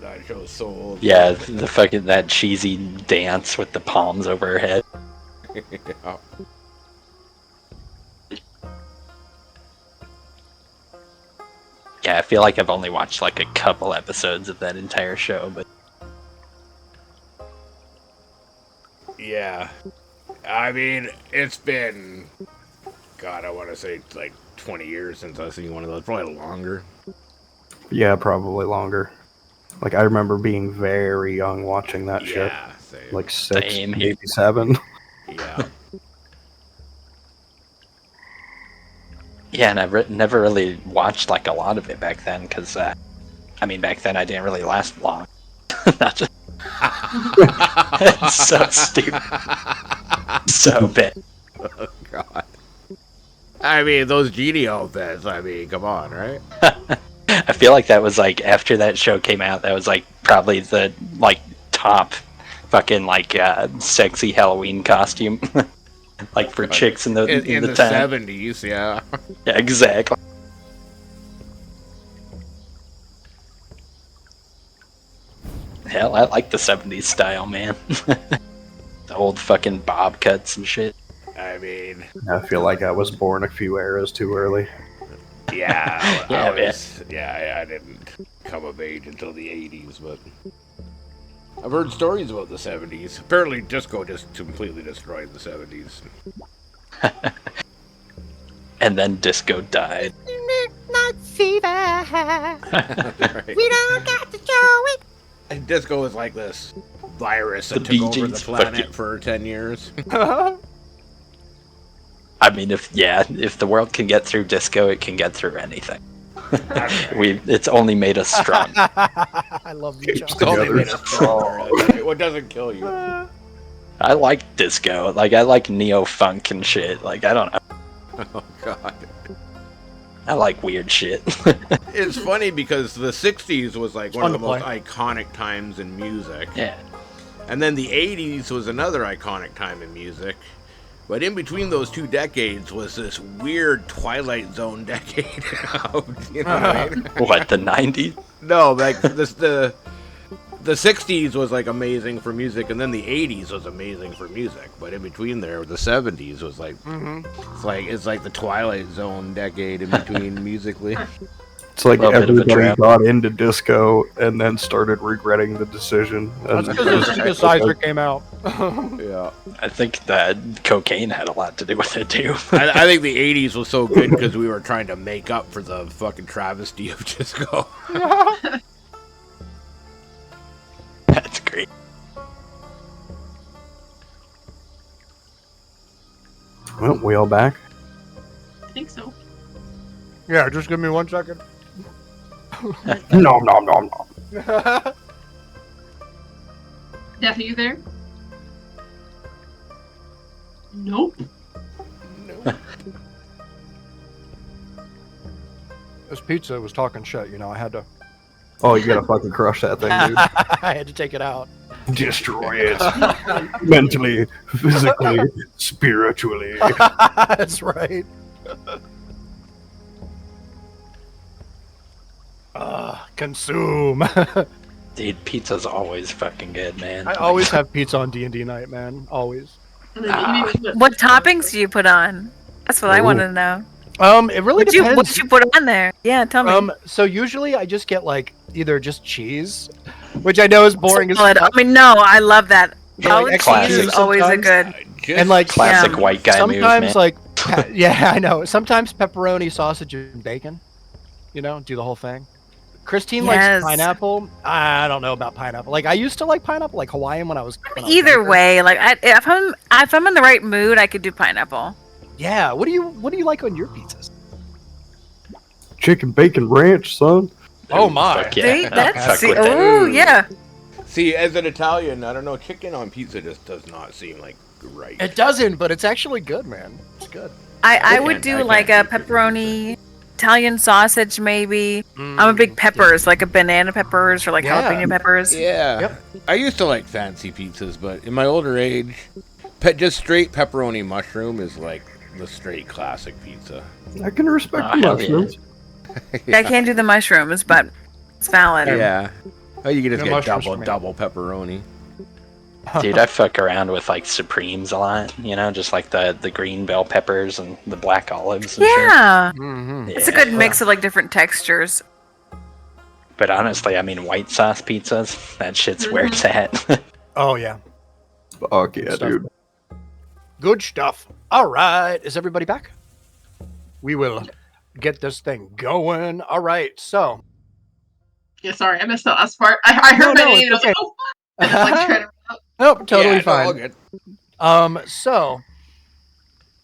That show's so old. Yeah, the fucking that cheesy dance with the palms over her head. Yeah. Yeah, I feel like I've only watched like a couple episodes of that entire show, but yeah, I mean, it's been, God, I want to say like 20 years since I've seen one of those. Probably longer. Yeah, probably longer. Like, I remember being very young watching that shit. Yeah, same. Like 6, Same. maybe 7. Yeah. yeah, and I've never really watched like a lot of it back then because, I mean, back then I didn't really last long. Not just it's so stupid, so bad. Oh God. I mean, those Genie outfits. I mean, come on, right? I feel like that was like after that show came out. That was like probably the like top fucking like sexy Halloween costume, like for chicks in the in the time. 70s. Yeah. Yeah, exactly. Hell, I like the 70s style, man. The old fucking bob cuts and shit. I mean, I feel like I was born a few eras too early. yeah. Yeah, I didn't come of age until the 80s, but I've heard stories about the 70s. Apparently, disco just completely destroyed the 70s. And then disco died. Not fever. Right. We don't got to show it. And disco is like this virus that The took over BGs the planet fucking- for 10 years. I mean, if the world can get through disco, it can get through anything. It's only made us strong. I love you, John. It's only made us stronger. What doesn't kill you? I like disco. Like, I like neo-funk and shit. Like, I don't know. Oh, God. I like weird shit. It's funny because the 60s was like one of the fun most to iconic times in music. Yeah. And then the 80s was another iconic time in music. But in between those two decades was this weird Twilight Zone decade. You know what I mean? What, the 90s? No, like the 60s was like amazing for music, and then the 80s was amazing for music. But in between there, the 70s was like it's like the Twilight Zone decade in between musically. It's like Little bit of a everybody trap. got into disco and then started regretting the decision. That's And because the synthesizer came out. Yeah. I think that cocaine had a lot to do with it too. I think the 80s was so good because we were trying to make up for the fucking travesty of disco. That's great. well, we all back? I think so. Yeah, just give me 1 second. No. Death, are you there? Nope. This pizza was talking shit, you know, I had to Oh, you gotta fucking crush that thing, dude. I had to take it out. Destroy it. Mentally, physically, spiritually. That's right. Consume. Dude, pizza's always fucking good, man. I always have pizza on D&D night, man. Always. And then maybe What toppings do you put on? That's what I want to know. It really What depends. you put on there? Yeah, tell me. So usually I just get like either just cheese, which I know is boring as Solid. fuck. I mean, no, I love that. But, like, Solid extra cheese is cheese always a sometimes. good. And like Classic Yeah. white guy move, sometimes man. like yeah, I know. Sometimes pepperoni, sausage, and bacon. You know, do the whole thing. Christine Yes. likes pineapple. I don't know about pineapple. Like I used to like pineapple, like Hawaiian when I was. when I was Either younger. way, like if I'm in the right mood, I could do pineapple. Yeah. What do you like on your pizzas? Chicken bacon ranch, son. Oh my. Fuck yeah. See, Fuck that's with that. oh yeah. See, as an Italian, I don't know, chicken on pizza just does not seem like right. It doesn't, but it's actually good, man. It's good. I I would can't- do I like a can't do pepperoni, Italian sausage maybe. I'm a big peppers, like a banana peppers or like Yeah. jalapeno peppers. Yeah. Yep. I used to like fancy pizzas, but in my older age, just straight pepperoni mushroom is like the straight classic pizza. I can respect Oh, the hell yeah. mushrooms. I can't do the mushrooms, but it's valid. Yeah. Oh, you can just No get mushrooms for me. double pepperoni. Dude, I fuck around with like Supremes a lot, you know, just like the green bell peppers and the black olives and Yeah. Mm-hmm. shit. It's a good mix of like different textures. But honestly, I mean, white sauce pizzas, that shit's where it's at. Oh yeah. Fuck yeah, Stuff. dude. Good stuff. All right. Is everybody back? We will get this thing going. All right. So. Yeah, sorry, I missed the last part. I heard No, my no, name and I was it's like, oh, fuck. And it's like trying to Nope. Totally Yeah, no, all fine. good. So.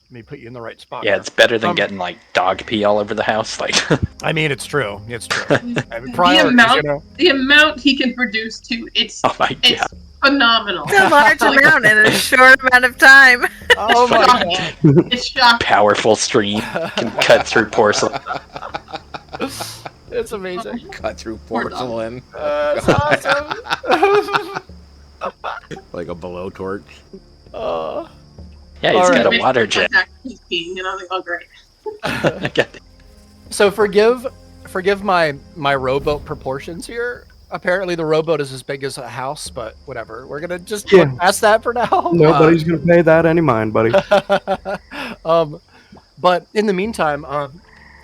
Let me put you in the right spot. Yeah, here. it's better than Um, getting like dog pee all over the house. Like, I mean, it's true. It's true. I mean, The priorities, amount- you know. the amount he can produce too, it's oh my it's god, phenomenal. It's a large amount in a short amount of time. Oh my god. It's shocking. powerful stream can cut through porcelain. It's amazing. Cut through Poor dog. porcelain It's awesome. like a blowtorch. Yeah, he's Alright. got a water jet. He's peeing, and I'm like, oh great. Okay. So forgive my rowboat proportions here. Apparently the rowboat is as big as a house, but whatever. We're gonna just Yeah. look past that for now. Nobody's gonna pay that any mind, buddy. But in the meantime,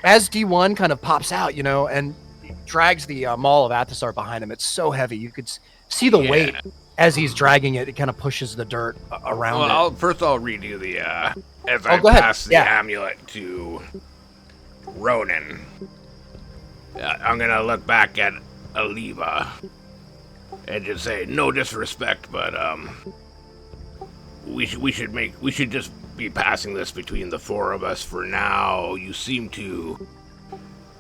as D1 kind of pops out, you know, and drags the Maul of Athasar behind him, it's so heavy. You could see the Yeah. weight as he's dragging it. It kind of pushes the dirt around Well, it. I'll redo the as Oh, I go ahead. pass the Yeah. amulet to Ronan. I'm gonna look back at Aliva and just say, no disrespect, but we should just be passing this between the four of us for now. You seem to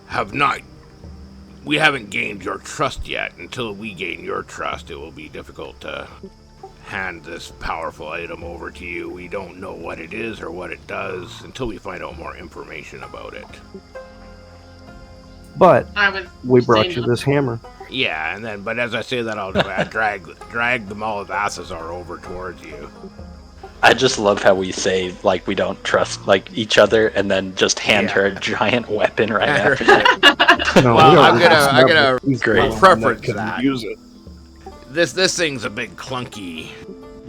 have not. We haven't gained your trust yet. Until we gain your trust, it will be difficult to hand this powerful item over to you. We don't know what it is or what it does until we find out more information about it. But I was we brought saying you that. this hammer. Yeah, and then, but as I say that, I'll drag the Maul of Athasar over towards you. I just love how we say like we don't trust like each other, and then just hand Yeah. her a giant weapon right after that. No, Well, we don't I'm have gonna he's great. the one preference can that. use it. This thing's a big clunky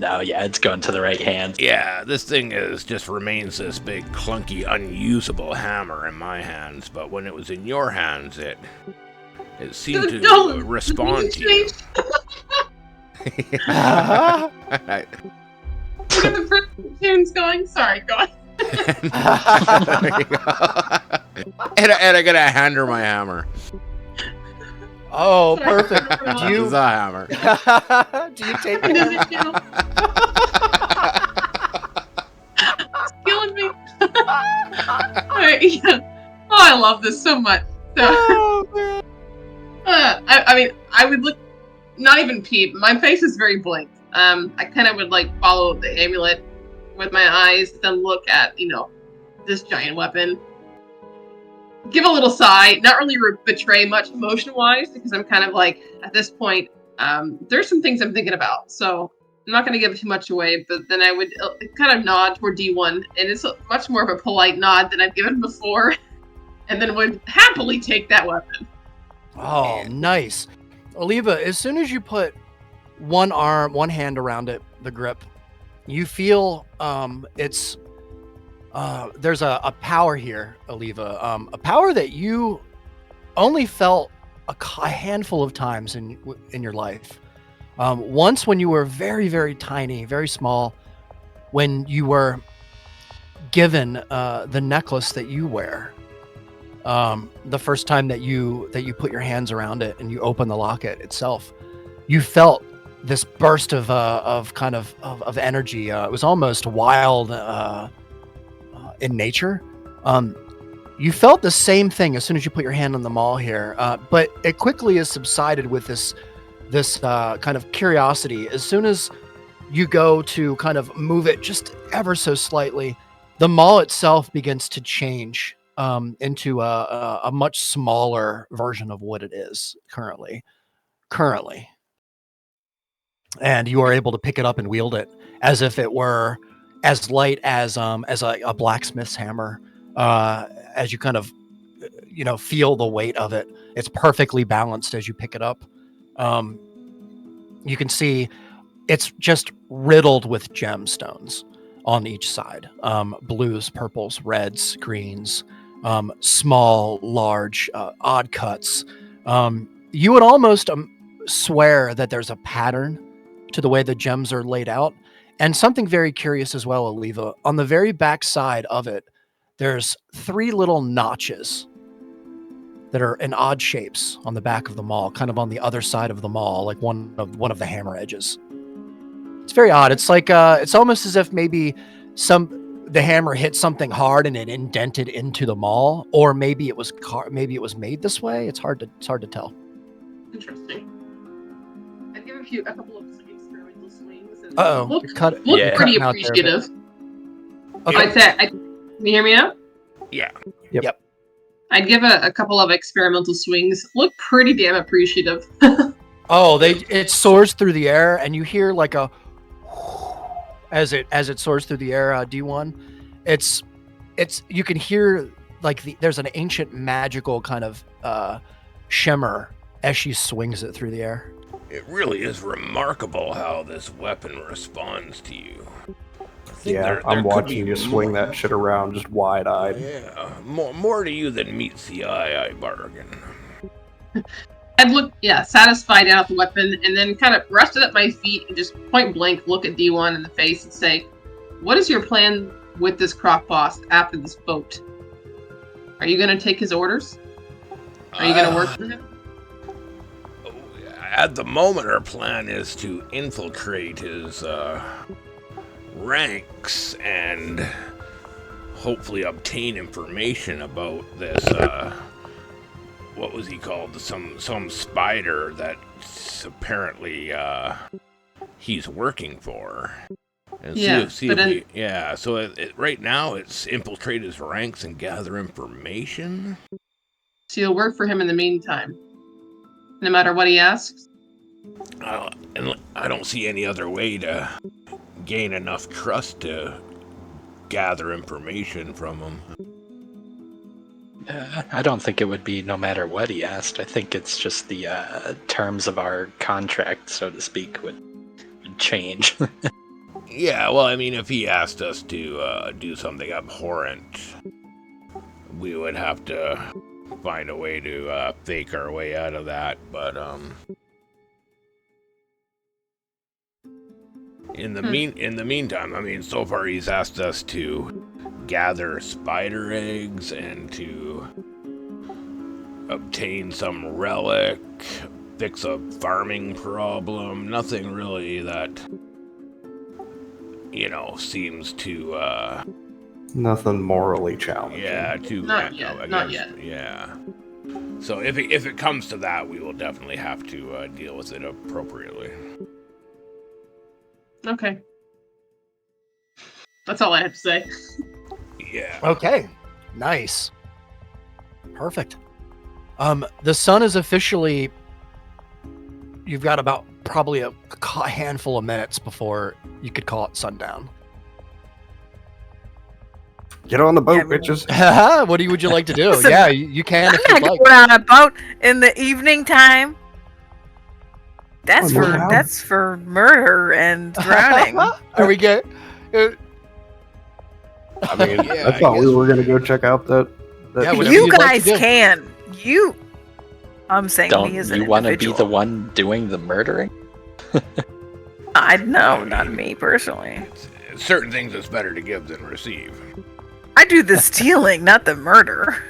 No, yeah, it's going to the right hand. Yeah, this thing just remains this big, clunky, unusable hammer in my hands, but when it was in your hands, it seemed to respond to you. What are the tunes going? Sorry, go on. and I gotta hand her my hammer. Oh, perfect. Do you the hammer? Do you take Does it? it feel? It's killing me. Alright, yeah. Oh, I love this so much. So, I mean, I would look, not even peep. My face is very blank. I kind of would like follow the amulet with my eyes, then look at, this giant weapon. Give a little sigh, not really betray much emotion-wise, because I'm kind of like, at this point, there's some things I'm thinking about, so I'm not going to give too much away, but then I would kind of nod toward D1, and it's much more of a polite nod than I've given before, and then would happily take that weapon. Oh, nice. Oliva, as soon as you put one hand around it, the grip, you feel there's a power here, Oliva, a power that you only felt a handful of times in your life. Once when you were very, very tiny, very small, when you were given the necklace that you wear. The first time that you put your hands around it and you open the locket itself, you felt this burst of kind of energy. It was almost wild in nature. You felt the same thing as soon as you put your hand on the maul here, but it quickly has subsided with this kind of curiosity. As soon as you go to kind of move it just ever so slightly, the maul itself begins to change into a much smaller version of what it is currently. And you are able to pick it up and wield it as if it were as light as a blacksmith's hammer. As you kind of feel the weight of it, it's perfectly balanced as you pick it up. You can see it's just riddled with gemstones on each side. Blues, purples, reds, greens, small, large, odd cuts. You would almost swear that there's a pattern to the way the gems are laid out. And something very curious as well, Oliva. On the very back side of it, there's 3 little notches that are in odd shapes on the back of the maul, kind of on the other side of the maul, like one of the hammer edges. It's very odd. It's like it's almost as if maybe the hammer hit something hard and it indented into the maul, or maybe it was made this way. It's hard to tell. Interesting. I'd give a couple of experimental swings. And Look pretty appreciative. Okay. Can you hear me now? Yeah. Yep. I'd give a couple of experimental swings. Look pretty damn appreciative. It soars through the air, and you hear like a as it soars through the air. D1, it's you can hear like there's an ancient magical kind of shimmer as she swings it through the air. It really is remarkable how this weapon responds to you. Yeah, I'm watching you swing that shit around just wide-eyed. Yeah, more to you than meets the eye, I bargain. I'd look, satisfied out the weapon, and then kind of rest it at my feet and just point blank look at D1 in the face and say, "What is your plan with this croc boss after this boat? Are you going to take his orders? Are you going to work for him?" At the moment, our plan is to infiltrate his ranks and hopefully obtain information about this. What was he called? Some spider that's apparently he's working for. And right now it's infiltrate his ranks and gather information. So you'll work for him in the meantime, no matter what he asks? And I don't see any other way to gain enough trust to gather information from him. I don't think it would be no matter what he asked. I think it's just the terms of our contract, so to speak, would change. Yeah, well, I mean, if he asked us to do something abhorrent, we would have to find a way to fake our way out of that. But in the meantime, I mean, so far he's asked us to gather spider eggs and to obtain some relic, fix a farming problem. Nothing really that, seems to Nothing morally challenging. yeah, Not yet. Yeah. So if it comes to that, we will definitely have to deal with it appropriately. Okay. That's all I have to say. Yeah. Okay. Nice. Perfect. The sun is officially. You've got about probably a handful of minutes before you could call it sundown. Get on the boat, Yeah, bitches. What would you like to do? Listen, Yeah, you can if I'm you'd not like. going on a boat in the evening time. That's Oh, for wow. that's for murder and drowning. Are we good? I mean, Yeah, I thought I we guess- were going to go check out that Yeah, whatever You you'd like guys to do. can. I'm saying Don't me as an you want to be the individual. one doing the murdering? No, not me personally. Certain things it's better to give than receive. I do the stealing, not the murder.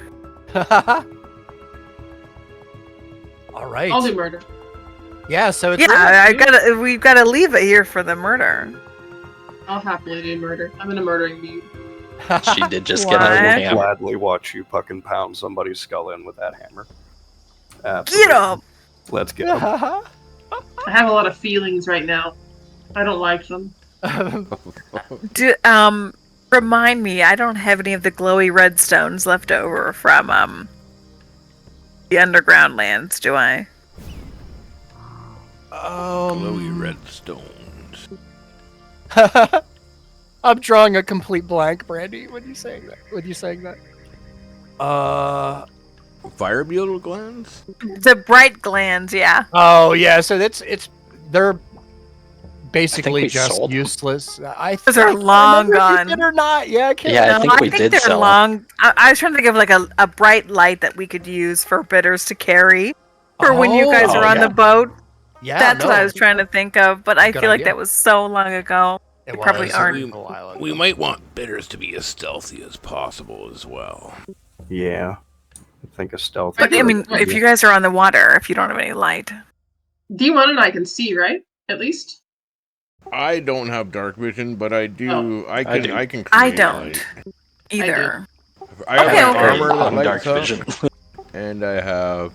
All right. I'll do murder. Yeah, so it's Yeah, we've gotta leave it here for the murder. I'll happily do murder. I'm in a murdering mood. She did just get What? out of I the will hammer. gladly watch you fucking pound somebody's skull in with that hammer. Get Absolutely. up! Let's get 'em. I have a lot of feelings right now. I don't like them. Remind me, I don't have any of the glowy red stones left over from the underground lands, do I? Glowy red stones. I'm drawing a complete blank, Brandy. When you saying that? Fire bugle glands? The bright glands, yeah. Oh yeah. So they're basically we just sold them. useless. I Those are can't long remember if we gone. did or not? Yeah, I can't. Yeah, I remember. think we did they're sell 'em. long. I was trying to think of like a bright light that we could use for bidders to carry for when you guys are on yeah. the boat. Yeah, That's what no, I was trying to think of, but I Good feel like idea. that was so long ago. it they was probably a aren't. little while ago. We might want bidders to be as stealthy as possible as well. Yeah. I think a stealth. But I mean, if you guys are on the water, if you don't have any light, D1 and I can see, right? At least. I don't have dark vision, but I do. Oh. I I can. do. I can. I create don't light. either. I have Okay, an okay. armor that On dark lights up, vision. and I have.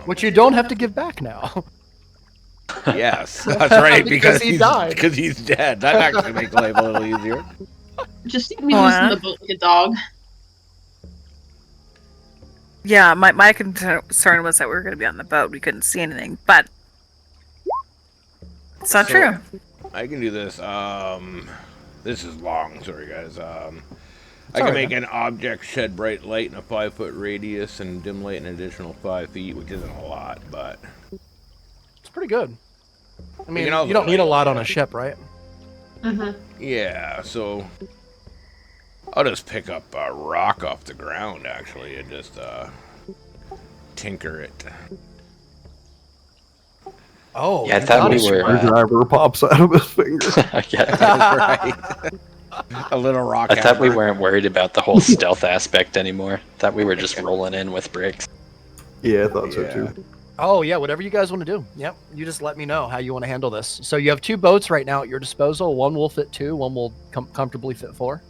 Which you don't have to give back now. Yes, that's right. Because he died. Because he's dead. That actually makes life a little easier. Just see me Oh, losing yeah? the boat like a dog. Yeah, my concern was that we were going to be on the boat. We couldn't see anything, but it's not So- true. I can do this. This is long. Sorry, guys. I all can right, make an object shed bright light in a 5-foot radius and dim light an additional 5 feet, which isn't a lot, but It's pretty good. I mean, can also you don't need a light lot it. on a ship, right? Mm-hmm. yeah. So I'll just pick up a rock off the ground, actually, and just tinker it. Oh, Yeah, I you thought got we a were, Screwdriver pops out of his finger. Yeah. That's right. A little rock. I thought we hammer. weren't worried about the whole stealth aspect anymore. Thought we were just rolling in with bricks. Yeah, I thought so Yeah. too. Oh yeah, whatever you guys want to do. Yep, you just let me know how you want to handle this. So you have 2 boats right now at your disposal. One will fit 2. One will comfortably fit 4.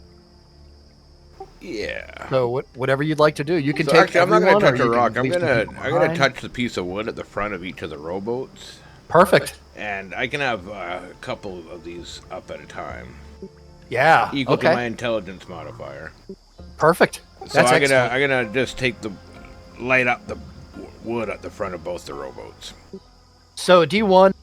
Yeah. So whatever you'd like to do, you can So take. actually, I'm not everyone, gonna or touch a you can rock. I'm leave some gonna people behind. touch the piece of wood at the front of each of the rowboats, Perfect. and I can have a couple of these up at a time, Yeah. equal okay. to my intelligence modifier. Perfect. So That's I'm excellent. gonna just take the light up the wood at the front of both the rowboats. So D1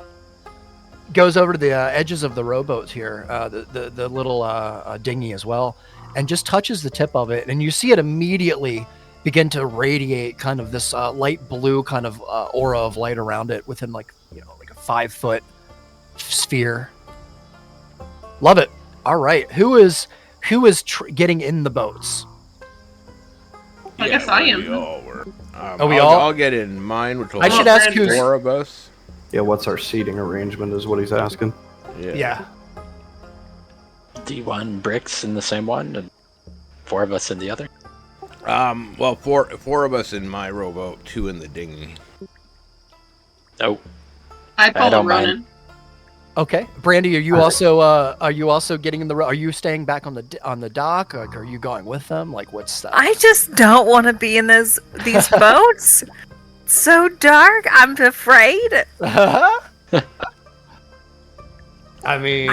goes over to the edges of the rowboats here, the little dinghy as well, and just touches the tip of it, and you see it immediately begin to radiate kind of this light blue kind of aura of light around it within like a 5-foot sphere. Love it. All right. Who is getting in the boats? I guess I am. We all were. We all? I'll get in mine, which will I should ask who's 4 of us. Yeah, what's our seating arrangement is what he's asking. Yeah. D1 bricks in the same one, and 4 of us in the other. Well, four of us in my rowboat, 2 in the dinghy. Oh, I'd I follow don't mind. Ronan. Okay, Brandy, are you also getting in the? Are you staying back on the dock? Like, are you going with them? Like, what's that? I just don't want to be in these boats. It's so dark. I'm afraid. I mean,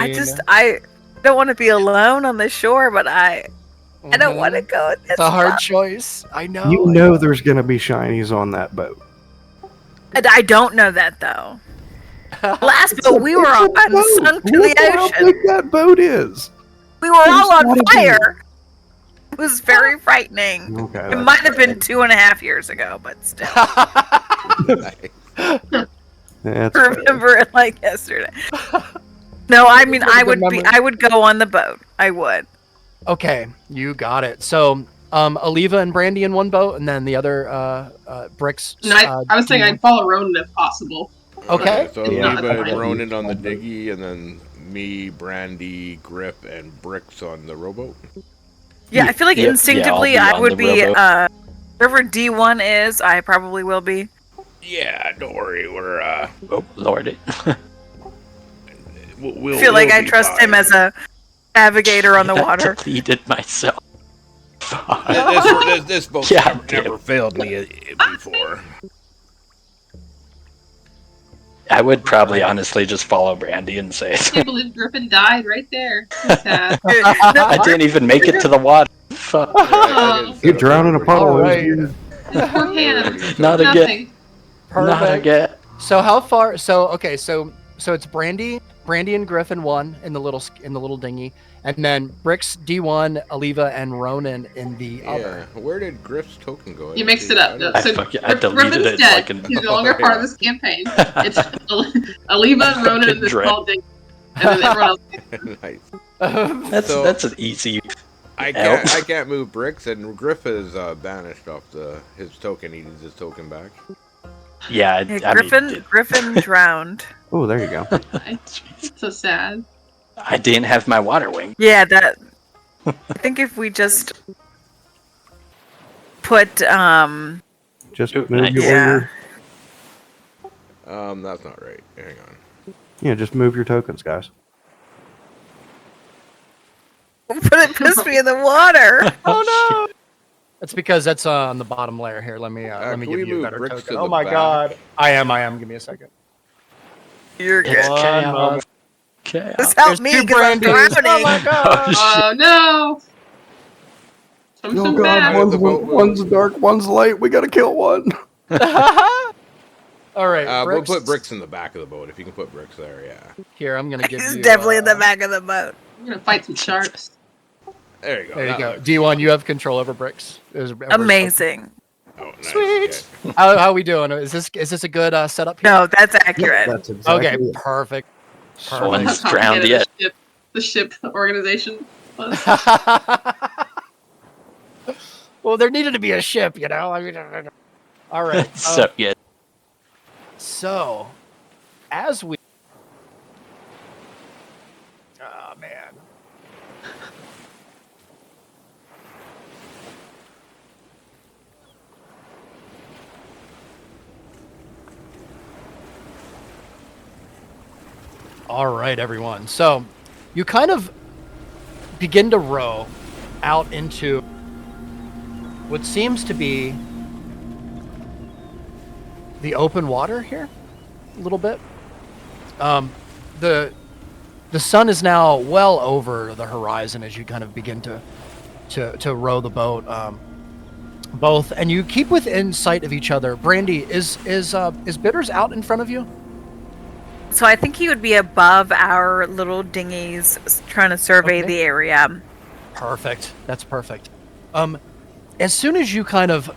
I don't want to be alone on the shore, but I don't want to go in this It's a hard boat. choice. I know. You know there's gonna be shinies on that boat. And I don't know that though. Last boat we were on sunk to Look the how ocean. big that boat is. We were all There's on gotta be- fire. It was very frightening. Okay, It that's might have been fair. 2.5 years ago, but still. That's I remember it like yesterday. No, I mean Pretty good memory. I would go on the boat. I would. Okay, you got it. So, Aliva and Brandy in one boat, and then the other Bricks. No, I was saying I'd follow Ronan if possible. Okay. So Yeah, Leva and I- Ronan on the dinghy, and then me, Brandy, Griff, and Bricks on the rowboat. Yeah, I feel like Yeah, instinctively I'll be I on would the be rowboat. wherever D1 is, I probably will be. Yeah, don't worry. We're Oh, Lord. we'll I feel like we'll I be trust him fine. as a navigator on the water. Deleted myself. This boat Yeah, never failed me before. I would probably honestly just follow Brandy and say I can't believe Griffin died right there. So sad. I didn't even make it to the water. Fuck. You drown in a puddle. All right. His poor hand. Not again. Nothing. Not Perfect. again. So how far? So okay. So it's Brandy and Griffin one in the little dinghy, and then Bricks D1, Aliva, and Ronan in the other. Yeah, where did Griff's token go? You mixed it up. I No, so I deleted Griffin's it dead. like an- He's no longer part of this campaign. It's Aliva and Ronan in this Dread. small ding, and then everyone else. don't- Nice. That's that's an easy. I Help. can't move Bricks, and Griff is banished off his token. He needs his token back. Yeah, Yeah, I Griffin mean, Griffin drowned. Oh, there you go. So sad. I didn't have my water wing. Yeah, that. I think if we just put Just Ooh, move nice. your Yeah. That's not right. Hang on. yeah, just move your tokens, guys. but it puts me in the water. Oh no! That's because that's on the bottom layer here. Let me can give we you a move better Bricks token. to Oh the my back? god! I am. Give me a second. You're It's good. One chaos. moment. Chaos. Just help There's me two because I'm Brandys. drowning. Oh my god! Oh no! I'm so bad. one's- one's dark, one's light. We gotta kill one. All right, We'll Bricks. put Bricks in the back of the boat if you can put Bricks there. Yeah. Here, I'm gonna give He's you. definitely in the back of the boat. I'm gonna fight some sharks. There you go. There you that go. looks- D1, you have control over Bricks. Amazing. Oh, nice. Sweet. Okay. How we doing? Is this a good setup here? No, that's accurate. That's exactly Okay, it. perfect. No one's That's how drowned complicated yet. The ship organization was. Well, there needed to be a ship, you know. I mean, all right. So yeah. So, as we, oh man, all right, everyone. So, you kind of begin to row out into what seems to be the open water here, a little bit. The sun is now well over the horizon as you kind of begin to row the boat. Both, and you keep within sight of each other. Brandy, is Bitters out in front of you? So I think he would be above our little dinghies, trying to survey Okay. the area. Perfect. That's perfect. As soon as you kind of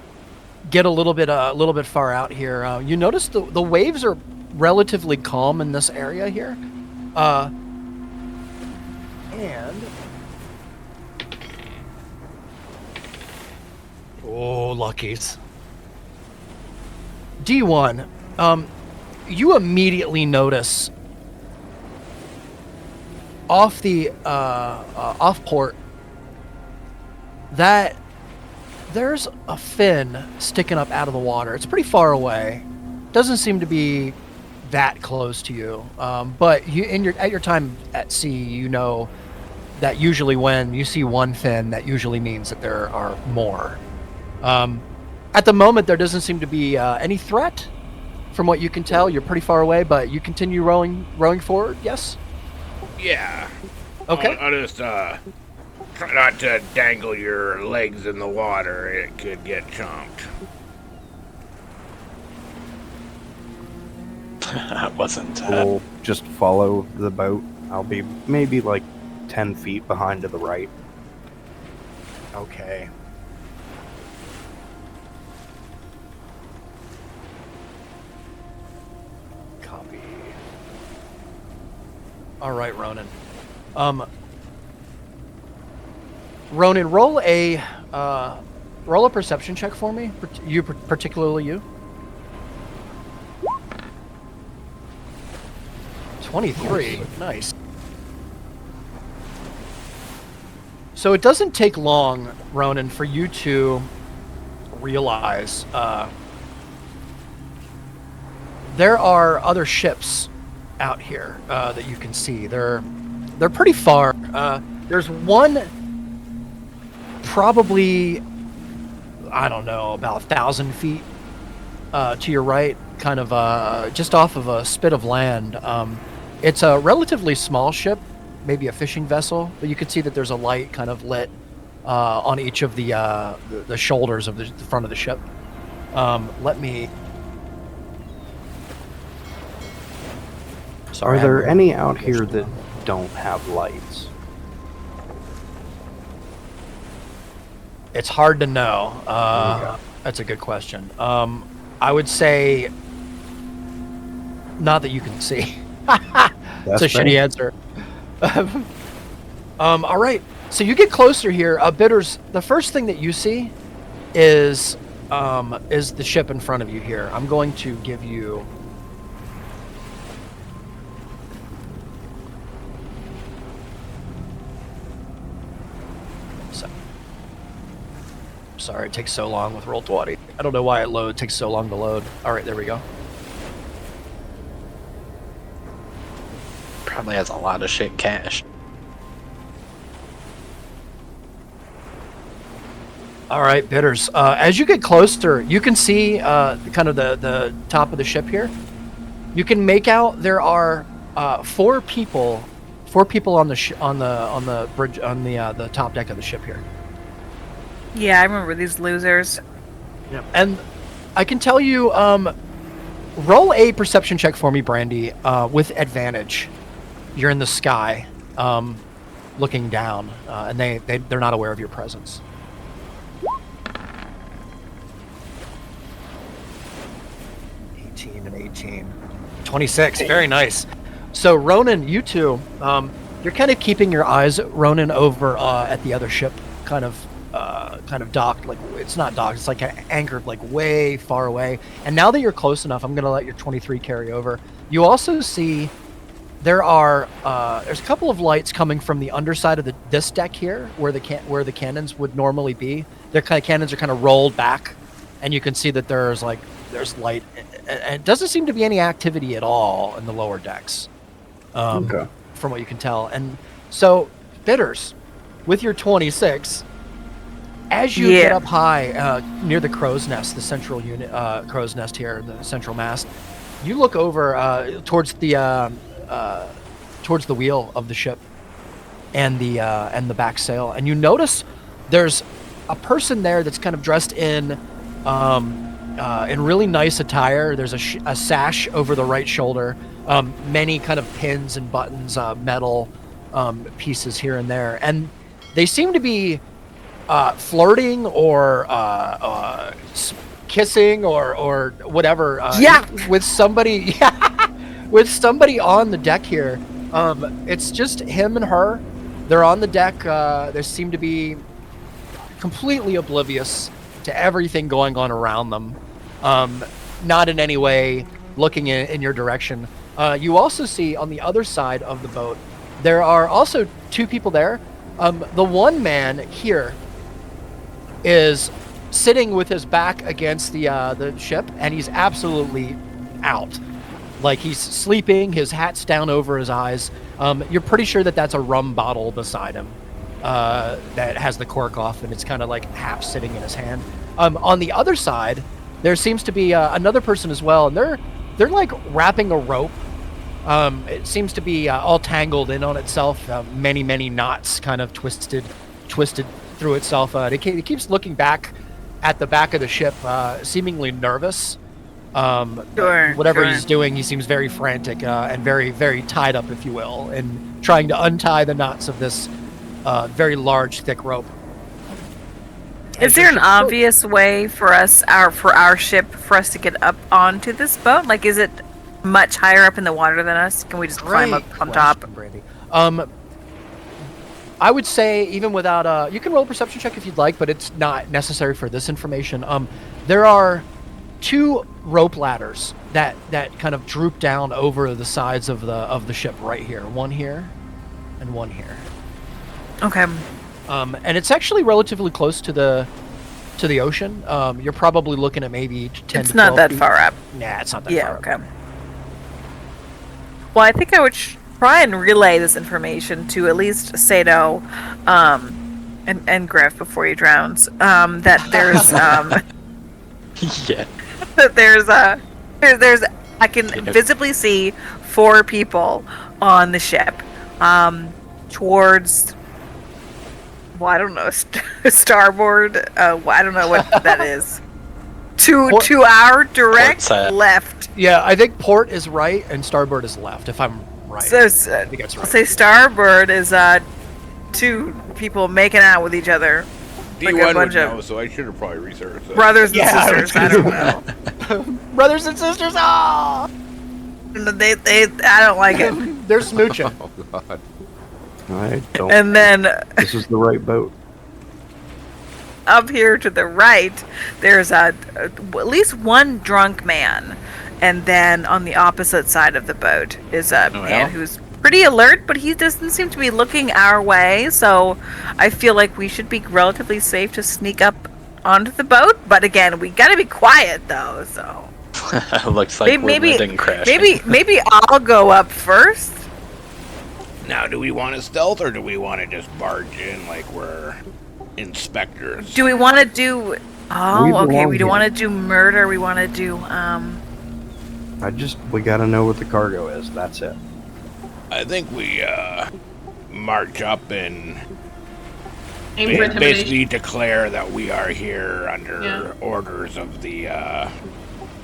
get a little bit far out here, you notice the waves are relatively calm in this area here. And oh, luckies. D1, you immediately notice off the off port that there's a fin sticking up out of the water. It's pretty far away. Doesn't seem to be that close to you. But you, at your time at sea, you know that usually when you see one fin, that usually means that there are more. At the moment, there doesn't seem to be any threat. From what you can tell, you're pretty far away, but you continue rowing forward. Yes. Yeah. Okay. I'll just try not to dangle your legs in the water. It could get chomped. That wasn't. We'll just follow the boat. I'll be maybe like 10 feet behind to the right. Okay. Copy. All right, Ronan. Ronan, roll a perception check for me. You particularly you. 23. Nice. So it doesn't take long, Ronan, for you to realize there are other ships out here that you can see. They're pretty far. There's one probably, I don't know, about 1,000 feet to your right, kind of just off of a spit of land. It's a relatively small ship, maybe a fishing vessel, but you can see that there's a light kind of lit on each of the shoulders of the front of the ship. Let me. Sorry, Are there any out here that don't have lights? It's hard to know. That's a good question. I would say not that you can see. That's a shitty answer. All right. So you get closer here. Bitters, the first thing that you see is the ship in front of you here. I'm going to give you... Sorry, it takes so long with Roll20. I don't know why it takes so long to load. All right, there we go. Probably has a lot of shit cache. All right, Bitters. As you get closer, you can see kind of the top of the ship here. You can make out there are four people on the bridge on the top deck of the ship here. Yeah, I remember these losers. Yeah, and I can tell you, roll a perception check for me, Brandy, with advantage. You're in the sky, looking down, and they're not aware of your presence. And 18. 26. Very nice. So, Ronan, you two, you're kind of keeping your eyes, Ronan, over at the other ship, kind of docked. Like, it's not docked. It's like anchored, like way far away. And now that you're close enough, I'm gonna let your 23 carry over. You also see there's a couple of lights coming from the underside of this deck here, where the cannons would normally be. Their cannons are kind of rolled back, and you can see that there's light. And it doesn't seem to be any activity at all in the lower decks, from what you can tell. And so, Bitters, with your 26, as you get up high near the crow's nest, the central unit, crow's nest here, the central mast, you look over towards the wheel of the ship and the back sail, and you notice there's a person there that's kind of dressed in really nice attire. There's a sash over the right shoulder, many kind of pins and buttons, metal pieces here and there, and they seem to be flirting or kissing or whatever. With somebody, with somebody on the deck here. It's just him and her. They're on the deck. They seem to be completely oblivious to everything going on around them. Not in any way looking in your direction. You also see on the other side of the boat, there are also 2 people there. The one man here is sitting with his back against the ship, and he's absolutely out. Like, he's sleeping, his hat's down over his eyes. You're pretty sure that that's a rum bottle beside him that has the cork off, and it's kind of like half sitting in his hand. On the other side, there seems to be another person as well, and they're like wrapping a rope. It seems to be all tangled in on itself, many knots kind of twisted through itself. It keeps looking back at the back of the ship, seemingly nervous. Whatever he's doing, he seems very frantic and very, very tied up, if you will, in trying to untie the knots of this very large, thick rope. Is there an obvious way for our ship to get up onto this boat? Like, is it much higher up in the water than us? Can we just climb up on top? Brandy. I would say, even without you can roll a perception check if you'd like, but it's not necessary for this information. There are 2 rope ladders that kind of droop down over the sides of the ship right here. One here, and one here. Okay. And it's actually relatively close to the ocean. You're probably looking at maybe 10 to 12 It's not that feet. far up. Nah, it's not that far up. Yeah, okay. Well, I think I would try and relay this information to at least Sato and Griff before he drowns. That there's Yeah. that there's I can visibly see 4 people on the ship towards, well, I don't know, starboard. I don't know what that is. To our direct left. Yeah, I think port is right and starboard is left, if I'm right. So, I think that's right. I'll say starboard is 2 people making out with each other. Like D1 a bunch would of know, so I should have probably researched that. brothers and sisters. I don't know. Brothers and sisters, They I don't like it. They're smooching. Oh, God. I don't. And then This is the right boat. up here to the right, there's at least one drunk man, and then on the opposite side of the boat is a man who's pretty alert, but he doesn't seem to be looking our way. So I feel like we should be relatively safe to sneak up onto the boat. But again, we gotta be quiet though. So looks like we're letting crashing. Maybe I'll go up first. Now, do we want to stealth or do we want to just barge in like we're inspectors? Do we want to do? Oh, okay. We don't here. want to do murder. We want to do We gotta know what the cargo is. That's it. I think we march up and Aim for intimidation. basically declare that we are here under orders of the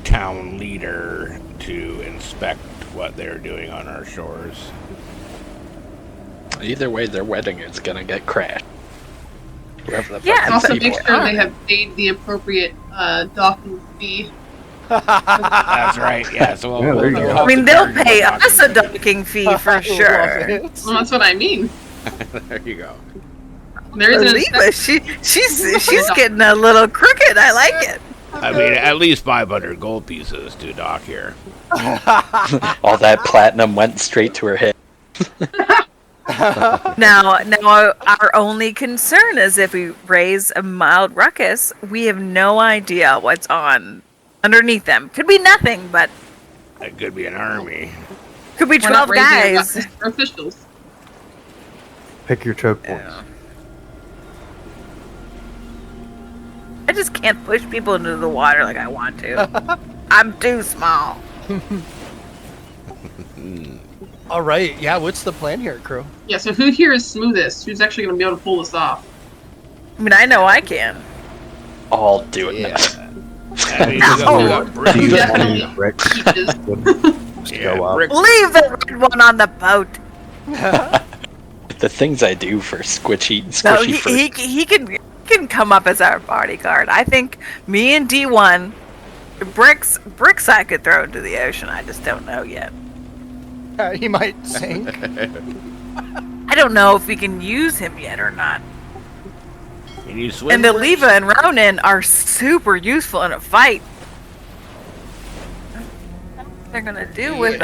town leader to inspect what they're doing on our shores. Either way, their wedding is gonna get crashed. Yeah, Also, but- make sure they have paid the appropriate docking fee. That's right. Yeah. So Yeah, there you go. I mean, they'll pay us a docking fee for sure. Well, that's what I mean. There you go. There is an Alima, she's getting a little crooked. I like it. I mean, at least 500 gold pieces to dock here. All that platinum went straight to her head. Now, our only concern is if we raise a mild ruckus, we have no idea what's on underneath them. Could be nothing, but That could be an army. could be We're not 12 raising a guys. ruckus for officials. Pick your choke points. I just can't push people into the water like I want to. I'm too small. All right, yeah. What's the plan here, crew? Yeah, so who here is smoothest? Who's actually going to be able to pull this off? I mean, I know I can. I'll do it. Yeah. I mean, we got Brick. You Definitely. got Rick. Peaches. Just Yeah, go up. Brick. Leave the red one on the boat. The things I do for squishy No, fruit. he can come up as our bodyguard. I think me and D1, bricks I could throw into the ocean. I just don't know yet. He might sink. I don't know if we can use him yet or not. Can you swim? And the Leva and Ronan are super useful in a fight. What they're gonna do with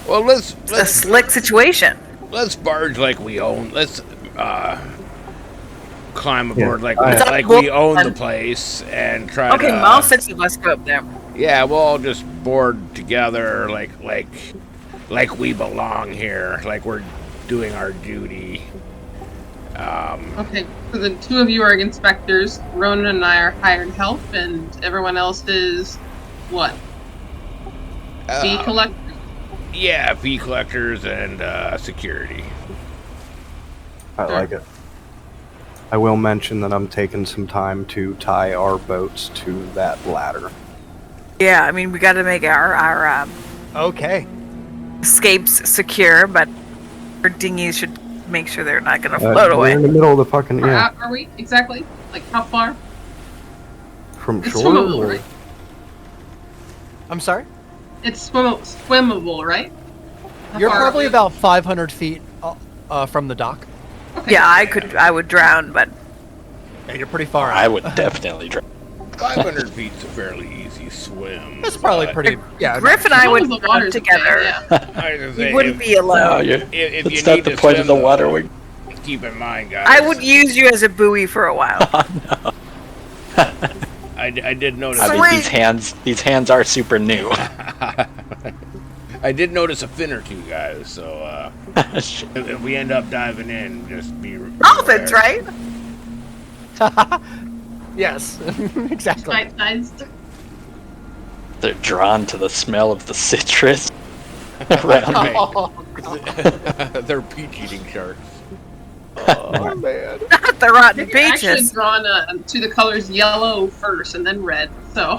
Well, let's a slick situation. Let's barge like we own. Let's climb aboard like Like we own the place and try to. Okay, all 6 of us go up there. Yeah, we'll all just board together like we belong here, like we're doing our duty. Okay, so the 2 of you are inspectors. Ronan and I are hired help, and everyone else is what? Fee collectors? Yeah, fee collectors and security. I like it. I will mention that I'm taking some time to tie our boats to that ladder. Yeah, I mean we got to make our Okay. escapes secure, but our dinghies should make sure they're not going to float We're away. in the middle of the fucking Where are we exactly? Like how far? from It's shore. swimmable, or- right? I'm sorry? It's swimmable, right? How You're far probably are we? about 500 feet from the dock. Okay. Yeah, I would drown, but Yeah, you're pretty far I out. would definitely try. 500 feet's a fairly easy swim. That's probably but pretty. Yeah. Griff and As I long would as the drown water's together. okay, yeah. I was gonna You say, wouldn't be No, alone. if it's you not need the to point of swim, the water. though, keep in mind, guys. I would use you as a buoy for a while. I did notice. I mean, Sweet. these hands are super new. I did notice a fin or two, guys. So if we end up diving in, just be Dolphins, aware. right? Yes. Exactly. Bite-sized. They're drawn to the smell of the citrus around me. Right. They're peach-eating sharks. Oh man. Not the rotten You're actually peaches. drawn to the colors yellow first and then red. So,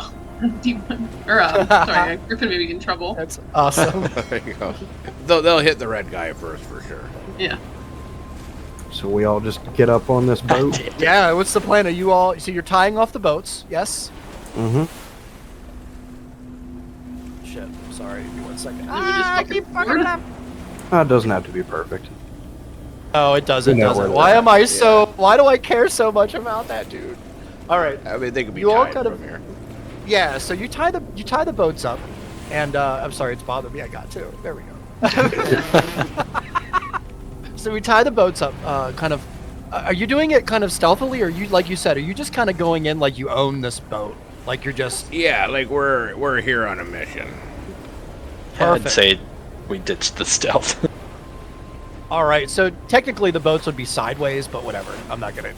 sorry, Griffin may be in trouble. That's awesome. There you go. They'll hit the red guy first for sure. Yeah. So we all just get up on this boat. Yeah. What's the plan? Are you all? So you're tying off the boats? Yes. Mm-hmm. Shit. I'm sorry. Give me 1 second. we just keep fucking it up. It doesn't have to be perfect. Oh, it doesn't. You know Doesn't. where Why they're am I at, so? Why do I care so much about that, dude? All right. I mean, they could be You all tied kind from of- here. Yeah. So you tie the boats up, and I'm sorry, it's bothered me. I got to. There we go. So we tie the boats up. Kind of. Are you doing it kind of stealthily, or you like you said? Are you just kind of going in like you own this boat? Like you're just Yeah, like we're here on a mission. I'd perfect. say we ditched the stealth. All right, so technically the boats would be sideways, but whatever. I'm not gonna.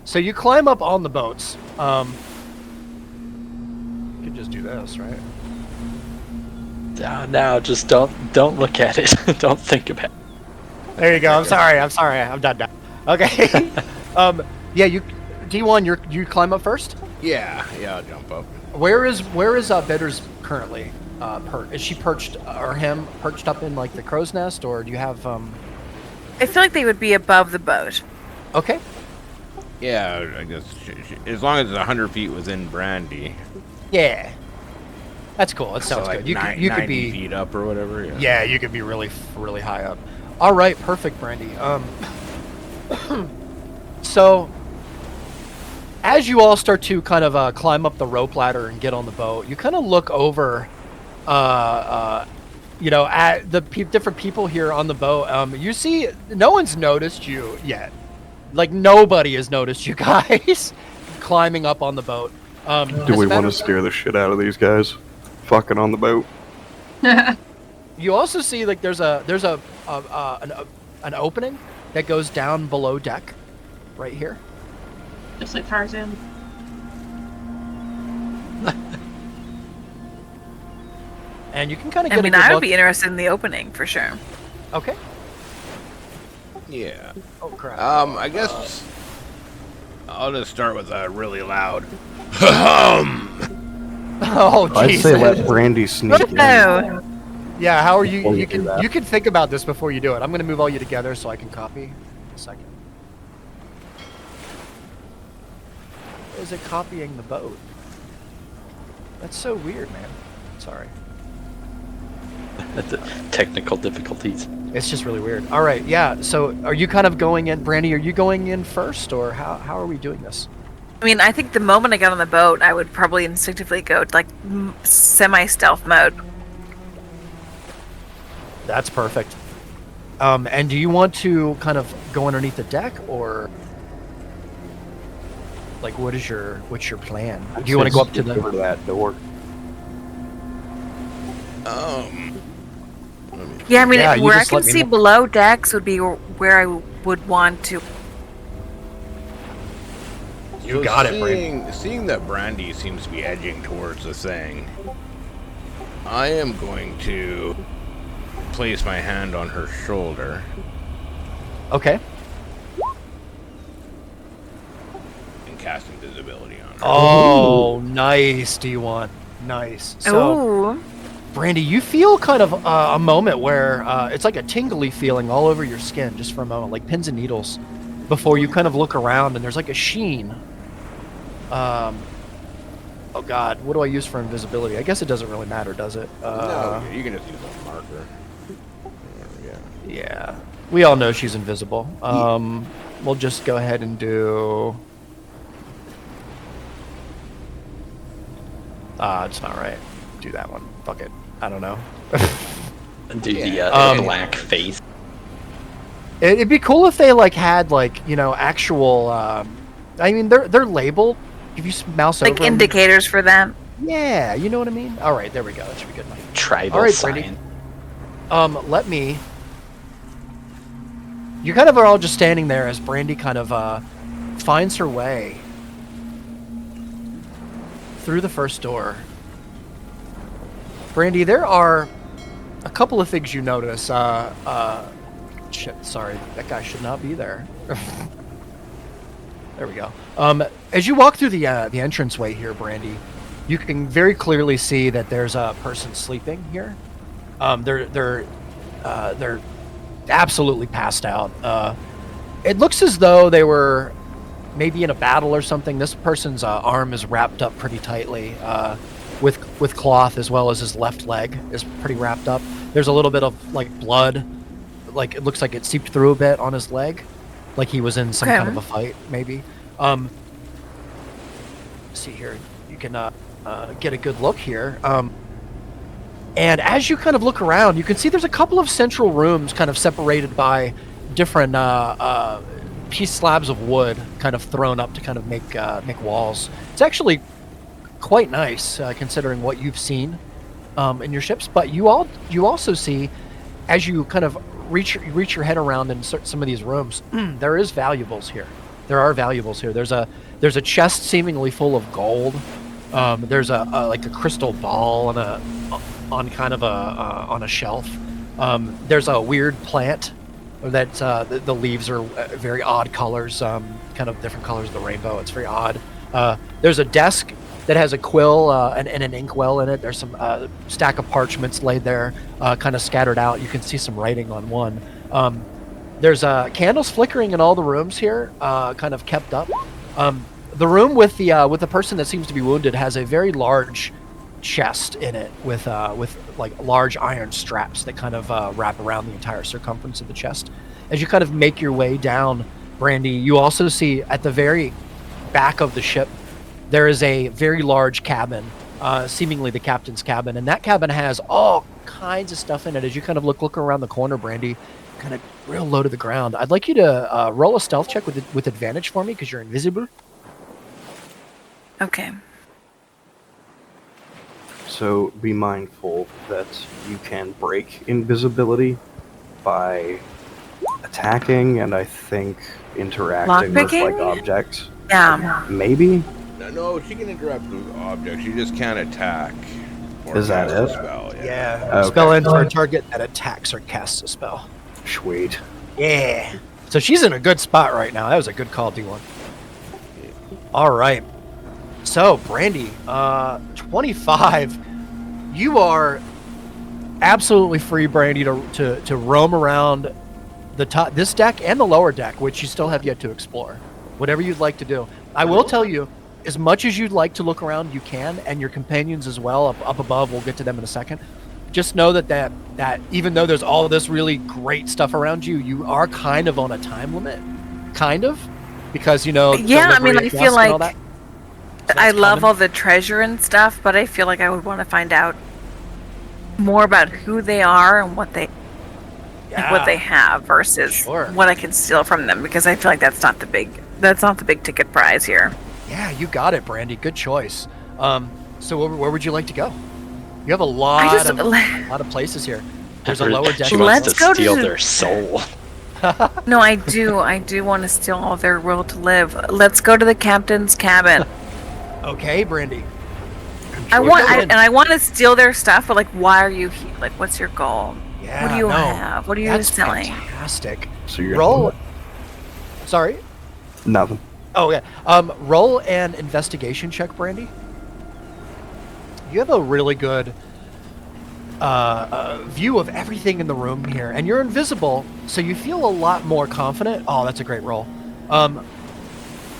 So you climb up on the boats. You could just do this, right? No, just don't look at it. Don't think about it. There you go. I'm sorry. I'm done now. Okay. Yeah. You, D1. You climb up first. Yeah, I'll jump up. Where is Bitters currently? Is she perched or him perched up in like the crow's nest, or do you have I feel like they would be above the boat. Okay. Yeah, I guess as long as it's 100 feet within Brandy. Yeah. That's cool. That sounds so like good. You could 90 be. feet up or whatever. Yeah, you could be really high up. All right, perfect, Brandy. So as you all start to kind of climb up the rope ladder and get on the boat, you kind of look over, at the different people here on the boat. You see, no one's noticed you yet. Like nobody has noticed you guys climbing up on the boat. Do we want to scare the shit out of these guys? Fucking on the boat. You also see like there's an opening that goes down below deck, right here. Just like Tarzan. And you can kind of get I mean, a good I would look. be interested in the opening for sure. Okay. Yeah. Oh crap. I guess I'll just start with a really loud. Hum. Oh I'd Jesus. say let Brandy sneak in. No. Yeah, how are you? Before you You do can that. you can think about this before you do it. I'm gonna move all you together so I can copy. A second. Is it copying the boat? That's so weird, man. Sorry. Technical difficulties. It's just really weird. All right, yeah. So are you kind of going in, Brandy? Are you going in first, or how are we doing this? I mean, I think the moment I got on the boat, I would probably instinctively go to, like, semi-stealth mode. That's perfect. And do you want to kind of go underneath the deck, or like what's your plan? Do you want to go up to over to that door? Yeah, I mean, Yeah, you where I just can let me see know. below decks would be where I would want to. You got it, Brandy. Seeing that Brandy seems to be edging towards the thing, I am going to place my hand on her shoulder. Okay. And cast invisibility on her. Oh, nice, D1. Nice. So, Ooh. Brandy, you feel kind of a moment where it's like a tingly feeling all over your skin just for a moment, like pins and needles, before you kind of look around and there's like a sheen. Oh God, what do I use for invisibility? I guess it doesn't really matter, does it? No, you can just use a marker. Yeah. We all know she's invisible. We'll just go ahead and do... it's not right. Do that one. Fuck it. I don't know. Do the black face. It'd be cool if they like had like, you know, actual I mean they're labeled. If you mouse over Like them- indicators for that. Yeah, you know what I mean? All right, there we go. That should be good. Tribal All right, sign. Brandy. Let me... You kind of are all just standing there as Brandy kind of finds her way through the first door. Brandy, there are a couple of things you notice. Shit, sorry. That guy should not be there. There we go. As you walk through the entranceway here, Brandy, you can very clearly see that there's a person sleeping here. They're absolutely passed out. It looks as though they were maybe in a battle or something. This person's arm is wrapped up pretty tightly with cloth, as well as his left leg is pretty wrapped up. There's a little bit of like blood, like it looks like it seeped through a bit on his leg, like he was in some kind of a fight, maybe. See here, you can get a good look here. And as you kind of look around, you can see there's a couple of central rooms kind of separated by different piece slabs of wood kind of thrown up to kind of make walls. It's actually quite nice considering what you've seen in your ships. But you also see, as you kind of reach your head around in some of these rooms, there is valuables here. There are valuables here. There's a chest seemingly full of gold. There's a like a crystal ball on a shelf. There's a weird plant that the leaves are very odd colors, kind of different colors of the rainbow. It's very odd. There's a desk that has a quill and an inkwell in it. There's some stack of parchments laid there, kind of scattered out. You can see some writing on one. There's candles flickering in all the rooms here, kind of kept up. The room with the person that seems to be wounded has a very large chest in it with like large iron straps that kind of wrap around the entire circumference of the chest. As you kind of make your way down, Brandy, you also see at the very back of the ship there is a very large cabin, seemingly the captain's cabin, and that cabin has all kinds of stuff in it. As you kind of look around the corner, Brandy, kind of real low to the ground. I'd like you to roll a stealth check with advantage for me because you're invisible. Okay. So be mindful that you can break invisibility by attacking and I think interacting with like objects. Yeah. Maybe? No, she can interact with objects. She just can't attack. Is that it? Spell, Yeah. Okay. Spell enter a target that attacks or casts a spell. Sweet. Yeah. So she's in a good spot right now. That was a good call, D1. All right. So, Brandy, 25. You are absolutely free, Brandy, to roam around the top, this deck and the lower deck, which you still have yet to explore. Whatever you'd like to do. I will tell you, as much as you'd like to look around, you can, and your companions as well, up above. We'll get to them in a second. just know that even though there's all this really great stuff around you, you are kind of on a time limit, because Yeah, I mean, I feel like I love coming. all the treasure and stuff, but I feel like I would want to find out more about who they are and what they have versus what I can steal from them, because I feel like that's not the big ticket prize here. Yeah, you got it, Brandy. Good choice. So where would you like to go? You have a lot of places here. There's a lower deck. She wants to steal their soul. No, I do want to steal all their will to live. Let's go to the captain's cabin. Okay, Brandy. I want to steal their stuff, but like, why are you here? Like, what's your goal? Yeah, what do you have? What are you selling? Fantastic. So you're roll. Sorry. Nothing. Oh yeah. Roll an investigation check, Brandy. You have a really good view of everything in the room here, and you're invisible, so you feel a lot more confident. Oh, that's a great roll.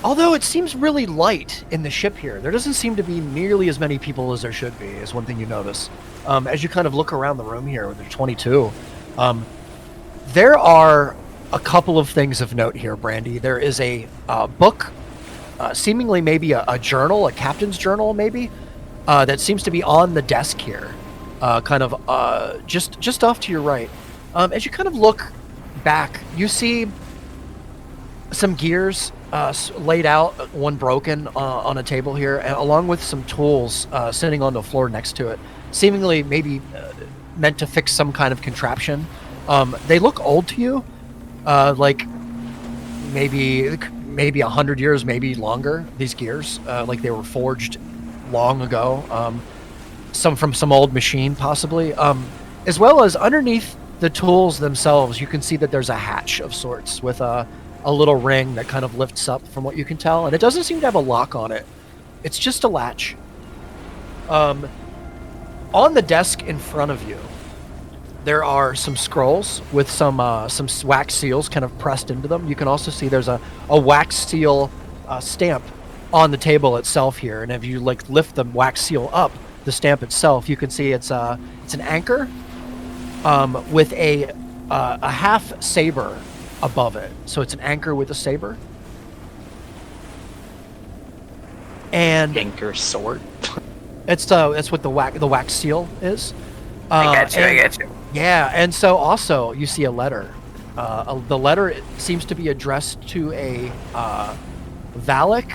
Although it seems really light in the ship here. There doesn't seem to be nearly as many people as there should be, is one thing you notice. As you kind of look around the room here, with the 22, there are a couple of things of note here, Brandy. There is a book, seemingly maybe a journal, a captain's journal maybe, that seems to be on the desk here, just off to your right. As you kind of look back, you see some gears laid out, one broken on a table here, along with some tools sitting on the floor next to it, seemingly maybe meant to fix some kind of contraption. They look old to you, like maybe 100 years, maybe longer. These gears, like they were forged long ago, from some old machine possibly, as well as underneath the tools themselves. You can see that there's a hatch of sorts with a little ring that kind of lifts up, from what you can tell, and it doesn't seem to have a lock on it. It's just a latch. On the desk in front of you, there are some scrolls with some wax seals kind of pressed into them. You can also see there's a wax seal stamp on the table itself here, and if you lift the wax seal up, the stamp itself, you can see it's an anchor with a half saber above it. So it's an anchor with a saber. And anchor sword. That's what the wax seal is. I got you. Yeah, and so also you see a letter. The letter seems to be addressed to a Valak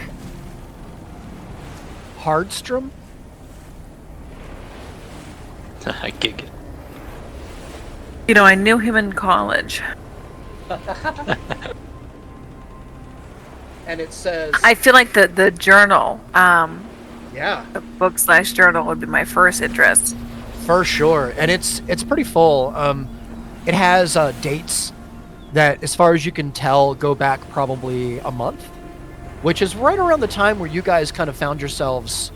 Hardstrom. I gig it. I knew him in college. And it says, I feel like the journal, yeah, the book/journal would be my first interest. For sure. And it's pretty full. It has dates that, as far as you can tell, go back probably a month, which is right around the time where you guys kind of found yourselves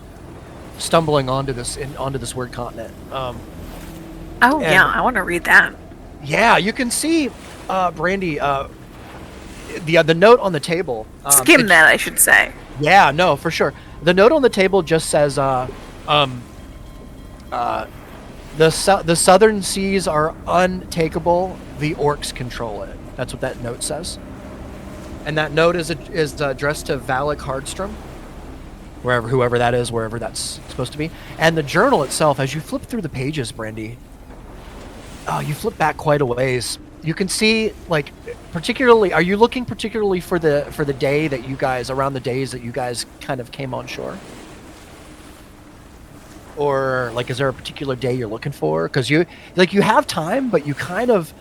stumbling onto this weird continent. Yeah, I want to read that. Yeah, you can see, Brandy, the note on the table. Skim that, I should say. Yeah, no, for sure. The note on the table just says, the southern seas are untakeable. The orcs control it. That's what that note says. And that note is addressed to Valak Hardstrom, whoever that is, wherever that's supposed to be. And the journal itself, as you flip through the pages, Brandy, you flip back quite a ways. You can see, particularly, are you looking particularly for the day that you guys, around the days that you guys kind of came on shore? Or, is there a particular day you're looking for? Because you have time, but you kind of,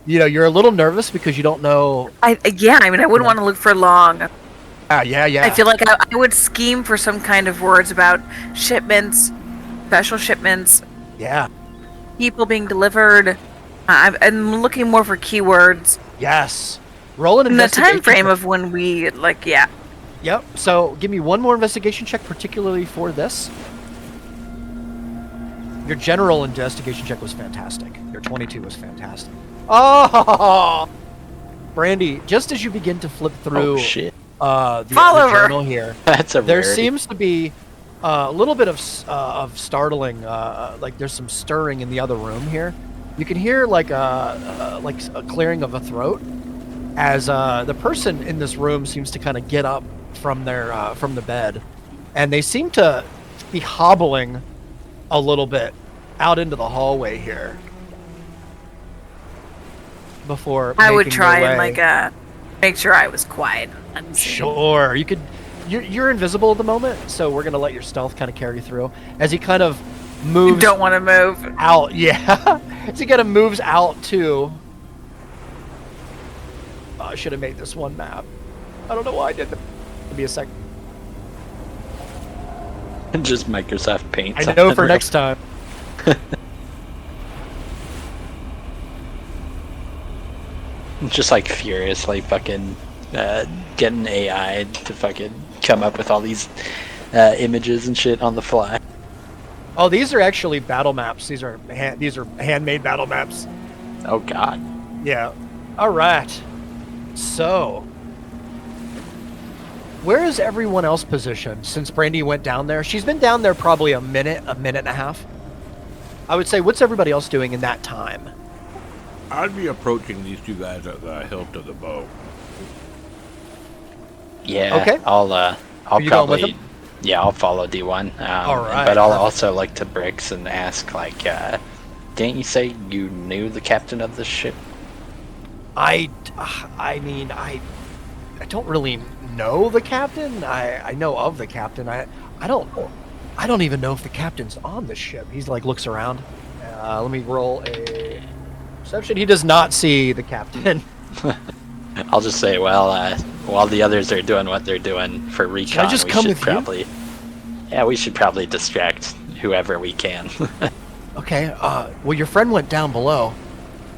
you're a little nervous because you don't know. I wouldn't want to look for long. Yeah. I feel like I would scheme for some kind of words about shipments, special shipments. Yeah. People being delivered. I'm looking more for keywords. Yes. Roll an investigation. The time frame of when we, yeah. Yep. So give me one more investigation check, particularly for this. Your general investigation check was fantastic. Your 22 was fantastic. Oh! Brandy, just as you begin to flip through the journal here, That's a there rarity. seems to be a little bit of startling, like there's some stirring in the other room here. You can hear like a clearing of a throat as the person in this room seems to kind of get up from the bed, and they seem to be hobbling a little bit out into the hallway here. Before I would making try their and way. make sure I was quiet. Unseen. Sure, you could. You're invisible at the moment, so we're gonna let your stealth kind of carry through as he kind of moves. You don't want to move out, yeah. As he kind of moves out too. I should have made this one map. I don't know why I did that. Give me a sec. Just Microsoft Paint. I know for next time. Just like furiously fucking getting AI to fucking come up with all these images and shit on the fly. Oh, these are actually battle maps. These are handmade battle maps. Oh god. Yeah. All right. So, where is everyone else positioned since Brandy went down there? She's been down there probably a minute and a half. I would say, what's everybody else doing in that time? I'd be approaching these two guys at the hilt of the bow. Yeah. Okay. I'll you going with probably. them? Yeah, I'll follow D1. All right. But I'll Perfect. also look to Bricks and ask, like, didn't you say you knew the captain of this ship? I mean, I don't really know the captain. I know of the captain. I don't even know if the captain's on the ship. He's like looks around. Let me roll a perception. He does not see the captain. I'll just say, well, while the others are doing what they're doing for recon, just come with you? Yeah, we should probably distract whoever we can. Okay. Well, your friend went down below.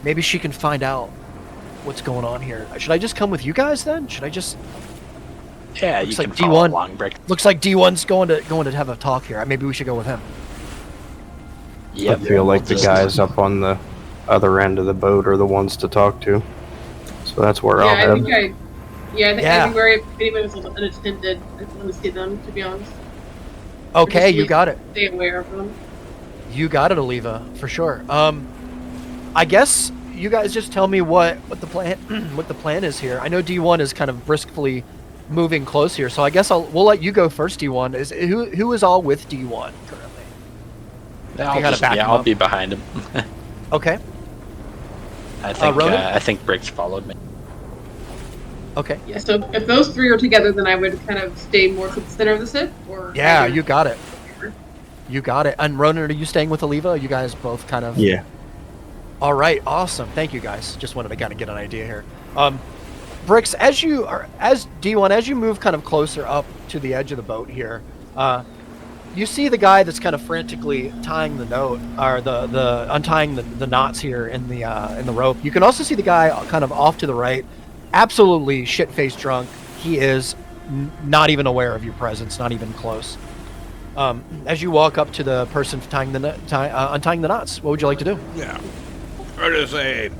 Maybe she can find out what's going on here. Should I just come with you guys then? Should I just? Yeah, Looks you like can follow D1 along, Brick. Looks like D1's going to have a talk here. Maybe we should go with him. Yep. I feel like the Just- guys up on the other end of the boat are the ones to talk to. So that's where I'll I head. think I think Yeah. everywhere if anyone was unattended, I want to see them, to be honest. Okay, Just you got it. Stay aware of them. You got it, Oliva, for sure. I guess you guys just tell me what the plan what the plan is here. I know D1 is kind of briskly moving close here, so I guess we'll let you go first. D1 is who is all with D1 currently? I'll be behind him. Okay. I think Bricks followed me. Okay. Yeah, so if those three are together, then I would kind of stay more to the center of the ship, or Yeah, either- you got it. You got it. And Ronan, are you staying with Oliva? You guys both kind of. Yeah. All right, awesome. Thank you guys. Just wanted to kind of get an idea here. Bricks, as D1, as you move kind of closer up to the edge of the boat here, you see the guy that's kind of frantically tying the note or the untying the knots here in the rope. You can also see the guy kind of off to the right, absolutely shit-faced drunk. He is not even aware of your presence, not even close. As you walk up to the person untying the knots, what would you like to do? Yeah. I just say,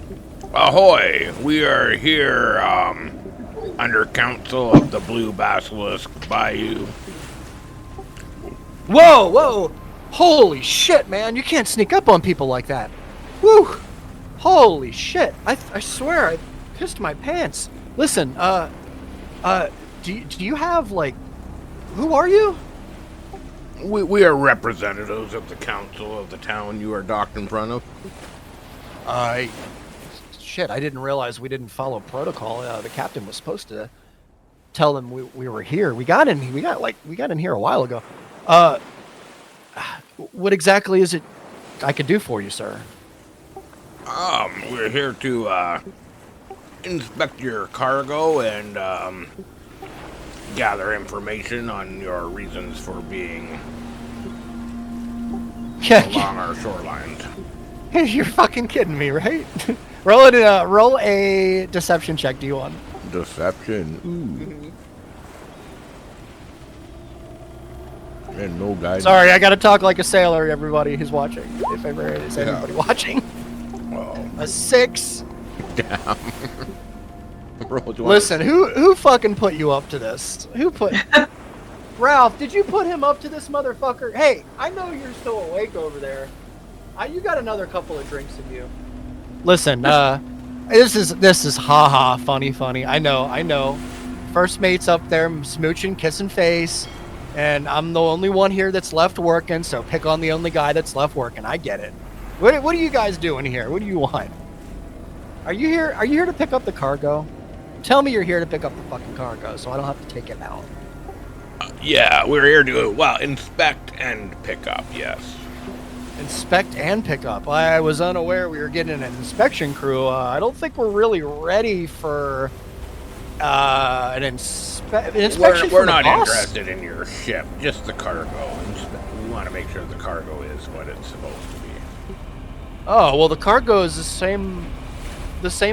ahoy! We are here under counsel of the Blue Basilisk Bayou. Whoa! Holy shit, man! You can't sneak up on people like that. Woo! Holy shit! I swear I pissed my pants. Listen, do you have like, who are you? We are representatives of the council of the town you are docked in front of. Shit, I didn't realize we didn't follow protocol. The captain was supposed to tell them we were here. We got in here a while ago. What exactly is it I could do for you, sir? We're here to inspect your cargo and gather information on your reasons for being along our shorelines. You're fucking kidding me, right? roll a deception check, D1. Deception. Ooh. And no guidance. Sorry, I gotta talk like a sailor, everybody who's watching. If ever is anybody watching. Oh, A 6. damn. Listen, who fucking put you up to this? Who put... Ralph, did you put him up to this motherfucker? Hey, I know you're still awake over there. You got another couple of drinks in you. Listen, this is haha funny. I know. First mate's up there smooching, kissing face, and I'm the only one here that's left working. So pick on the only guy that's left working. I get it. What are you guys doing here? What do you want? Are you here to pick up the cargo? Tell me you're here to pick up the fucking cargo, so I don't have to take it out. Yeah, we're here to inspect and pick up. Yes. Inspect and pick up. I was unaware we were getting an inspection crew. I don't think we're really ready for an inspection. We're not interested in your ship, just the cargo. We want to make sure the cargo is what it's supposed to be. Oh well, the cargo is the same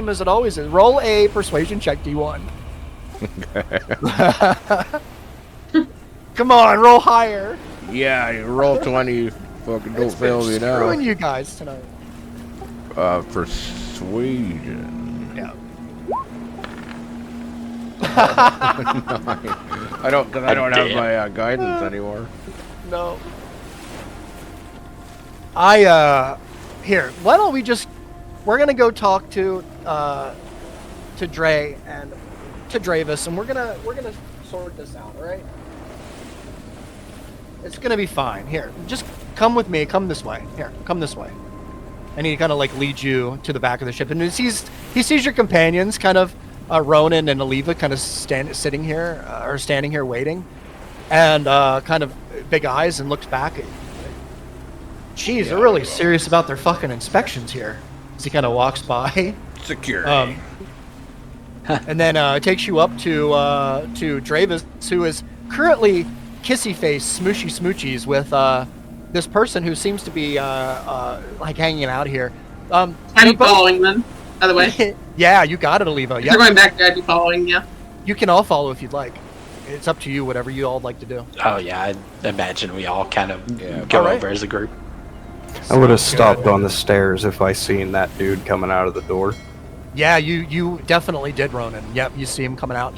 as it always is. Roll a persuasion check, D1. Come on, roll higher. Yeah, you roll 20. Fucking don't fail me now. Screwing you guys tonight. Persuasion. Yeah. I don't have my guidance anymore. No. Here. Why don't we we're gonna go talk to Dre and to Dravis, and we're gonna sort this out, all right? It's gonna be fine. Here, just come with me. Come this way. Here, come this way. And he kind of like leads you to the back of the ship, and he sees your companions, kind of Ronan and Aliva, kind of standing here waiting, and kind of big eyes, and looks back at you. Jeez, they're really serious about their fucking inspections here. As he kind of walks by. Security. And then takes you up to Dravis, who is currently kissy face, smoochy smoochies with this person who seems to be like hanging out here. I'm following them, by the way. Yeah, you got it, Aliva. If they're going back there, I'd be following, yeah. You can all follow if you'd like. It's up to you, whatever you all like to do. Oh yeah, I imagine we all kind of go over as a group. I would have stopped on the stairs if I seen that dude coming out of the door. Yeah, you definitely did, Ronan. Yep, you see him coming out.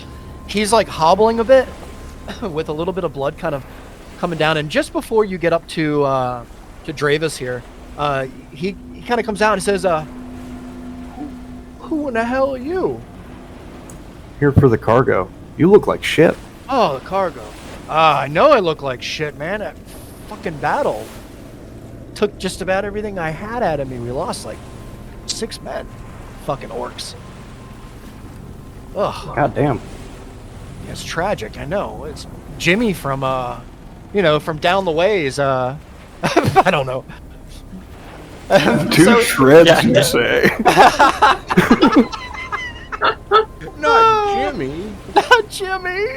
He's like hobbling a bit, with a little bit of blood kind of coming down. And just before you get up to Dravis here, he kind of comes out and says, "Who in the hell are you?" Here for the cargo. You look like shit. Oh, the cargo. I know I look like shit, man. That fucking battle took just about everything I had out of me. We lost like 6 men. Fucking orcs. Ugh. God damn. It's tragic, I know. It's Jimmy from from down the ways, I don't know. Two shreds, you say. Not Jimmy. Not Jimmy.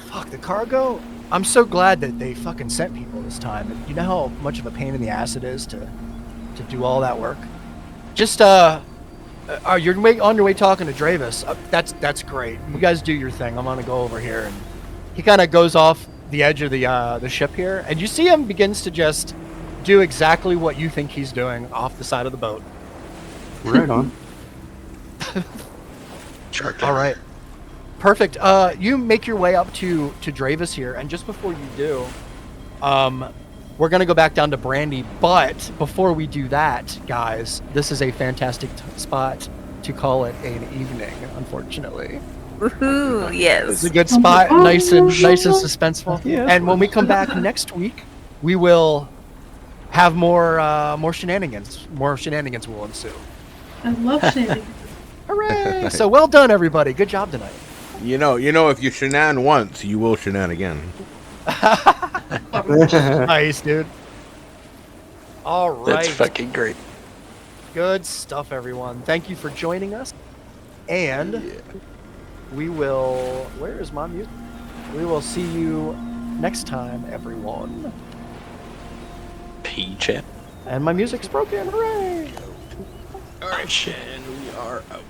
Fuck the cargo. I'm so glad that they fucking sent people this time. You know how much of a pain in the ass it is to do all that work? Just you're on your way talking to Dravis. That's great. You guys do your thing. I'm gonna go over here, and he kind of goes off the edge of the ship here, and you see him begins to just do exactly what you think he's doing off the side of the boat. Right on. All right. Perfect. You make your way up to Dravis here, and just before you do, we're gonna go back down to Brandy. But before we do that, guys, this is a fantastic spot to call it an evening. Unfortunately, Woohoo! Yes, it's a good spot, nice and suspenseful. Yeah. And when we come back next week, we will have more shenanigans. More shenanigans will ensue. I love shenanigans. Hooray! So well done, everybody. Good job tonight. You know, if you shenan once, you will shenan again. Nice, dude. All right. That's fucking great. Good stuff, everyone. Thank you for joining us. And we will... Where is my music? We will see you next time, everyone. P-chat. And my music's broken. Hooray! All right, and we are out.